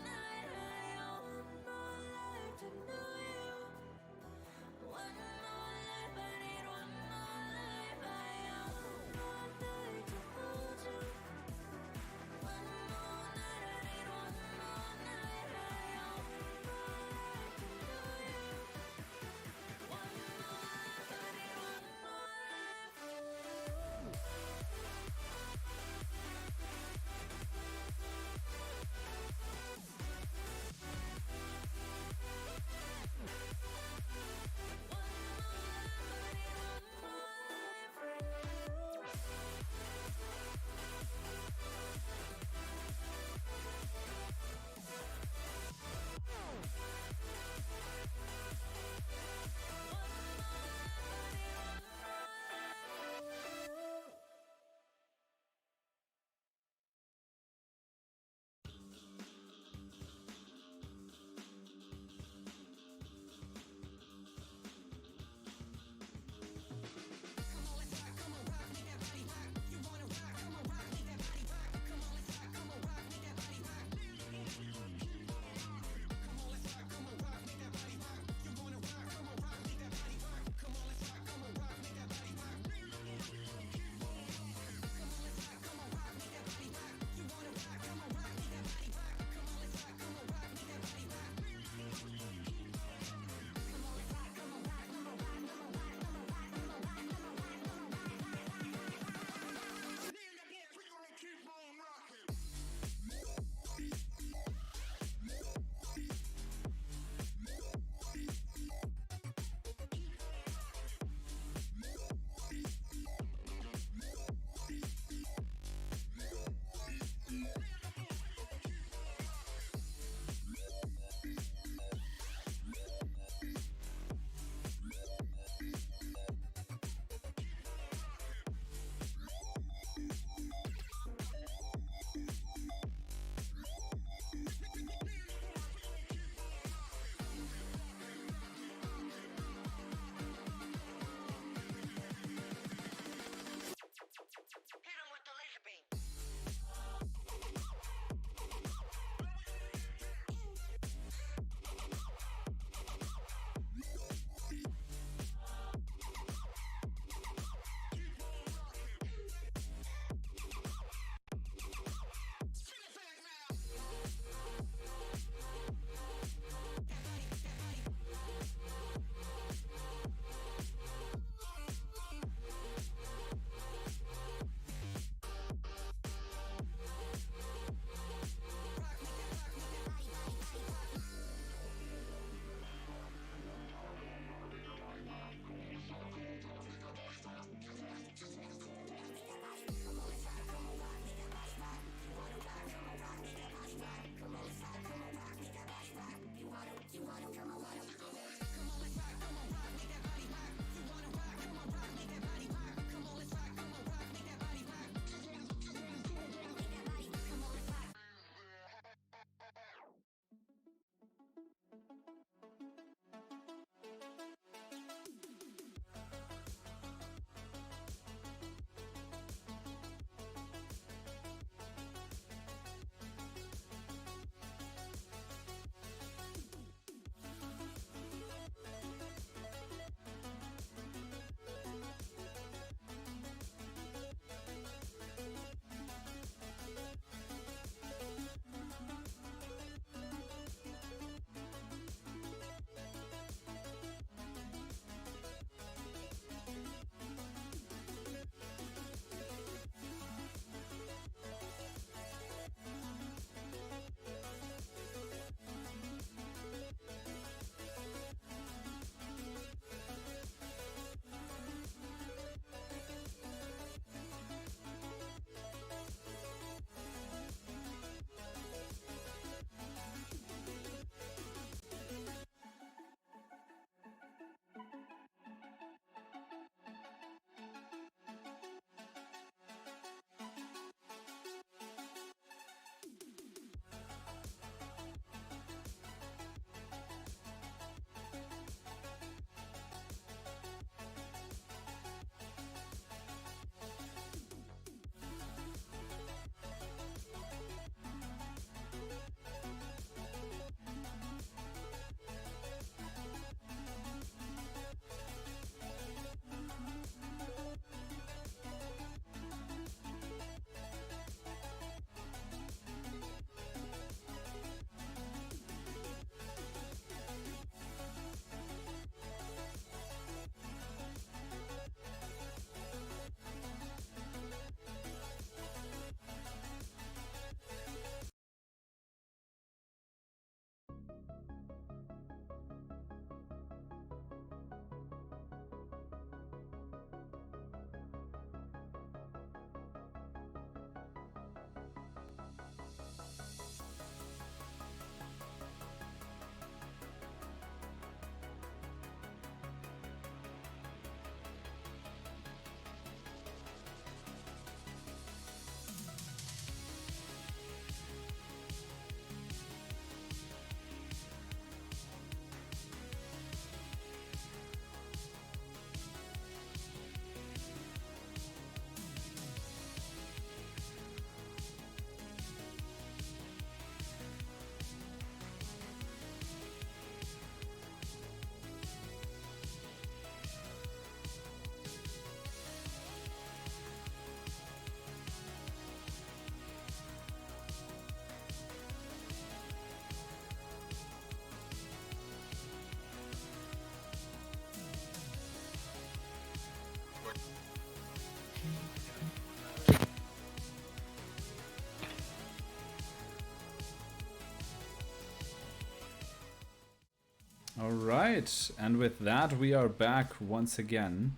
right, and with that we are back once again.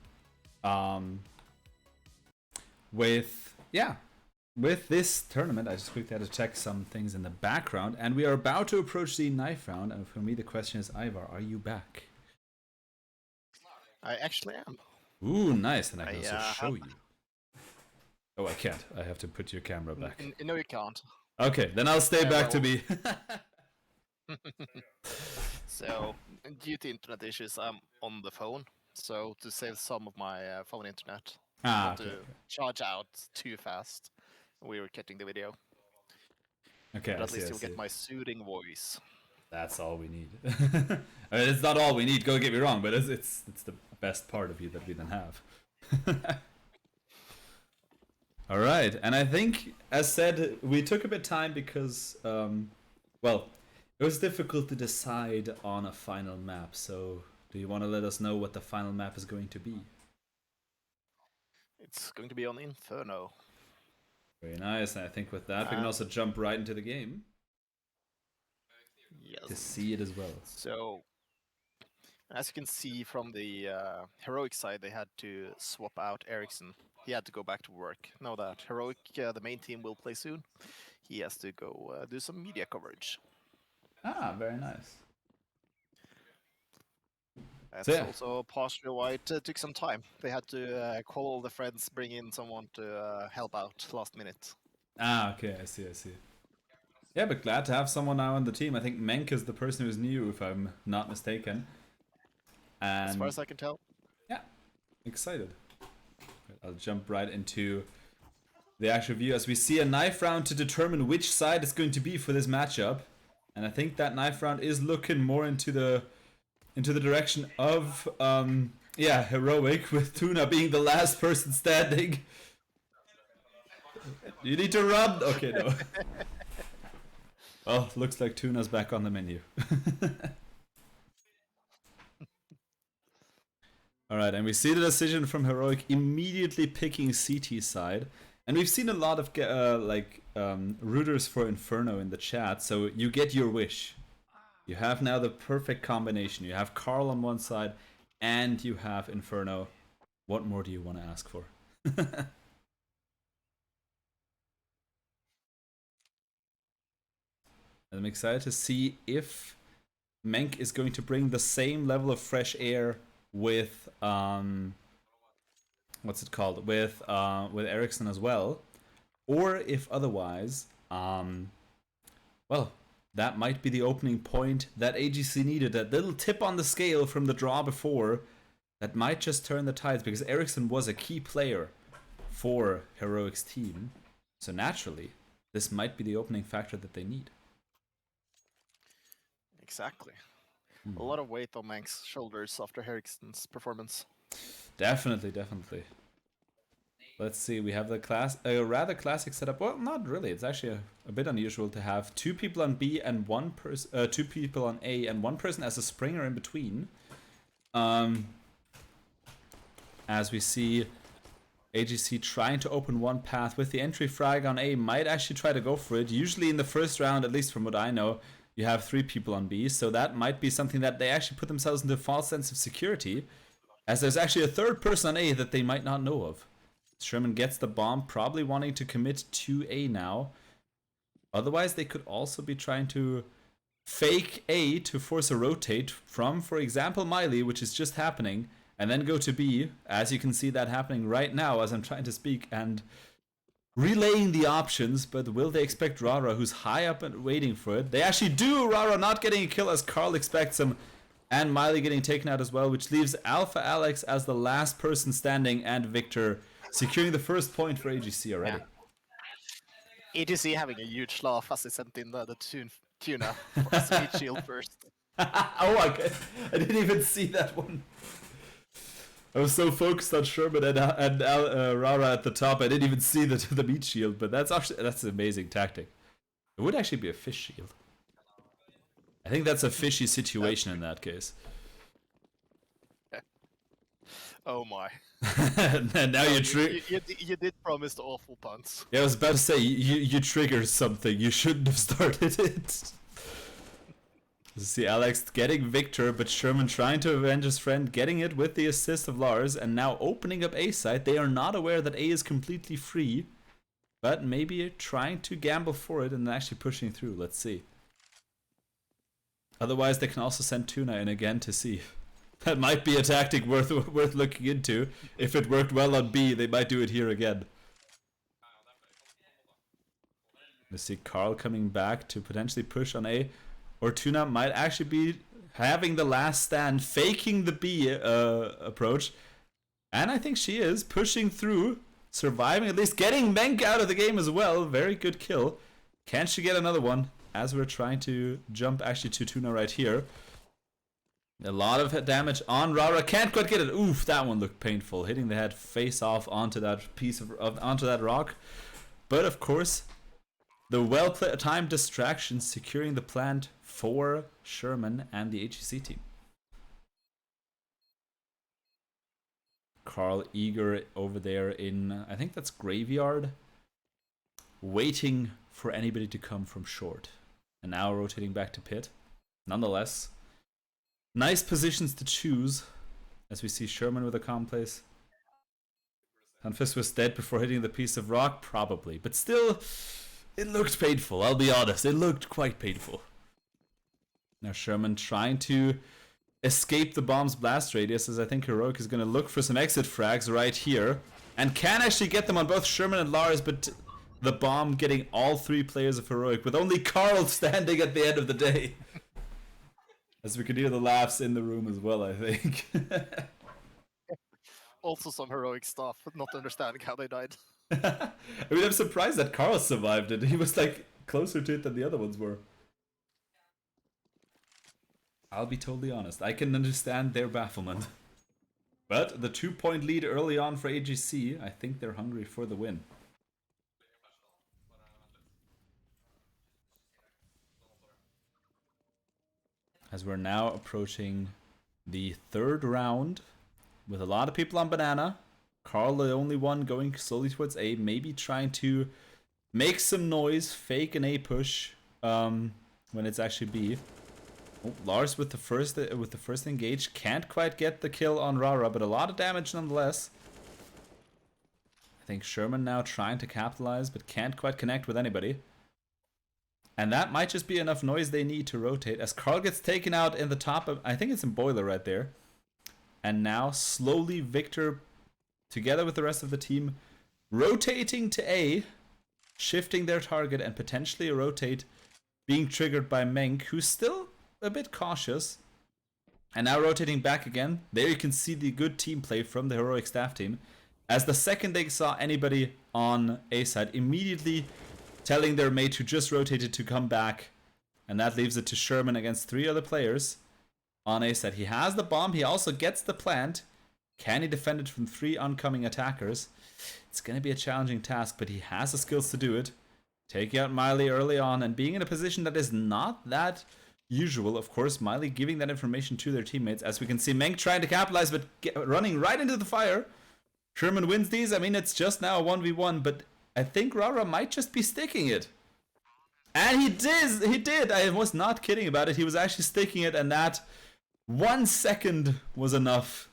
With this tournament, I just quickly had to check some things in the background, and we are about to approach the knife round. And for me, the question is, Ivar, are you back? I actually am. Ooh, nice, and I can also have- show you. Oh, I can't. I have to put your camera back. No, you can't. Okay, then I'll stay back to me. So, due to internet issues, I'm on the phone. So, to save some of my phone internet, not okay. to charge out too fast, we were cutting the video. Okay, But I at least see. you'll get my soothing voice. That's all we need. I mean, it's not all we need. Don't get me wrong, but it's the best part of you that we then have. All right, and I think, as said, we took a bit of time because, well, it was difficult to decide on a final map. So, do you want to let us know what the final map is going to be? It's going to be on Inferno. Very nice. And I think with that, we can also jump right into the game Yes. to see it as well. So, as you can see from the Heroic side, they had to swap out Ericsson. He had to go back to work. Now that Heroic, the main team, will play soon, he has to go do some media coverage. Ah, very nice. That's So, yeah. also partially why it took some time. They had to call all the friends, bring in someone to help out last minute. Ah, okay, I see. Yeah, but glad to have someone now on the team. I think Menk is the person who's new, if I'm not mistaken. And As far as I can tell. yeah, excited. I'll jump right into the actual view as we see a knife round to determine which side it's going to be for this matchup. And I think that knife round is looking more into the direction of Heroic, with Tuna being the last person standing. You need to run. Okay, no. Well, looks like Tuna's back on the menu. Alright, and we see the decision from Heroic immediately picking CT side. And we've seen a lot of rooters for Inferno in the chat, so you get your wish. You have now the perfect combination. You have Carl on one side, and you have Inferno. What more do you want to ask for? I'm excited to see if Menk is going to bring the same level of fresh air with what's it called? With Ericsson as well, or if otherwise, well, that might be the opening point that AGC needed. That little tip on the scale from the draw before that might just turn the tides, because Ericsson was a key player for Heroic's team. So naturally, this might be the opening factor that they need. Exactly. A lot of weight on Mank's shoulders after Ericsson's performance. Definitely. Let's see, we have a rather classic setup. Well, not really. It's actually a bit unusual to have two people on B and two people on A and one person as a springer in between. As we see AGC trying to open one path with the entry frag on A, might actually try to go for it. Usually in the first round, at least from what I know, you have three people on B, so that might be something that they actually put themselves into a false sense of security, as there's actually a third person on A that they might not know of. Sherman gets the bomb, probably wanting to commit to A now. Otherwise, they could also be trying to fake A to force a rotate from, for example, Miley, which is just happening, and then go to B, as you can see that happening right now as I'm trying to speak, and relaying the options. But will they expect Rara, who's high up and waiting for it? They actually do! Rara not getting a kill as Carl expects him, and Miley getting taken out as well, which leaves Alpha Alex as the last person standing, and Victor securing the first point for AGC already. Yeah. AGC having a huge laugh as they sent in the tuna as a meat shield first. Oh, I didn't even see that one. I was so focused on Sherman and Rara at the top, I didn't even see the meat shield. But that's an amazing tactic. It would actually be a fish shield. I think that's a fishy situation in that case. Oh my. And now you did promise the awful puns. Yeah, I was about to say, you triggered something. You shouldn't have started it. See Alex getting Victor, but Sherman trying to avenge his friend, getting it with the assist of Lars, and now opening up A side. They are not aware that A is completely free, but maybe trying to gamble for it and actually pushing through. Let's see. Otherwise, they can also send Tuna in again to see. That might be a tactic worth looking into. If it worked well on B, they might do it here again. Let's see Carl coming back to potentially push on A. Or Tuna might actually be having the last stand, faking the B approach. And I think she is pushing through, surviving, at least getting Menk out of the game as well. Very good kill. Can she get another one? As we're trying to jump actually to Tuna right here. A lot of damage on Rara. Can't quite get it. Oof, that one looked painful. Hitting the head face off onto that piece onto that rock. But of course, the well-timed distraction securing the plant for Sherman and the AGC team. Carl eager over there in, I think that's Graveyard, waiting for anybody to come from short. And now rotating back to pit. Nonetheless, nice positions to choose, as we see Sherman with a calm place. Hanfist was dead before hitting the piece of rock, probably, but still, it looked painful, I'll be honest. It looked quite painful. Now Sherman trying to escape the bomb's blast radius, as I think Heroic is going to look for some exit frags right here. And can actually get them on both Sherman and Lars, but the bomb getting all three players of Heroic, with only Carl standing at the end of the day. As we could hear the laughs in the room as well, I think. Also some heroic stuff, not understanding how they died. I mean, I'm surprised that Carl survived it. He was like closer to it than the other ones were. I'll be totally honest. I can understand their bafflement. But the 2-point lead early on for AGC, I think they're hungry for the win. As we're now approaching the third round, with a lot of people on banana. Carl the only one going slowly towards A, maybe trying to make some noise, fake an A push when it's actually B. Oh, Lars with the first engage, can't quite get the kill on Rara, but a lot of damage nonetheless. I think Sherman now trying to capitalize, but can't quite connect with anybody. And that might just be enough noise they need to rotate, as Carl gets taken out in the top of, I think it's in Boiler right there. And now slowly Victor, together with the rest of the team, rotating to A, shifting their target, and potentially a rotate being triggered by Menk, who's still a bit cautious. And now rotating back again. There you can see the good team play from the Heroic staff team. As the second they saw anybody on A side, immediately telling their mate who just rotated to come back. And that leaves it to Sherman against 3 other players on A side. He has the bomb. He also gets the plant. Can he defend it from 3 oncoming attackers? It's going to be a challenging task, but he has the skills to do it. Taking out Miley early on and being in a position that is not that usual. Of course, Miley giving that information to their teammates. As we can see, Menk trying to capitalize, but running right into the fire. Sherman wins these. I mean, it's just now a 1v1, but I think Rara might just be sticking it. And he did. I was not kidding about it. He was actually sticking it, and that 1 second was enough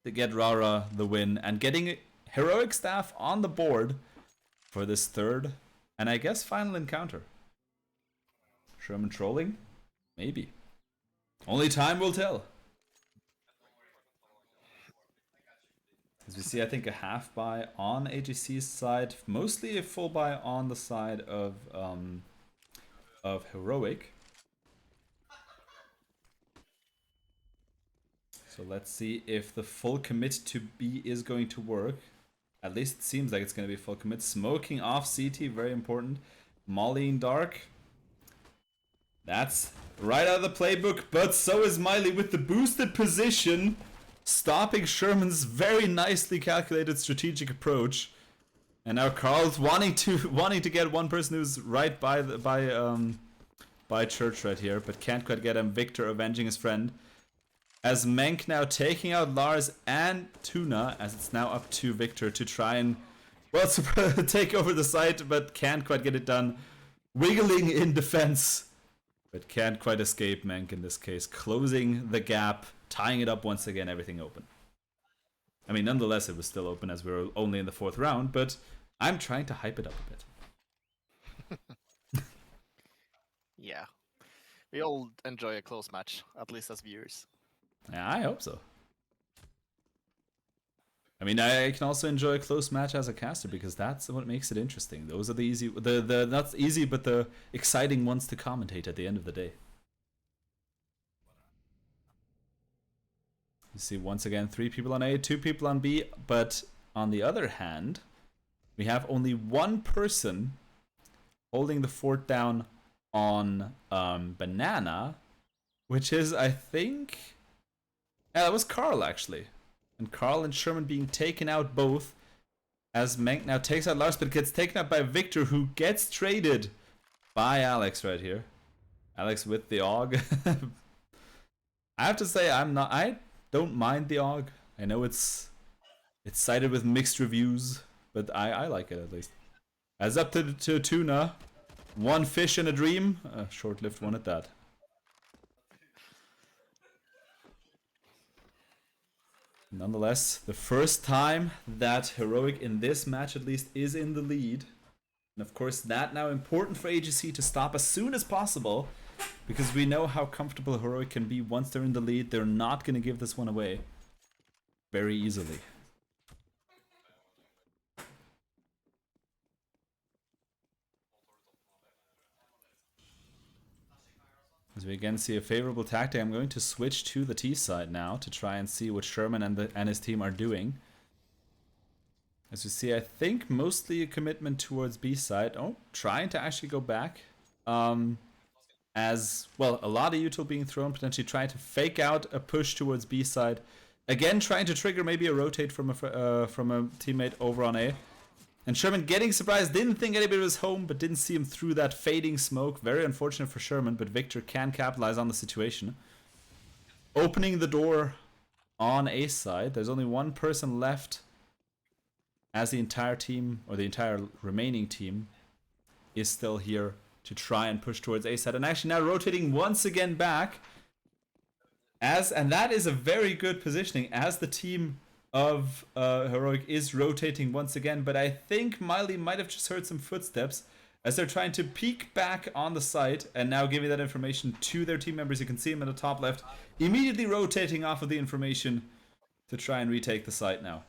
to get Rara the win. And getting Heroic staff on the board for this third, and I guess final encounter. Sherman trolling? Maybe. Only time will tell. As we see, I think a half buy on AGC's side, mostly a full buy on the side of Heroic. So let's see if the full commit to B is going to work. At least it seems like it's going to be full commit. Smoking off CT, very important. Mollying Dark. That's right out of the playbook, but so is Miley with the boosted position, stopping Sherman's very nicely calculated strategic approach. And now Carl's wanting to get one person who's right by Church right here, but can't quite get him. Victor avenging his friend. As Menk now taking out Lars and Tuna, as it's now up to Victor to try and, well, take over the site, but can't quite get it done. Wiggling in defense But can't quite escape Menk in this case. Closing the gap, tying it up once again, everything open. I mean, nonetheless, it was still open as we were only in the 4th round, but I'm trying to hype it up a bit. Yeah. We all enjoy a close match, at least as viewers. Yeah, I hope so. I mean, I can also enjoy a close match as a caster because that's what makes it interesting. Those are the easy, the not easy, but the exciting ones to commentate at the end of the day. You see, once again, 3 people on A, 2 people on B, but on the other hand, we have only 1 person holding the fort down on Banana, which is, I think... Yeah, that was Carl, actually. And Carl and Sherman being taken out both, as Menk now takes out Lars, but gets taken out by Victor, who gets traded by Alex right here. Alex with the AUG. I have to say, I don't mind the AUG. I know it's cited with mixed reviews, but I like it at least. As up to Tuna, 1 fish and a dream, a short-lived one at that. Nonetheless, the first time that Heroic in this match at least is in the lead. And of course that now important for AGC to stop as soon as possible, because we know how comfortable Heroic can be once they're in the lead. They're not going to give this one away very easily. As we again see a favorable tactic, I'm going to switch to the T side now to try and see what Sherman and his team are doing. As you see, I think mostly a commitment towards B side. Oh, trying to actually go back. As well, a lot of util being thrown, potentially trying to fake out a push towards B side. Again, trying to trigger maybe a rotate from a teammate over on A. And Sherman getting surprised, didn't think anybody was home, but didn't see him through that fading smoke. Very unfortunate for Sherman, but Victor can capitalize on the situation. Opening the door on A side. There's only 1 person left as the entire team, or the entire remaining team, is still here to try and push towards A side. And actually now rotating once again back. And that is a very good positioning as the team of Heroic is rotating once again, but I think Miley might have just heard some footsteps as they're trying to peek back on the site and now giving that information to their team members. You can see them in the top left, immediately rotating off of the information to try and retake the site now.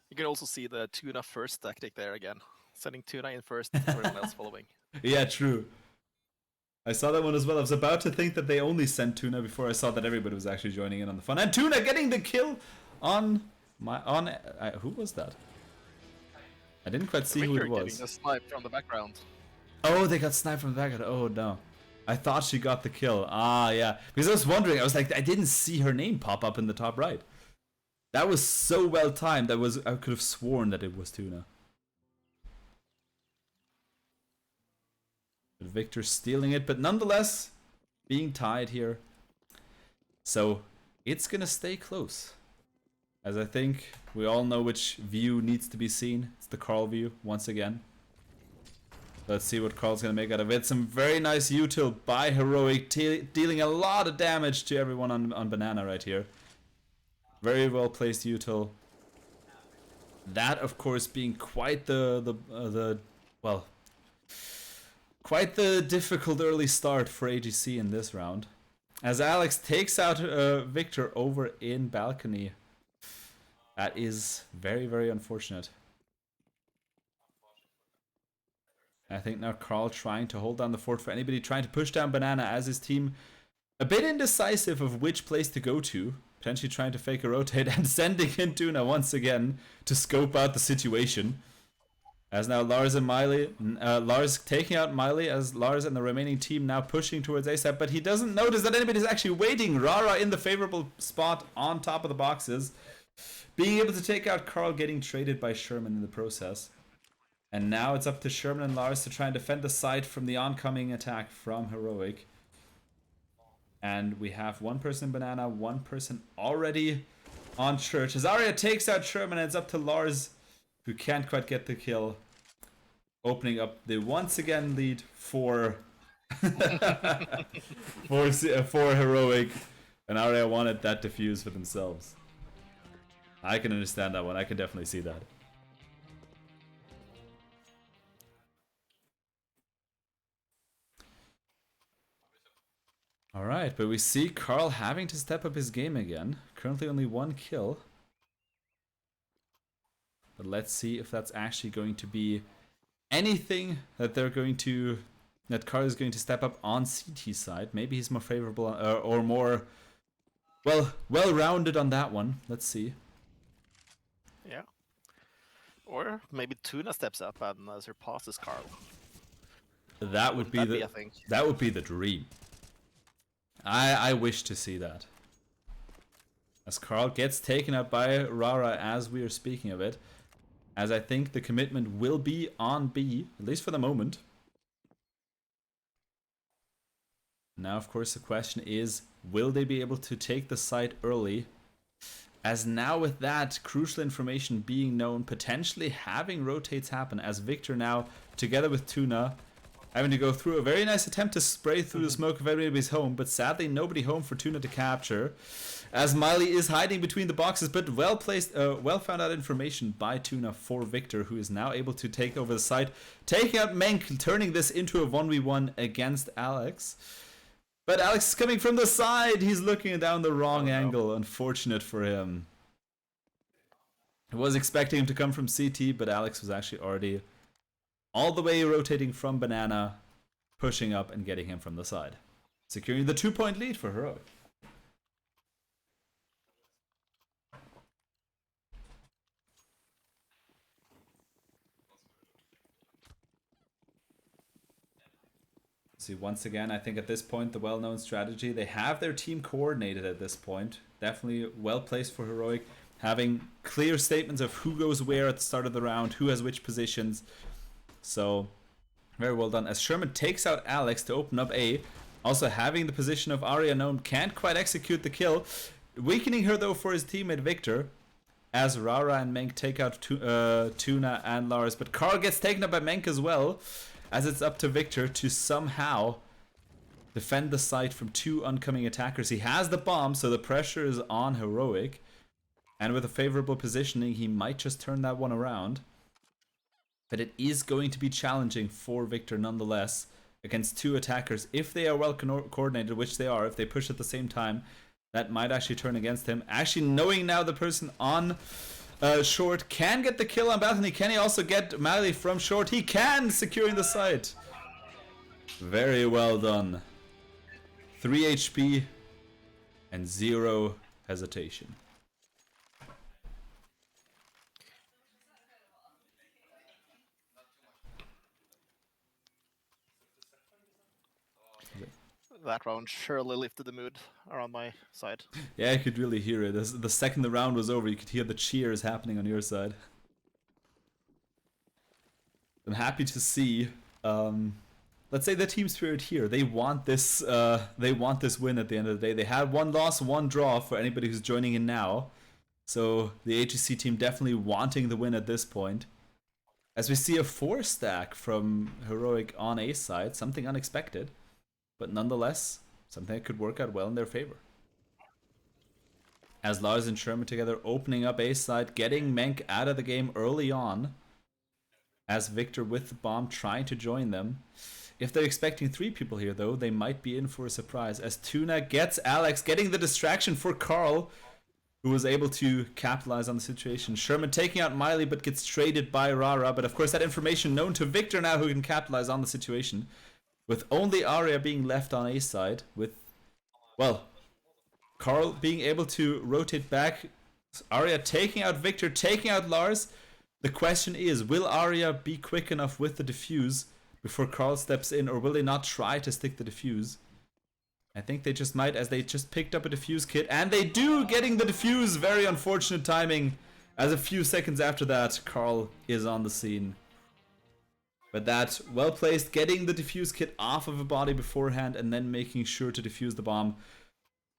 You can also see the Tuna first tactic there again. Sending Tuna in first, everyone else following. Yeah, true. I saw that one as well. I was about to think that they only sent Tuna before I saw that everybody was actually joining in on the fun. And Tuna getting the kill on who was that? I didn't quite see who it was. Getting a snipe from the background. Oh, they got sniped from the background. Oh no. I thought she got the kill. Ah, yeah. Because I was wondering, I was like, I didn't see her name pop up in the top right. That was so well timed. I could have sworn that it was Tuna. Victor stealing it, but nonetheless being tied here. So it's gonna stay close. As I think we all know which view needs to be seen. It's the Carl view once again. Let's see what Carl's gonna make out of it. Some very nice util by Heroic, dealing a lot of damage to everyone on Banana right here. Very well placed util. That of course being quite quite the difficult early start for AGC in this round. As Alex takes out Victor over in balcony. That is very, very unfortunate. I think now Carl trying to hold down the fort for anybody trying to push down Banana as his team a bit indecisive of which place to go to. Potentially trying to fake a rotate and sending in Tuna once again to scope out the situation. As now Lars and Miley, Lars taking out Miley as Lars and the remaining team now pushing towards ASAP, but he doesn't notice that anybody's actually waiting. Rara in the favorable spot on top of the boxes. Being able to take out Carl, getting traded by Sherman in the process. And now it's up to Sherman and Lars to try and defend the site from the oncoming attack from Heroic. And we have 1 person Banana, 1 person already on Church. As Arya takes out Sherman, and it's up to Lars, who can't quite get the kill. Opening up the once again lead for for heroic, and Arya wanted that defuse for themselves. I can understand that one. I can definitely see that. Alright, but we see Carl having to step up his game again. Currently only 1 kill. But let's see if that's actually going to be anything that that Carl is going to step up on CT side. Maybe he's more favorable or more well-rounded on that one. Let's see. Yeah. Or maybe Tuna steps up and surpasses Carl. That would be I think. That would be the dream. I wish to see that. As Carl gets taken out by Rara as we are speaking of it. As I think the commitment will be on B, at least for the moment. Now, of course, the question is, will they be able to take the site early? As now with that crucial information being known, potentially having rotates happen, as Victor now, together with Tuna, having to go through a very nice attempt to spray through the smoke of everybody's home, but sadly nobody home for Tuna to capture. As Miley is hiding between the boxes, but well placed, well found out information by Tuna for Victor, who is now able to take over the site, taking out Menk, turning this into a 1v1 against Alex. But Alex is coming from the side. He's looking down the wrong angle. Unfortunate for him. I was expecting him to come from CT, but Alex was actually already all the way rotating from Banana, pushing up and getting him from the side. Securing the 2-point lead for Heroic. See, once again, I think at this point, the well-known strategy, they have their team coordinated at this point. Definitely well-placed for Heroic, having clear statements of who goes where at the start of the round, who has which positions. So, very well done. As Sherman takes out Alex to open up A, also having the position of Arya known, can't quite execute the kill. Weakening her, though, for his teammate Victor, as Rara and Menk take out Tuna and Lars. But Carl gets taken up by Menk as well, as it's up to Victor to somehow defend the site from 2 oncoming attackers. He has the bomb, so the pressure is on Heroic. And with a favorable positioning, he might just turn that one around. But it is going to be challenging for Victor nonetheless against 2 attackers. If they are well coordinated, which they are, if they push at the same time, that might actually turn against him. Actually, knowing now the person on short can get the kill on balcony. Can he also get Mally from short? He can, securing the site. Very well done. 3 HP and 0 hesitation. That round surely lifted the mood around my side. Yeah, I could really hear it. As the second the round was over, you could hear the cheers happening on your side. I'm happy to see. Let's say the team spirit here. They want this. They want this win at the end of the day. They had 1 loss, 1 draw for anybody who's joining in now. So the AGC team definitely wanting the win at this point. As we see a 4 stack from Heroic on A side, something unexpected. But nonetheless, something that could work out well in their favor. As Lars and Sherman together opening up A side, getting Menk out of the game early on. As Victor with the bomb trying to join them. If they're expecting 3 people here though, they might be in for a surprise. As Tuna gets Alex, getting the distraction for Carl, who was able to capitalize on the situation. Sherman taking out Miley but gets traded by Rara. But of course that information known to Victor now, who can capitalize on the situation. With only Arya being left on A side, with, well, Carl being able to rotate back, Arya taking out Victor, taking out Lars. The question is, will Arya be quick enough with the defuse before Carl steps in, or will they not try to stick the defuse? I think they just might, as they just picked up a defuse kit, and they do, getting the defuse. Very unfortunate timing, as a few seconds after that, Carl is on the scene. But that, well placed, getting the defuse kit off of a body beforehand and then making sure to defuse the bomb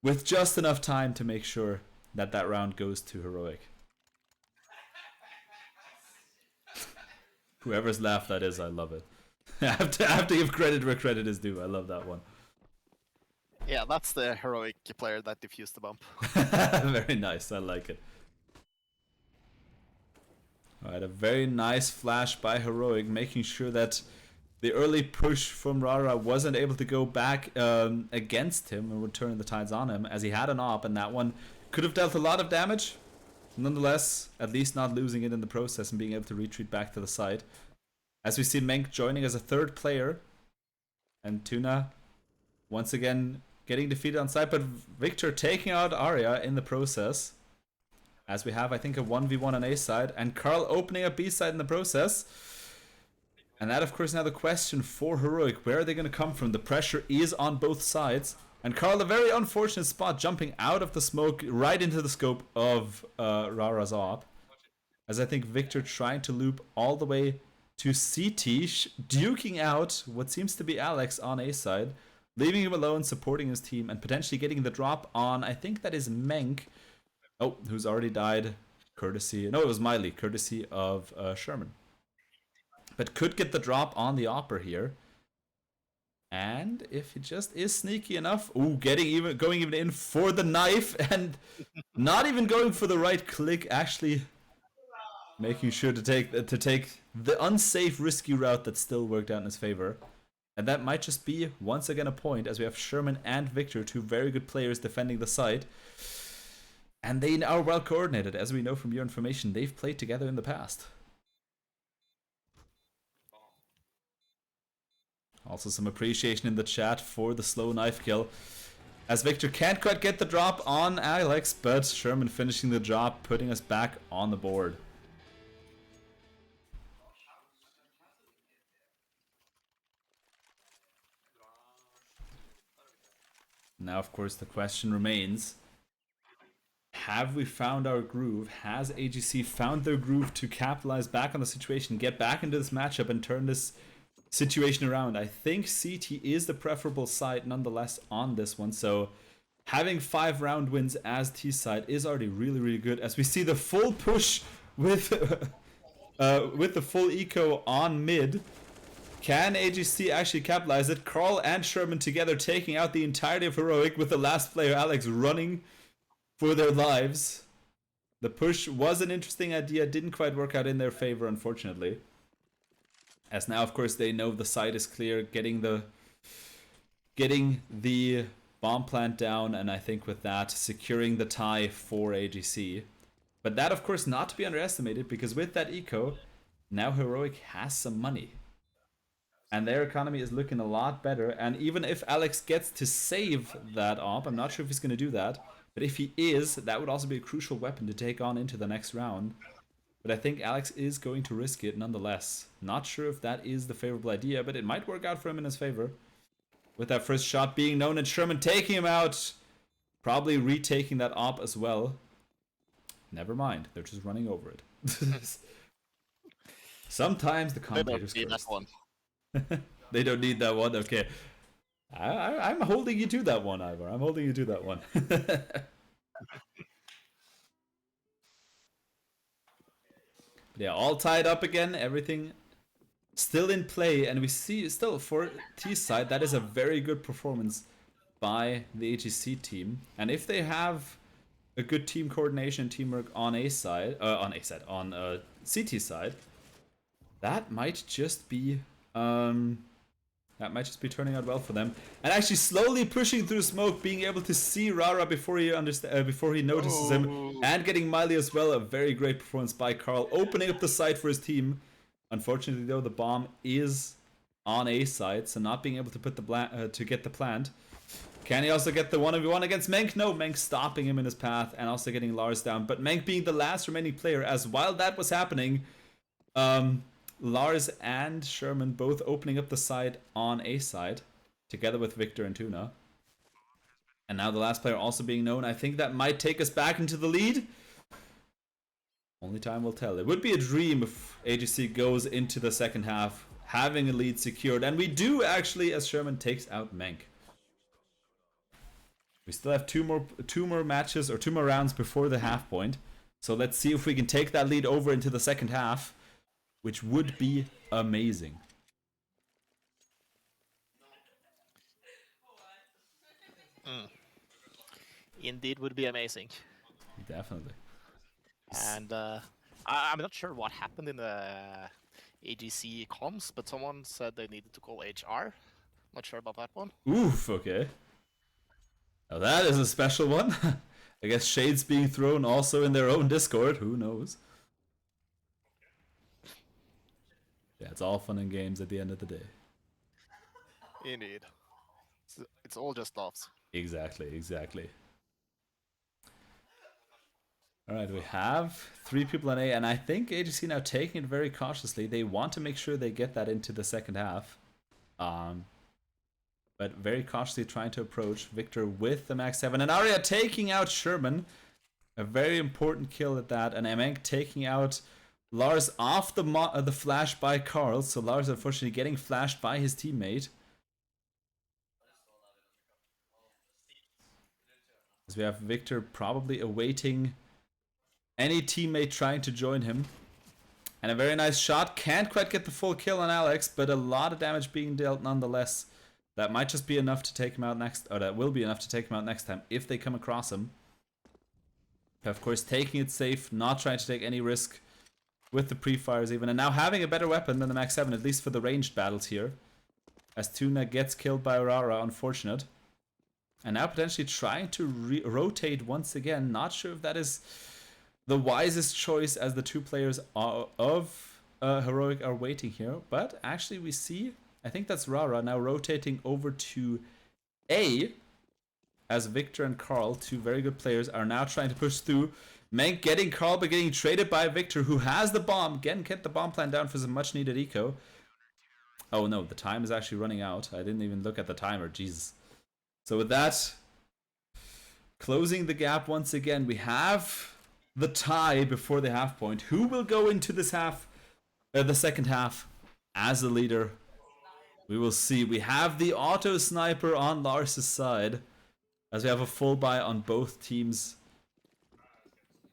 with just enough time to make sure that that round goes to Heroic. Whoever's laugh that is, I love it. I have to give credit where credit is due. I love that one. Yeah, that's the heroic player that defused the bump. Very nice. I like it. Alright, a very nice flash by Heroic, making sure that the early push from Rara wasn't able to go back against him and return the tides on him, as he had an op, and that one could have dealt a lot of damage. Nonetheless, at least not losing it in the process and being able to retreat back to the side. As we see Menk joining as a third player, and Tuna once again getting defeated on side, but Victor taking out Arya in the process. As we have, I think, a 1v1 on A side, and Carl opening up B side in the process. And that, of course, now the question for Heroic. Where are they going to come from? The pressure is on both sides. And Carl, a very unfortunate spot, jumping out of the smoke right into the scope of Rara's op. As I think Victor trying to loop all the way to CT, duking out what seems to be Alex on A side, leaving him alone, supporting his team, and potentially getting the drop on, I think that is Menk. Oh, who's already died, courtesy... No, it was Miley, courtesy of Sherman. But could get the drop on the Opper here. And if he just is sneaky enough... Ooh, going even in for the knife, and not even going for the right click, actually making sure to take the unsafe, risky route that still worked out in his favor. And that might just be, once again, a point, as we have Sherman and Victor, two very good players defending the site. And they are well coordinated, as we know from your information. They've played together in the past. Also some appreciation in the chat for the slow knife kill. As Victor can't quite get the drop on Alex, but Sherman finishing the job, putting us back on the board. Now, of course, the question remains, have we found our groove? Has AGC found their groove to capitalize back on the situation, get back into this matchup, and turn this situation around? I think CT is the preferable side nonetheless on this one, so having 5 round wins as T side is already really, really good, as we see the full push with the full eco on mid. Can AGC actually capitalize it? Carl and Sherman together taking out the entirety of Heroic, with the last player, Alex, running for their lives. The push was an interesting idea, didn't quite work out in their favor, unfortunately. As now, of course, they know the site is clear, getting the bomb plant down, and I think with that, securing the tie for AGC. But that, of course, not to be underestimated, because with that eco, now Heroic has some money. And their economy is looking a lot better. And even if Alex gets to save that op, I'm not sure if he's going to do that. But if he is, that would also be a crucial weapon to take on into the next round. But I think Alex is going to risk it nonetheless. Not sure if that is the favorable idea, but it might work out for him in his favor. With that first shot being known, and Sherman taking him out. Probably retaking that op as well. Never mind, they're just running over it. Sometimes the commentators curse. They don't need that one, okay. I'm holding you to that one, Ivor. I'm holding you to that one. Yeah, all tied up again, everything still in play, and we see still for T side, that is a very good performance by the AGC team. And if they have a good team coordination and teamwork on CT side, that might just be turning out well for them. And actually slowly pushing through smoke, being able to see Rara before he notices him, and getting Miley as well. A very great performance by Carl, opening up the site for his team. Unfortunately, though, the bomb is on A side, so not being able to put the get the plant. Can he also get the 1v1 against Menk? No, Menk stopping him in his path and also getting Lars down. But Menk being the last remaining player, as while that was happening, Lars and Sherman both opening up the side on A side, together with Victor and Tuna. And now the last player also being known. I think that might take us back into the lead. Only time will tell. It would be a dream if AGC goes into the second half having a lead secured. And we do actually, as Sherman takes out Menk. We still have two more matches, or 2 more rounds before the half point. So let's see if we can take that lead over into the second half, which would be amazing. Indeed, would be amazing. Definitely. And I'm not sure what happened in the AGC comms, but someone said they needed to call HR. Not sure about that one. Oof, okay. Now that is a special one. I guess shades being thrown also in their own Discord. Who knows? Yeah, it's all fun and games at the end of the day. Indeed. It's all just laughs. Exactly, exactly. Alright, we have 3 people on A, and I think AGC now taking it very cautiously. They want to make sure they get that into the second half. But very cautiously trying to approach Victor with the Max 7. And Arya taking out Sherman. A very important kill at that. And Emenk taking out Lars off the flash by Carl. So Lars unfortunately getting flashed by his teammate. As we have Victor probably awaiting any teammate trying to join him. And a very nice shot. Can't quite get the full kill on Alex, but a lot of damage being dealt nonetheless. That might just be enough to take him out next, or that will be enough to take him out next time if they come across him. Of course, taking it safe, not trying to take any risk with the pre-fires even, and now having a better weapon than the Max 7, at least for the ranged battles here. As Tuna gets killed by Aurora, unfortunate. And now potentially trying to rotate once again. Not sure if that is the wisest choice as the 2 players of Heroic are waiting here. But actually we see, I think that's Rara now rotating over to A, as Victor and Carl, 2 very good players, are now trying to push through. Menk getting Carl, but getting traded by Victor, who has the bomb. Again, get the bomb plan down for some much needed eco. Oh no, the time is actually running out. I didn't even look at the timer, Jesus. So with that, closing the gap once again, we have the tie before the half point. Who will go into this the second half as the leader? We will see. We have the auto sniper on Lars' side, as we have a full buy on both teams.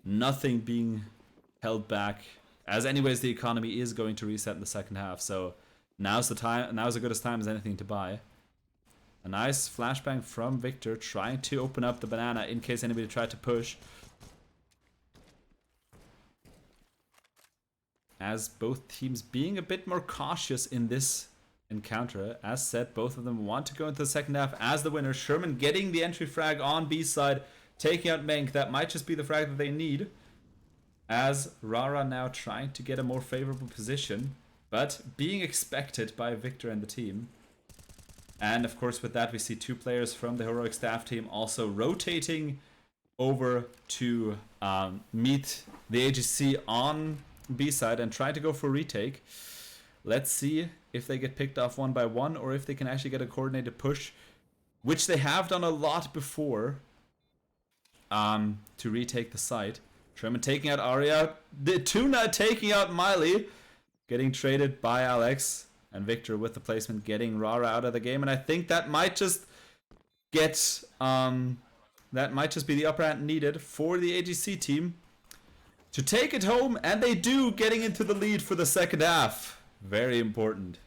Nothing being held back, as anyways the economy is going to reset in the second half. So now's the time. Now's as good a time as anything to buy. A nice flashbang from Victor, trying to open up the banana in case anybody tried to push. As both teams being a bit more cautious in this encounter. As said, both of them want to go into the second half as the winner. Sherman getting the entry frag on B side, taking out Menk. That might just be the frag that they need. As Rara now trying to get a more favorable position, but being expected by Victor and the team. And of course with that we see 2 players from the Heroic staff team also rotating over to meet the AGC on B side and try to go for retake. Let's see if they get picked off one by one or if they can actually get a coordinated push, which they have done a lot before, to retake the site. Sherman taking out Arya, the Tuna taking out Miley, getting traded by Alex, and Victor with the placement getting Rara out of the game. And I think that might just get that might just be the upper hand needed for the AGC team to take it home, and they do, getting into the lead for the second half. Very important.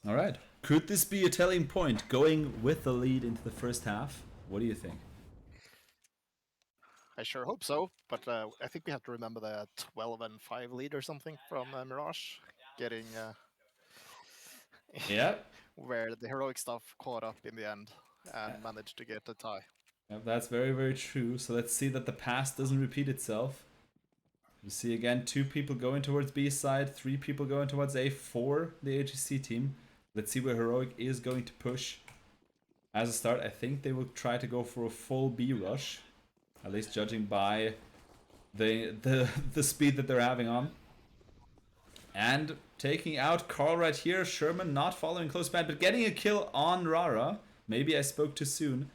All right. Could this be a telling point, going with the lead into the first half? What do you think? I sure hope so, but I think we have to remember the 12-5 lead or something from Mirage, getting Yeah. where the heroic stuff caught up in the end and managed to get a tie. Yeah, that's very, very true. So let's see that the past doesn't repeat itself. You see again 2 people going towards B side, 3 people going towards A for the AGC team. Let's see where Heroic is going to push. As a start, I think they will try to go for a full B rush, at least judging by the speed that they're having on. And taking out Carl right here. Sherman not following close behind, but getting a kill on Rara. Maybe I spoke too soon.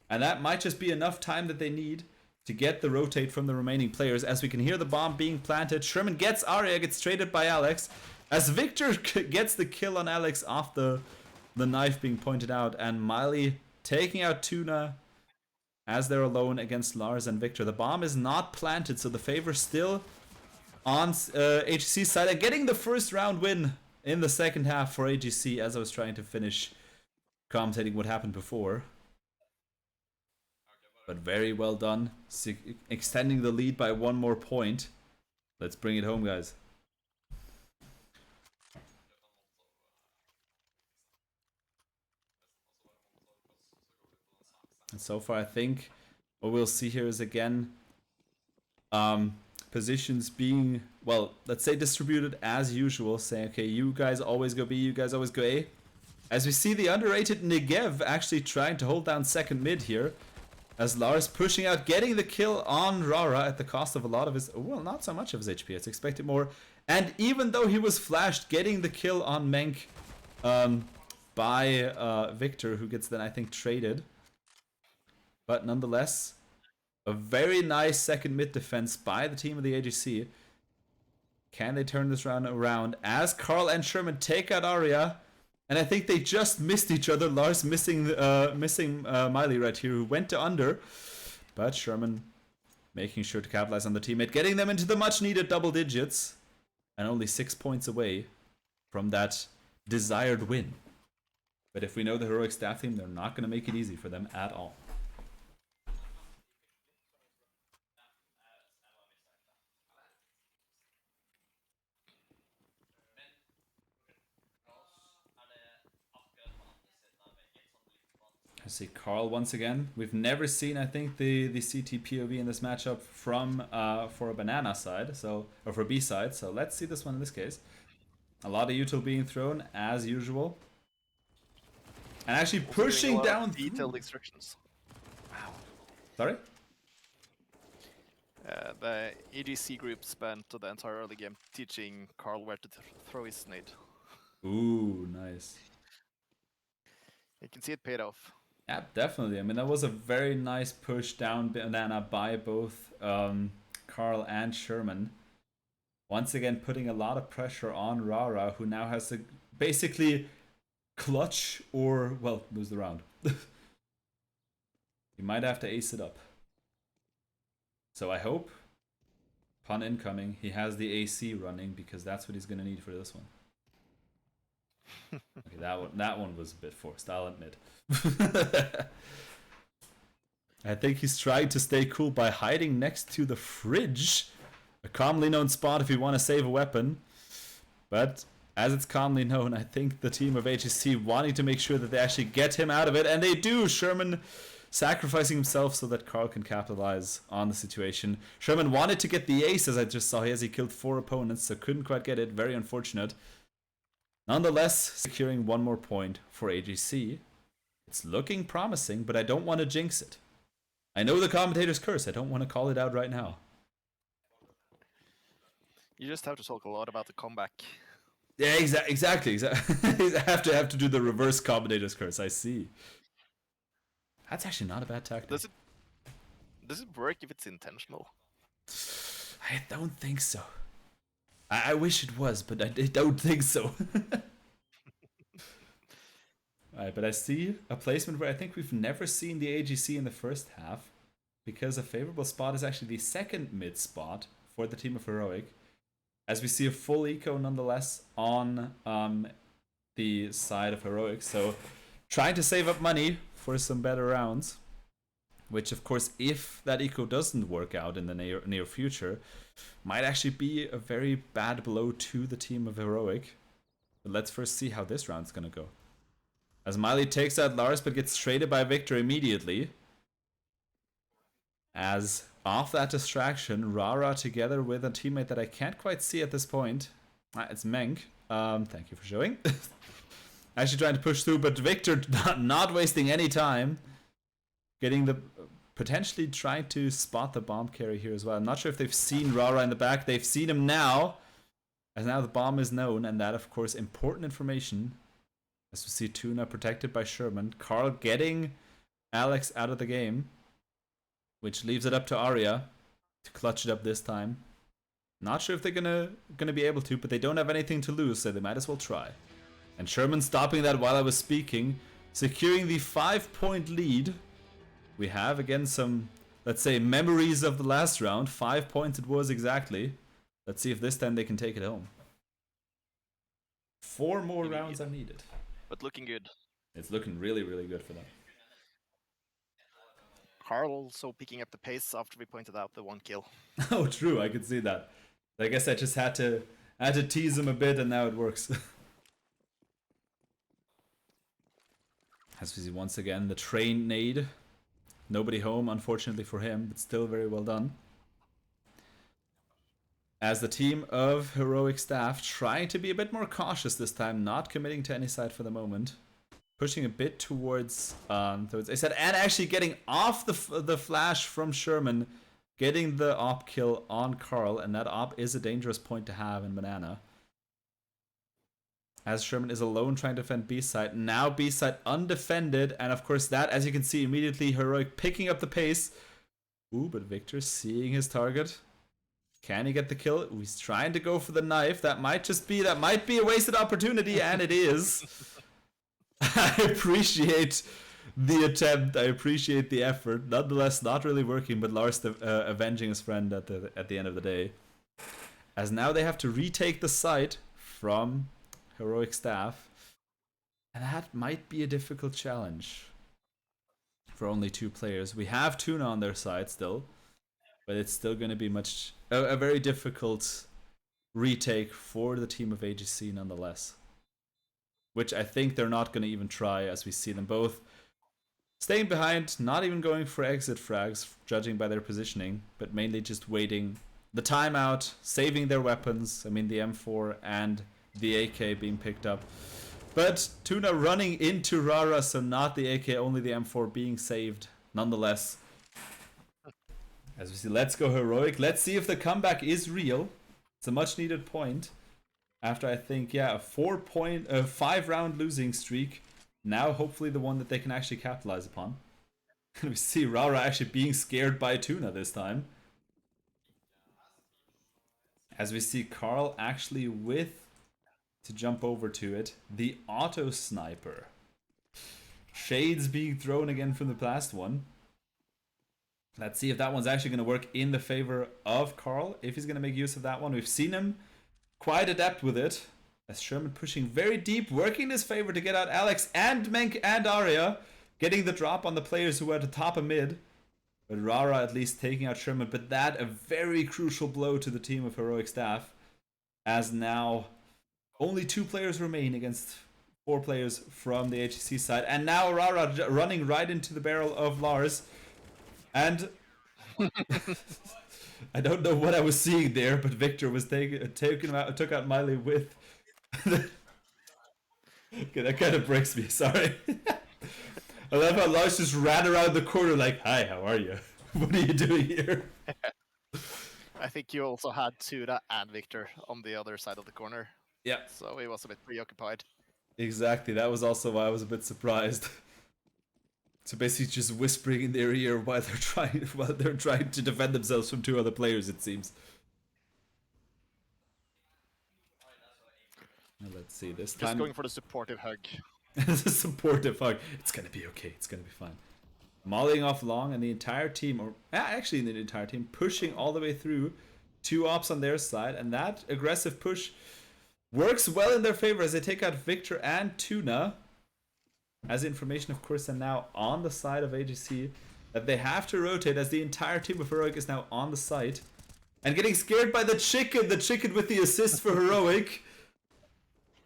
And that might just be enough time that they need to get the rotate from the remaining players. As we can hear the bomb being planted. Sherman gets Arya, gets traded by Alex. As Victor gets the kill on Alex off the knife being pointed out. And Miley taking out Tuna as they're alone against Lars and Victor. The bomb is not planted, so the favor still on HC side. And getting the first round win in the second half for AGC as I was trying to finish commentating what happened before. But very well done. Extending the lead by 1 more point. Let's bring it home, guys. And so far, I think what we'll see here is again positions being, well, let's say distributed as usual, saying, okay, you guys always go B, you guys always go A. As we see the underrated Negev actually trying to hold down second mid here, as Lars pushing out, getting the kill on Rara at the cost of a lot of his, well, not so much of his HP, I expected more. And even though he was flashed, getting the kill on Menk by Victor, who gets then, I think, traded. But nonetheless, a very nice second mid defense by the team of the AGC. Can they turn this round around as Carl and Sherman take out Arya? And I think they just missed each other. Lars missing Miley right here, who went to under. But Sherman making sure to capitalize on the teammate, getting them into the much needed double digits. And only 6 points away from that desired win. But if we know the Heroic staff team, they're not going to make it easy for them at all. I see Carl once again. We've never seen, I think, the CT POV in this matchup from for a banana side, so or for B side. So let's see this one in this case. A lot of util being thrown as usual, and actually pushing down detailed instructions. Wow. Sorry. The AGC group spent the entire early game teaching Carl where to throw his nade. Ooh, nice. You can see it paid off. Yeah, definitely. I mean, that was a very nice push down banana by both Carl and Sherman. Once again, putting a lot of pressure on Rara, who now has to basically clutch or, well, lose the round. He might have to ace it up. So I hope, pun incoming, he has the AC running, because that's what he's going to need for this one. Okay, that one was a bit forced, I'll admit. I think he's trying to stay cool by hiding next to the fridge. A commonly known spot if you want to save a weapon. But as it's commonly known, I think the team of AGC wanting to make sure that they actually get him out of it, and they do. Sherman sacrificing himself so that Carl can capitalize on the situation. Sherman wanted to get the ace, as I just saw, as he killed 4 opponents, so couldn't quite get it. Very unfortunate. Nonetheless, securing 1 more point for AGC. It's looking promising, but I don't want to jinx it. I know the commentator's curse. I don't want to call it out right now. You just have to talk a lot about the comeback. Yeah, exactly. I have to do the reverse commentator's curse. I see. That's actually not a bad tactic. Does it work if it's intentional? I don't think so. I wish it was, but I don't think so. Alright, but I see a placement where I think we've never seen the AGC in the first half, because a favorable spot is actually the second mid spot for the team of Heroic, as we see a full eco nonetheless on the side of Heroic. So trying to save up money for some better rounds, which of course, if that eco doesn't work out in the near future, might actually be a very bad blow to the team of Heroic. But let's first see how this round's gonna go. As Miley takes out Lars but gets traded by Victor immediately. As off that distraction, Rara together with a teammate that I can't quite see at this point. It's Menk. Thank you for showing. Actually trying to push through, but Victor not wasting any time. Getting the... potentially trying to spot the bomb carry here as well. I'm not sure if they've seen Rara in the back. They've seen him now. As now the bomb is known, and that of course important information. As we see Tuna protected by Sherman. Carl getting Alex out of the game, which leaves it up to Arya to clutch it up this time. Not sure if they're gonna be able to, but they don't have anything to lose, so they might as well try. And Sherman stopping that while I was speaking, securing the 5-point lead. We have again some, let's say, memories of the last round. 5 points it was exactly. Let's see if this time they can take it home. 4 more Indeed. rounds are needed. But looking good. It's looking really, really good for them. Carl also picking up the pace after we pointed out the 1 kill. Oh, true. I could see that. I guess I just had to tease him a bit, and now it works. As we see once again the train nade. Nobody home, unfortunately for him, but still very well done. As the team of Heroic Staff trying to be a bit more cautious this time, not committing to any side for the moment. Pushing a bit towards I said, and actually getting off the flash from Sherman, getting the op kill on Carl, and that op is a dangerous point to have in Banana. As Sherman is alone trying to defend B-side. Now B-side undefended, and of course that, as you can see, immediately Heroic picking up the pace. Ooh, but Victor seeing his target. Can he get the kill? Ooh, he's trying to go for the knife. That might be a wasted opportunity, and it is. I appreciate the attempt. I appreciate the effort. Nonetheless, not really working, but Lars avenging his friend at the end of the day. As now they have to retake the site from Heroic Staff. And that might be a difficult challenge for only 2 players. We have Tuna on their side still, but it's still going to be a very difficult retake for the team of AGC nonetheless. Which I think they're not going to even try, as we see them both staying behind, not even going for exit frags, judging by their positioning, but mainly just waiting the timeout, saving their weapons. I mean, the M4 and the AK being picked up. But Tuna running into Rara, so not the AK, only the M4 being saved nonetheless. As we see, let's go Heroic. Let's see if the comeback is real. It's a much needed point. After, I think, a 5-round losing streak. Now, hopefully, the one that they can actually capitalize upon. And we see Rara actually being scared by Tuna this time. As we see Carl actually to jump over to it, the auto sniper. Shades being thrown again from the last one. Let's see if that one's actually going to work in the favor of Carl. If he's going to make use of that one. We've seen him quite adept with it. As Sherman pushing very deep, working in his favor to get out Alex and Menk and Arya. Getting the drop on the players who are at the top of mid. But Rara at least taking out Sherman. But that a very crucial blow to the team of Heroic Staff. As now only 2 players remain against 4 players from the AGC side. And now Rara running right into the barrel of Lars. And I don't know what I was seeing there, but Victor was took out Miley with. Okay, that kind of breaks me. Sorry. I love how Lars just ran around the corner like, "Hi, how are you? What are you doing here?" I think you also had Tuna and Victor on the other side of the corner. Yeah, So he was a bit preoccupied. exactly. That was also why I was a bit surprised. So basically, just whispering in their ear while they're trying to defend themselves from 2 other players. It seems. Now let's see this time. Just going for the supportive hug. It's a supportive hug. It's gonna be okay. It's gonna be fine. Mollying off long, and the entire team, pushing all the way through. 2 ops on their side, and that aggressive push works well in their favor as they take out Victor and Tuna. As information, of course, are now on the side of AGC that they have to rotate, as the entire team of Heroic is now on the site. And getting scared by the chicken with the assist for Heroic.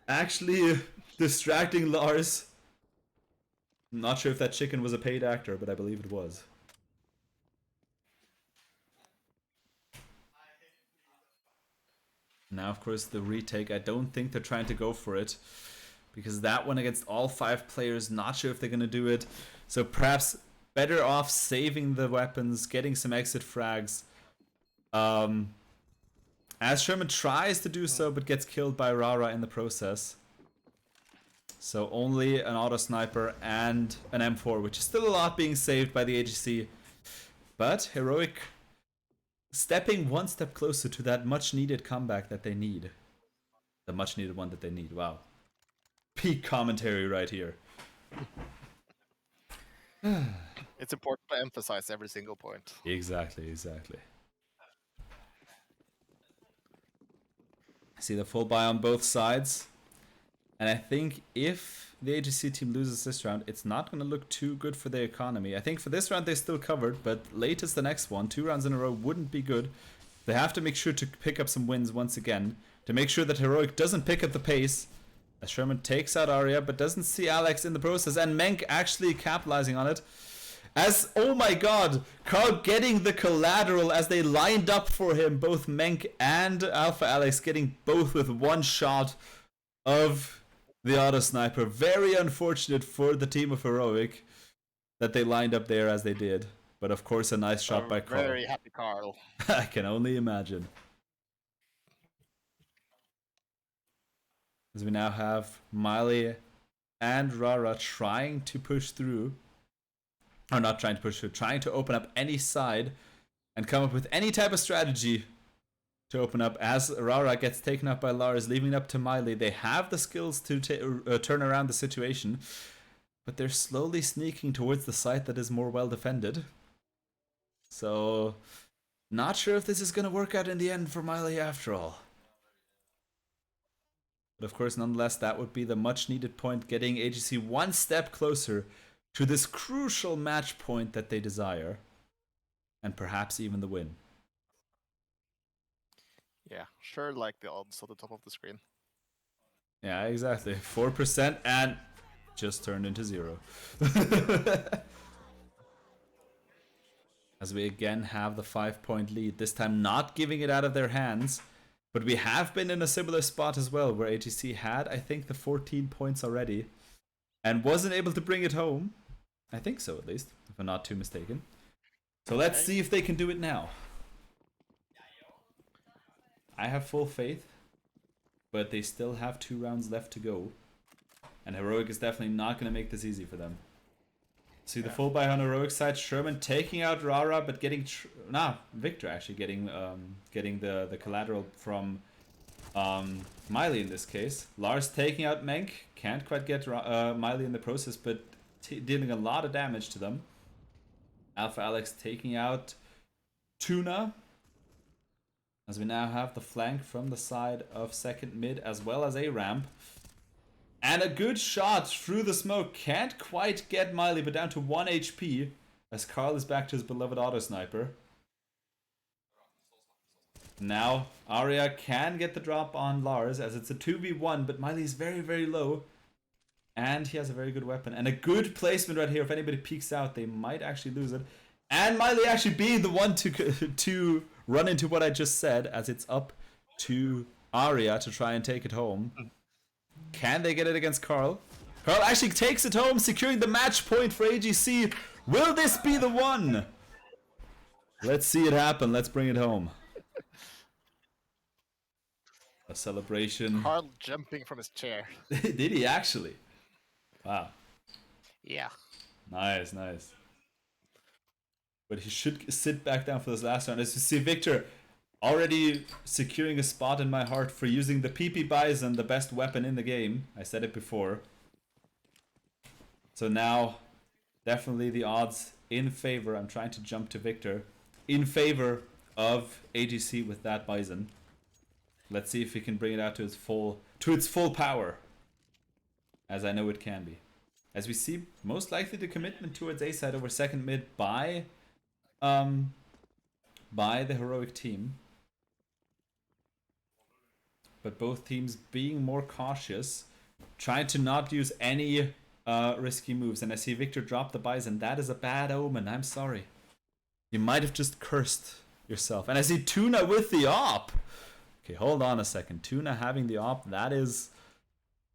Actually distracting Lars. I'm not sure if that chicken was a paid actor, but I believe it was. Now, of course, the retake. I don't think they're trying to go for it. Because that one against all 5 players, not sure if they're going to do it. So perhaps better off saving the weapons, getting some exit frags. As Sherman tries to do so, but gets killed by Rara in the process. So only an auto sniper and an M4, which is still a lot being saved by the AGC. But Heroic stepping one step closer to that much needed comeback that they need. The much needed one that they need. Wow. Peak commentary right here. It's important to emphasize every single point. Exactly. See the full buy on both sides. And I think if the AGC team loses this round, it's not going to look too good for their economy. I think for this round they still covered, but late as the next one, 2 rounds in a row wouldn't be good. They have to make sure to pick up some wins once again, to make sure that Heroic doesn't pick up the pace. As Sherman takes out Arya, but doesn't see Alex in the process, and Menk actually capitalizing on it. As, oh my god, Carl getting the collateral as they lined up for him, both Menk and Alpha Alex getting both with one shot of the auto sniper. Very unfortunate for the team of Heroic that they lined up there as they did. But of course a nice shot by Carl. Very happy Carl. I can only imagine. As we now have Miley and Rara trying to push through. Or not trying to push through, trying to open up any side and come up with any type of strategy to open up. As Rara gets taken up by Lars, leaving it up to Miley. They have the skills to turn around the situation, but they're slowly sneaking towards the site that is more well defended. So, not sure if this is going to work out in the end for Miley after all. But of course, nonetheless, that would be the much needed point, getting AGC one step closer to this crucial match point that they desire. And perhaps even the win. Yeah, sure, like the odds at the top of the screen. Yeah, exactly. 4% and just turned into 0. As we again have the 5-point lead, this time not giving it out of their hands. But we have been in a similar spot as well, where AGC had, I think, the 14 points already. And wasn't able to bring it home. I think so, at least, if I'm not too mistaken. So let's see if they can do it now. I have full faith, but they still have 2 rounds left to go. And Heroic is definitely not going to make this easy for them. See the full buy on Heroic side. Sherman taking out Rara, but getting... Victor actually getting the collateral from Miley in this case. Lars taking out Menk. Can't quite get Miley in the process, but dealing a lot of damage to them. Alpha Alex taking out Tuna. As we now have the flank from the side of second mid as well as a ramp. And a good shot through the smoke. Can't quite get Miley, but down to 1 HP. As Carl is back to his beloved auto sniper. Now, Arya can get the drop on Lars as it's a 2v1, but Miley is very, very low. And he has a very good weapon. And a good placement right here. If anybody peeks out, they might actually lose it. And Miley actually being the one to run into what I just said, as it's up to Arya to try and take it home. Can they get it against Carl? Carl actually takes it home, securing the match point for AGC. Will this be the one? Let's see it happen. Let's bring it home. A celebration. Carl jumping from his chair. Did he actually? Wow. Yeah. Nice, nice. But he should sit back down for this last round. As you see, Victor already securing a spot in my heart for using the PP Bison, the best weapon in the game. I said it before. So now, definitely the odds in favor. I'm trying to jump to Victor. In favor of AGC with that Bison. Let's see if we can bring it out to its full power. As I know it can be. As we see, most likely the commitment towards A side over second mid by the Heroic team. But both teams being more cautious, trying to not use any risky moves. And I see Victor drop the Bison. That is a bad omen. I'm sorry. You might have just cursed yourself. And I see Tuna with the op. Okay, hold on a second. Tuna having the op. That is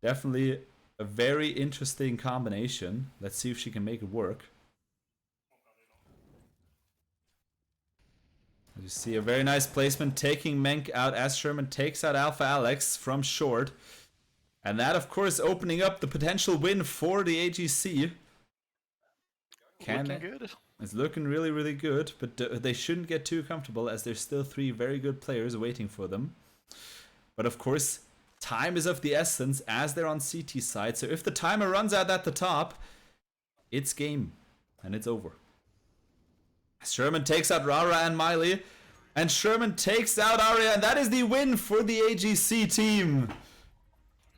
definitely a very interesting combination. Let's see if she can make it work. You see a very nice placement, taking Menk out as Sherman takes out Alpha Alex from short. And that, of course, opening up the potential win for the AGC. Looking good. It's looking really, really good, but they shouldn't get too comfortable as there's still 3 very good players waiting for them. But of course, time is of the essence as they're on CT side. So if the timer runs out at the top, it's game and it's over. Sherman takes out Rara and Miley, and Sherman takes out Arya, and that is the win for the AGC team.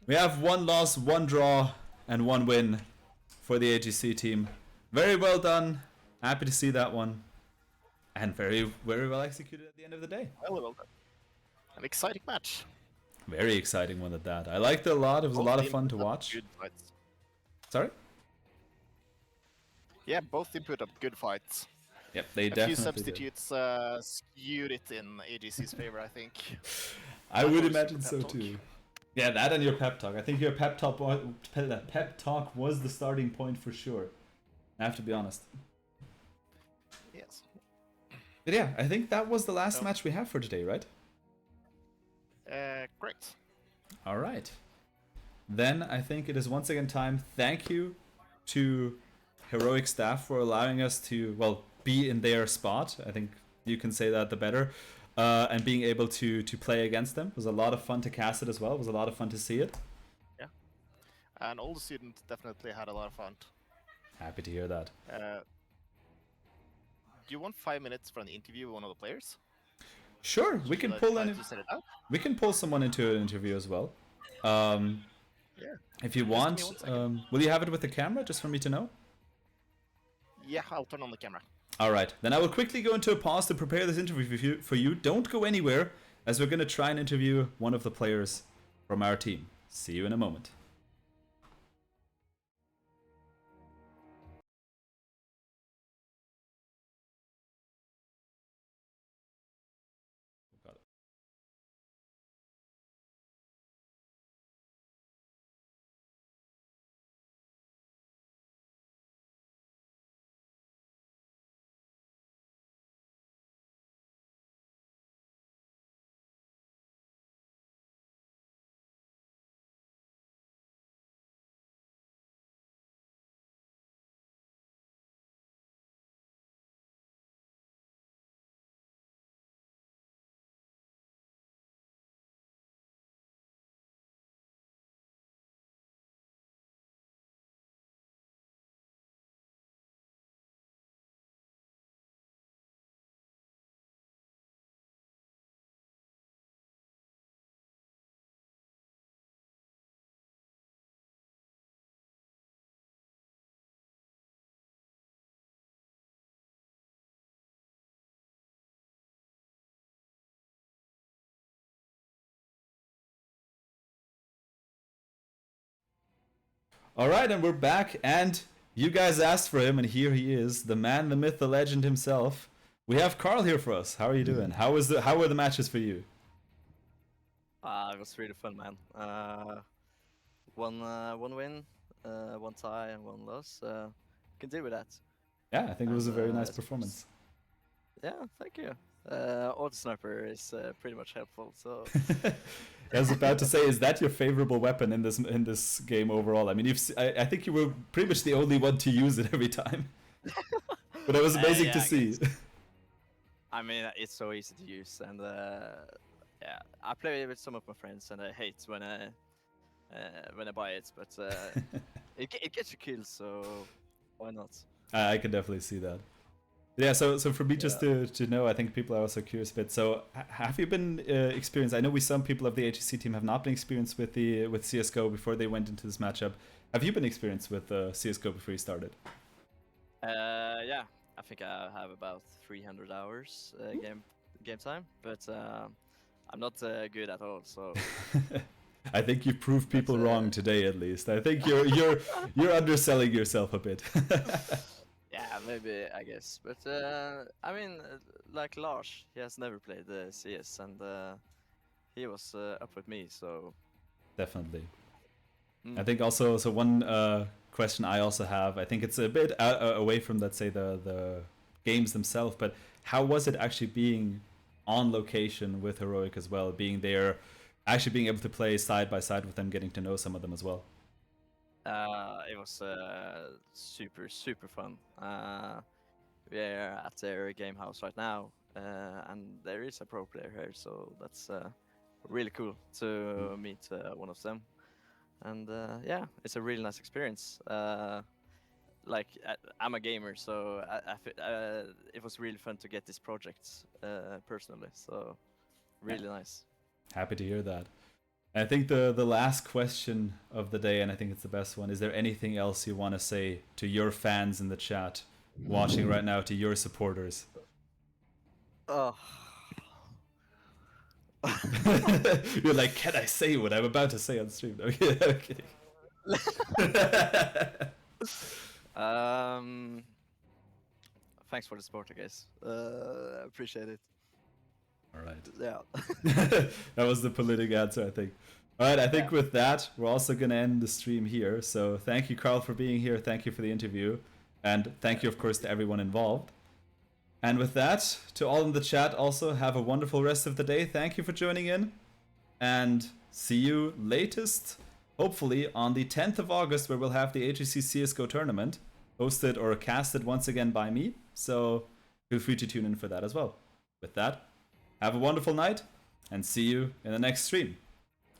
We have 1 loss, 1 draw, and 1 win for the AGC team. Very well done. Happy to see that one. And very, very well executed at the end of the day. Well done. An exciting match. Very exciting one at that. I liked it a lot. It was a lot of fun to watch. Good fights. Sorry? Yeah, both teams put up good fights. Yep, they A definitely few substitutes skewed it in AGC's favor, I think. I would Also imagine pep so talk. too. Yeah, that and your pep talk. I think your pep talk was the starting point for sure. I have to be honest. Yes. But yeah, I think that was the last So- match we have for today, right? Correct. All right. Then I think it is once again time. Thank you to Heroic staff for allowing us to, well, be in their spot. I think you can say that the better. And being able to play against them. It was a lot of fun to cast it as well. It was a lot of fun to see it. Yeah. And all the students definitely had a lot of fun. Happy to hear that. Do you want 5 minutes for an interview with one of the players? Sure, we can Should I pull try in. to set it up? We can pull someone into an interview as well. Yeah. If you Just want, give me 1 second. will you have it with the camera just for me to know? Yeah, I'll turn on the camera. All right, then I will quickly go into a pause to prepare this interview for you. Don't go anywhere, as we're going to try and interview one of the players from our team. See you in a moment. Got it. All right, and we're back, and you guys asked for him, and here he is, the man, the myth, the legend himself. We have Carl here for us. How are you doing? How were the matches for you? It was really fun, man. One win, 1 tie, and 1 loss. Can deal with that. Yeah, I think it was a very nice it's- performance. Yeah, thank you. Auto sniper is pretty much helpful. So I was about to say, is that your favorable weapon in this game overall? I mean, I think you were pretty much the only one to use it every time. But it was amazing yeah, to I see. I mean, it's so easy to use, and yeah, I play with some of my friends, and I hate when I buy it, but it gets you kills, so why not? I can definitely see that. Yeah, so for me just to know, I think people are also curious a bit. So have you been experienced? I know some people of the AGC team have not been experienced with CSGO before they went into this matchup. Have you been experienced with CSGO before you started? Yeah, I think I have about 300 hours game time, but I'm not good at all. So I think you proved people wrong today, at least. I think you're underselling yourself a bit. yeah, maybe I guess. But I mean, like Lars, he has never played the CS, and he was up with me. So Definitely. I think also, so one question I also have, I think it's a bit away from, let's say, the games themselves, but how was it actually being on location with Heroic as well, being there, actually being able to play side by side with them, getting to know some of them as well? it was super fun. We're at their game house right now, and there is a pro player here, so that's really cool to meet one of them. And yeah, it's a really nice experience. Like I'm a gamer, so it was really fun to get this project personally. So really nice. Happy to hear that. I think the last question of the day, and I think it's the best one, is there anything else you want to say to your fans in the chat watching right now, to your supporters? Oh. You're like, can I say what I'm about to say on stream? Okay, I'm kidding. Thanks for the support, I guess. Appreciate it. All right. Yeah. That was the politic answer, I think. All right, I think Yeah. with that, we're also going to end the stream here. So thank you, Carl, for being here. Thank you for the interview. And thank you, of course, to everyone involved. And with that, to all in the chat, also have a wonderful rest of the day. Thank you for joining in. And see you latest, hopefully, on the 10th of August, where we'll have the AGC CSGO tournament, hosted or casted once again by me. So feel free to tune in for that as well. With that, have a wonderful night, and see you in the next stream.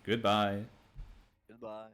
Goodbye. Goodbye.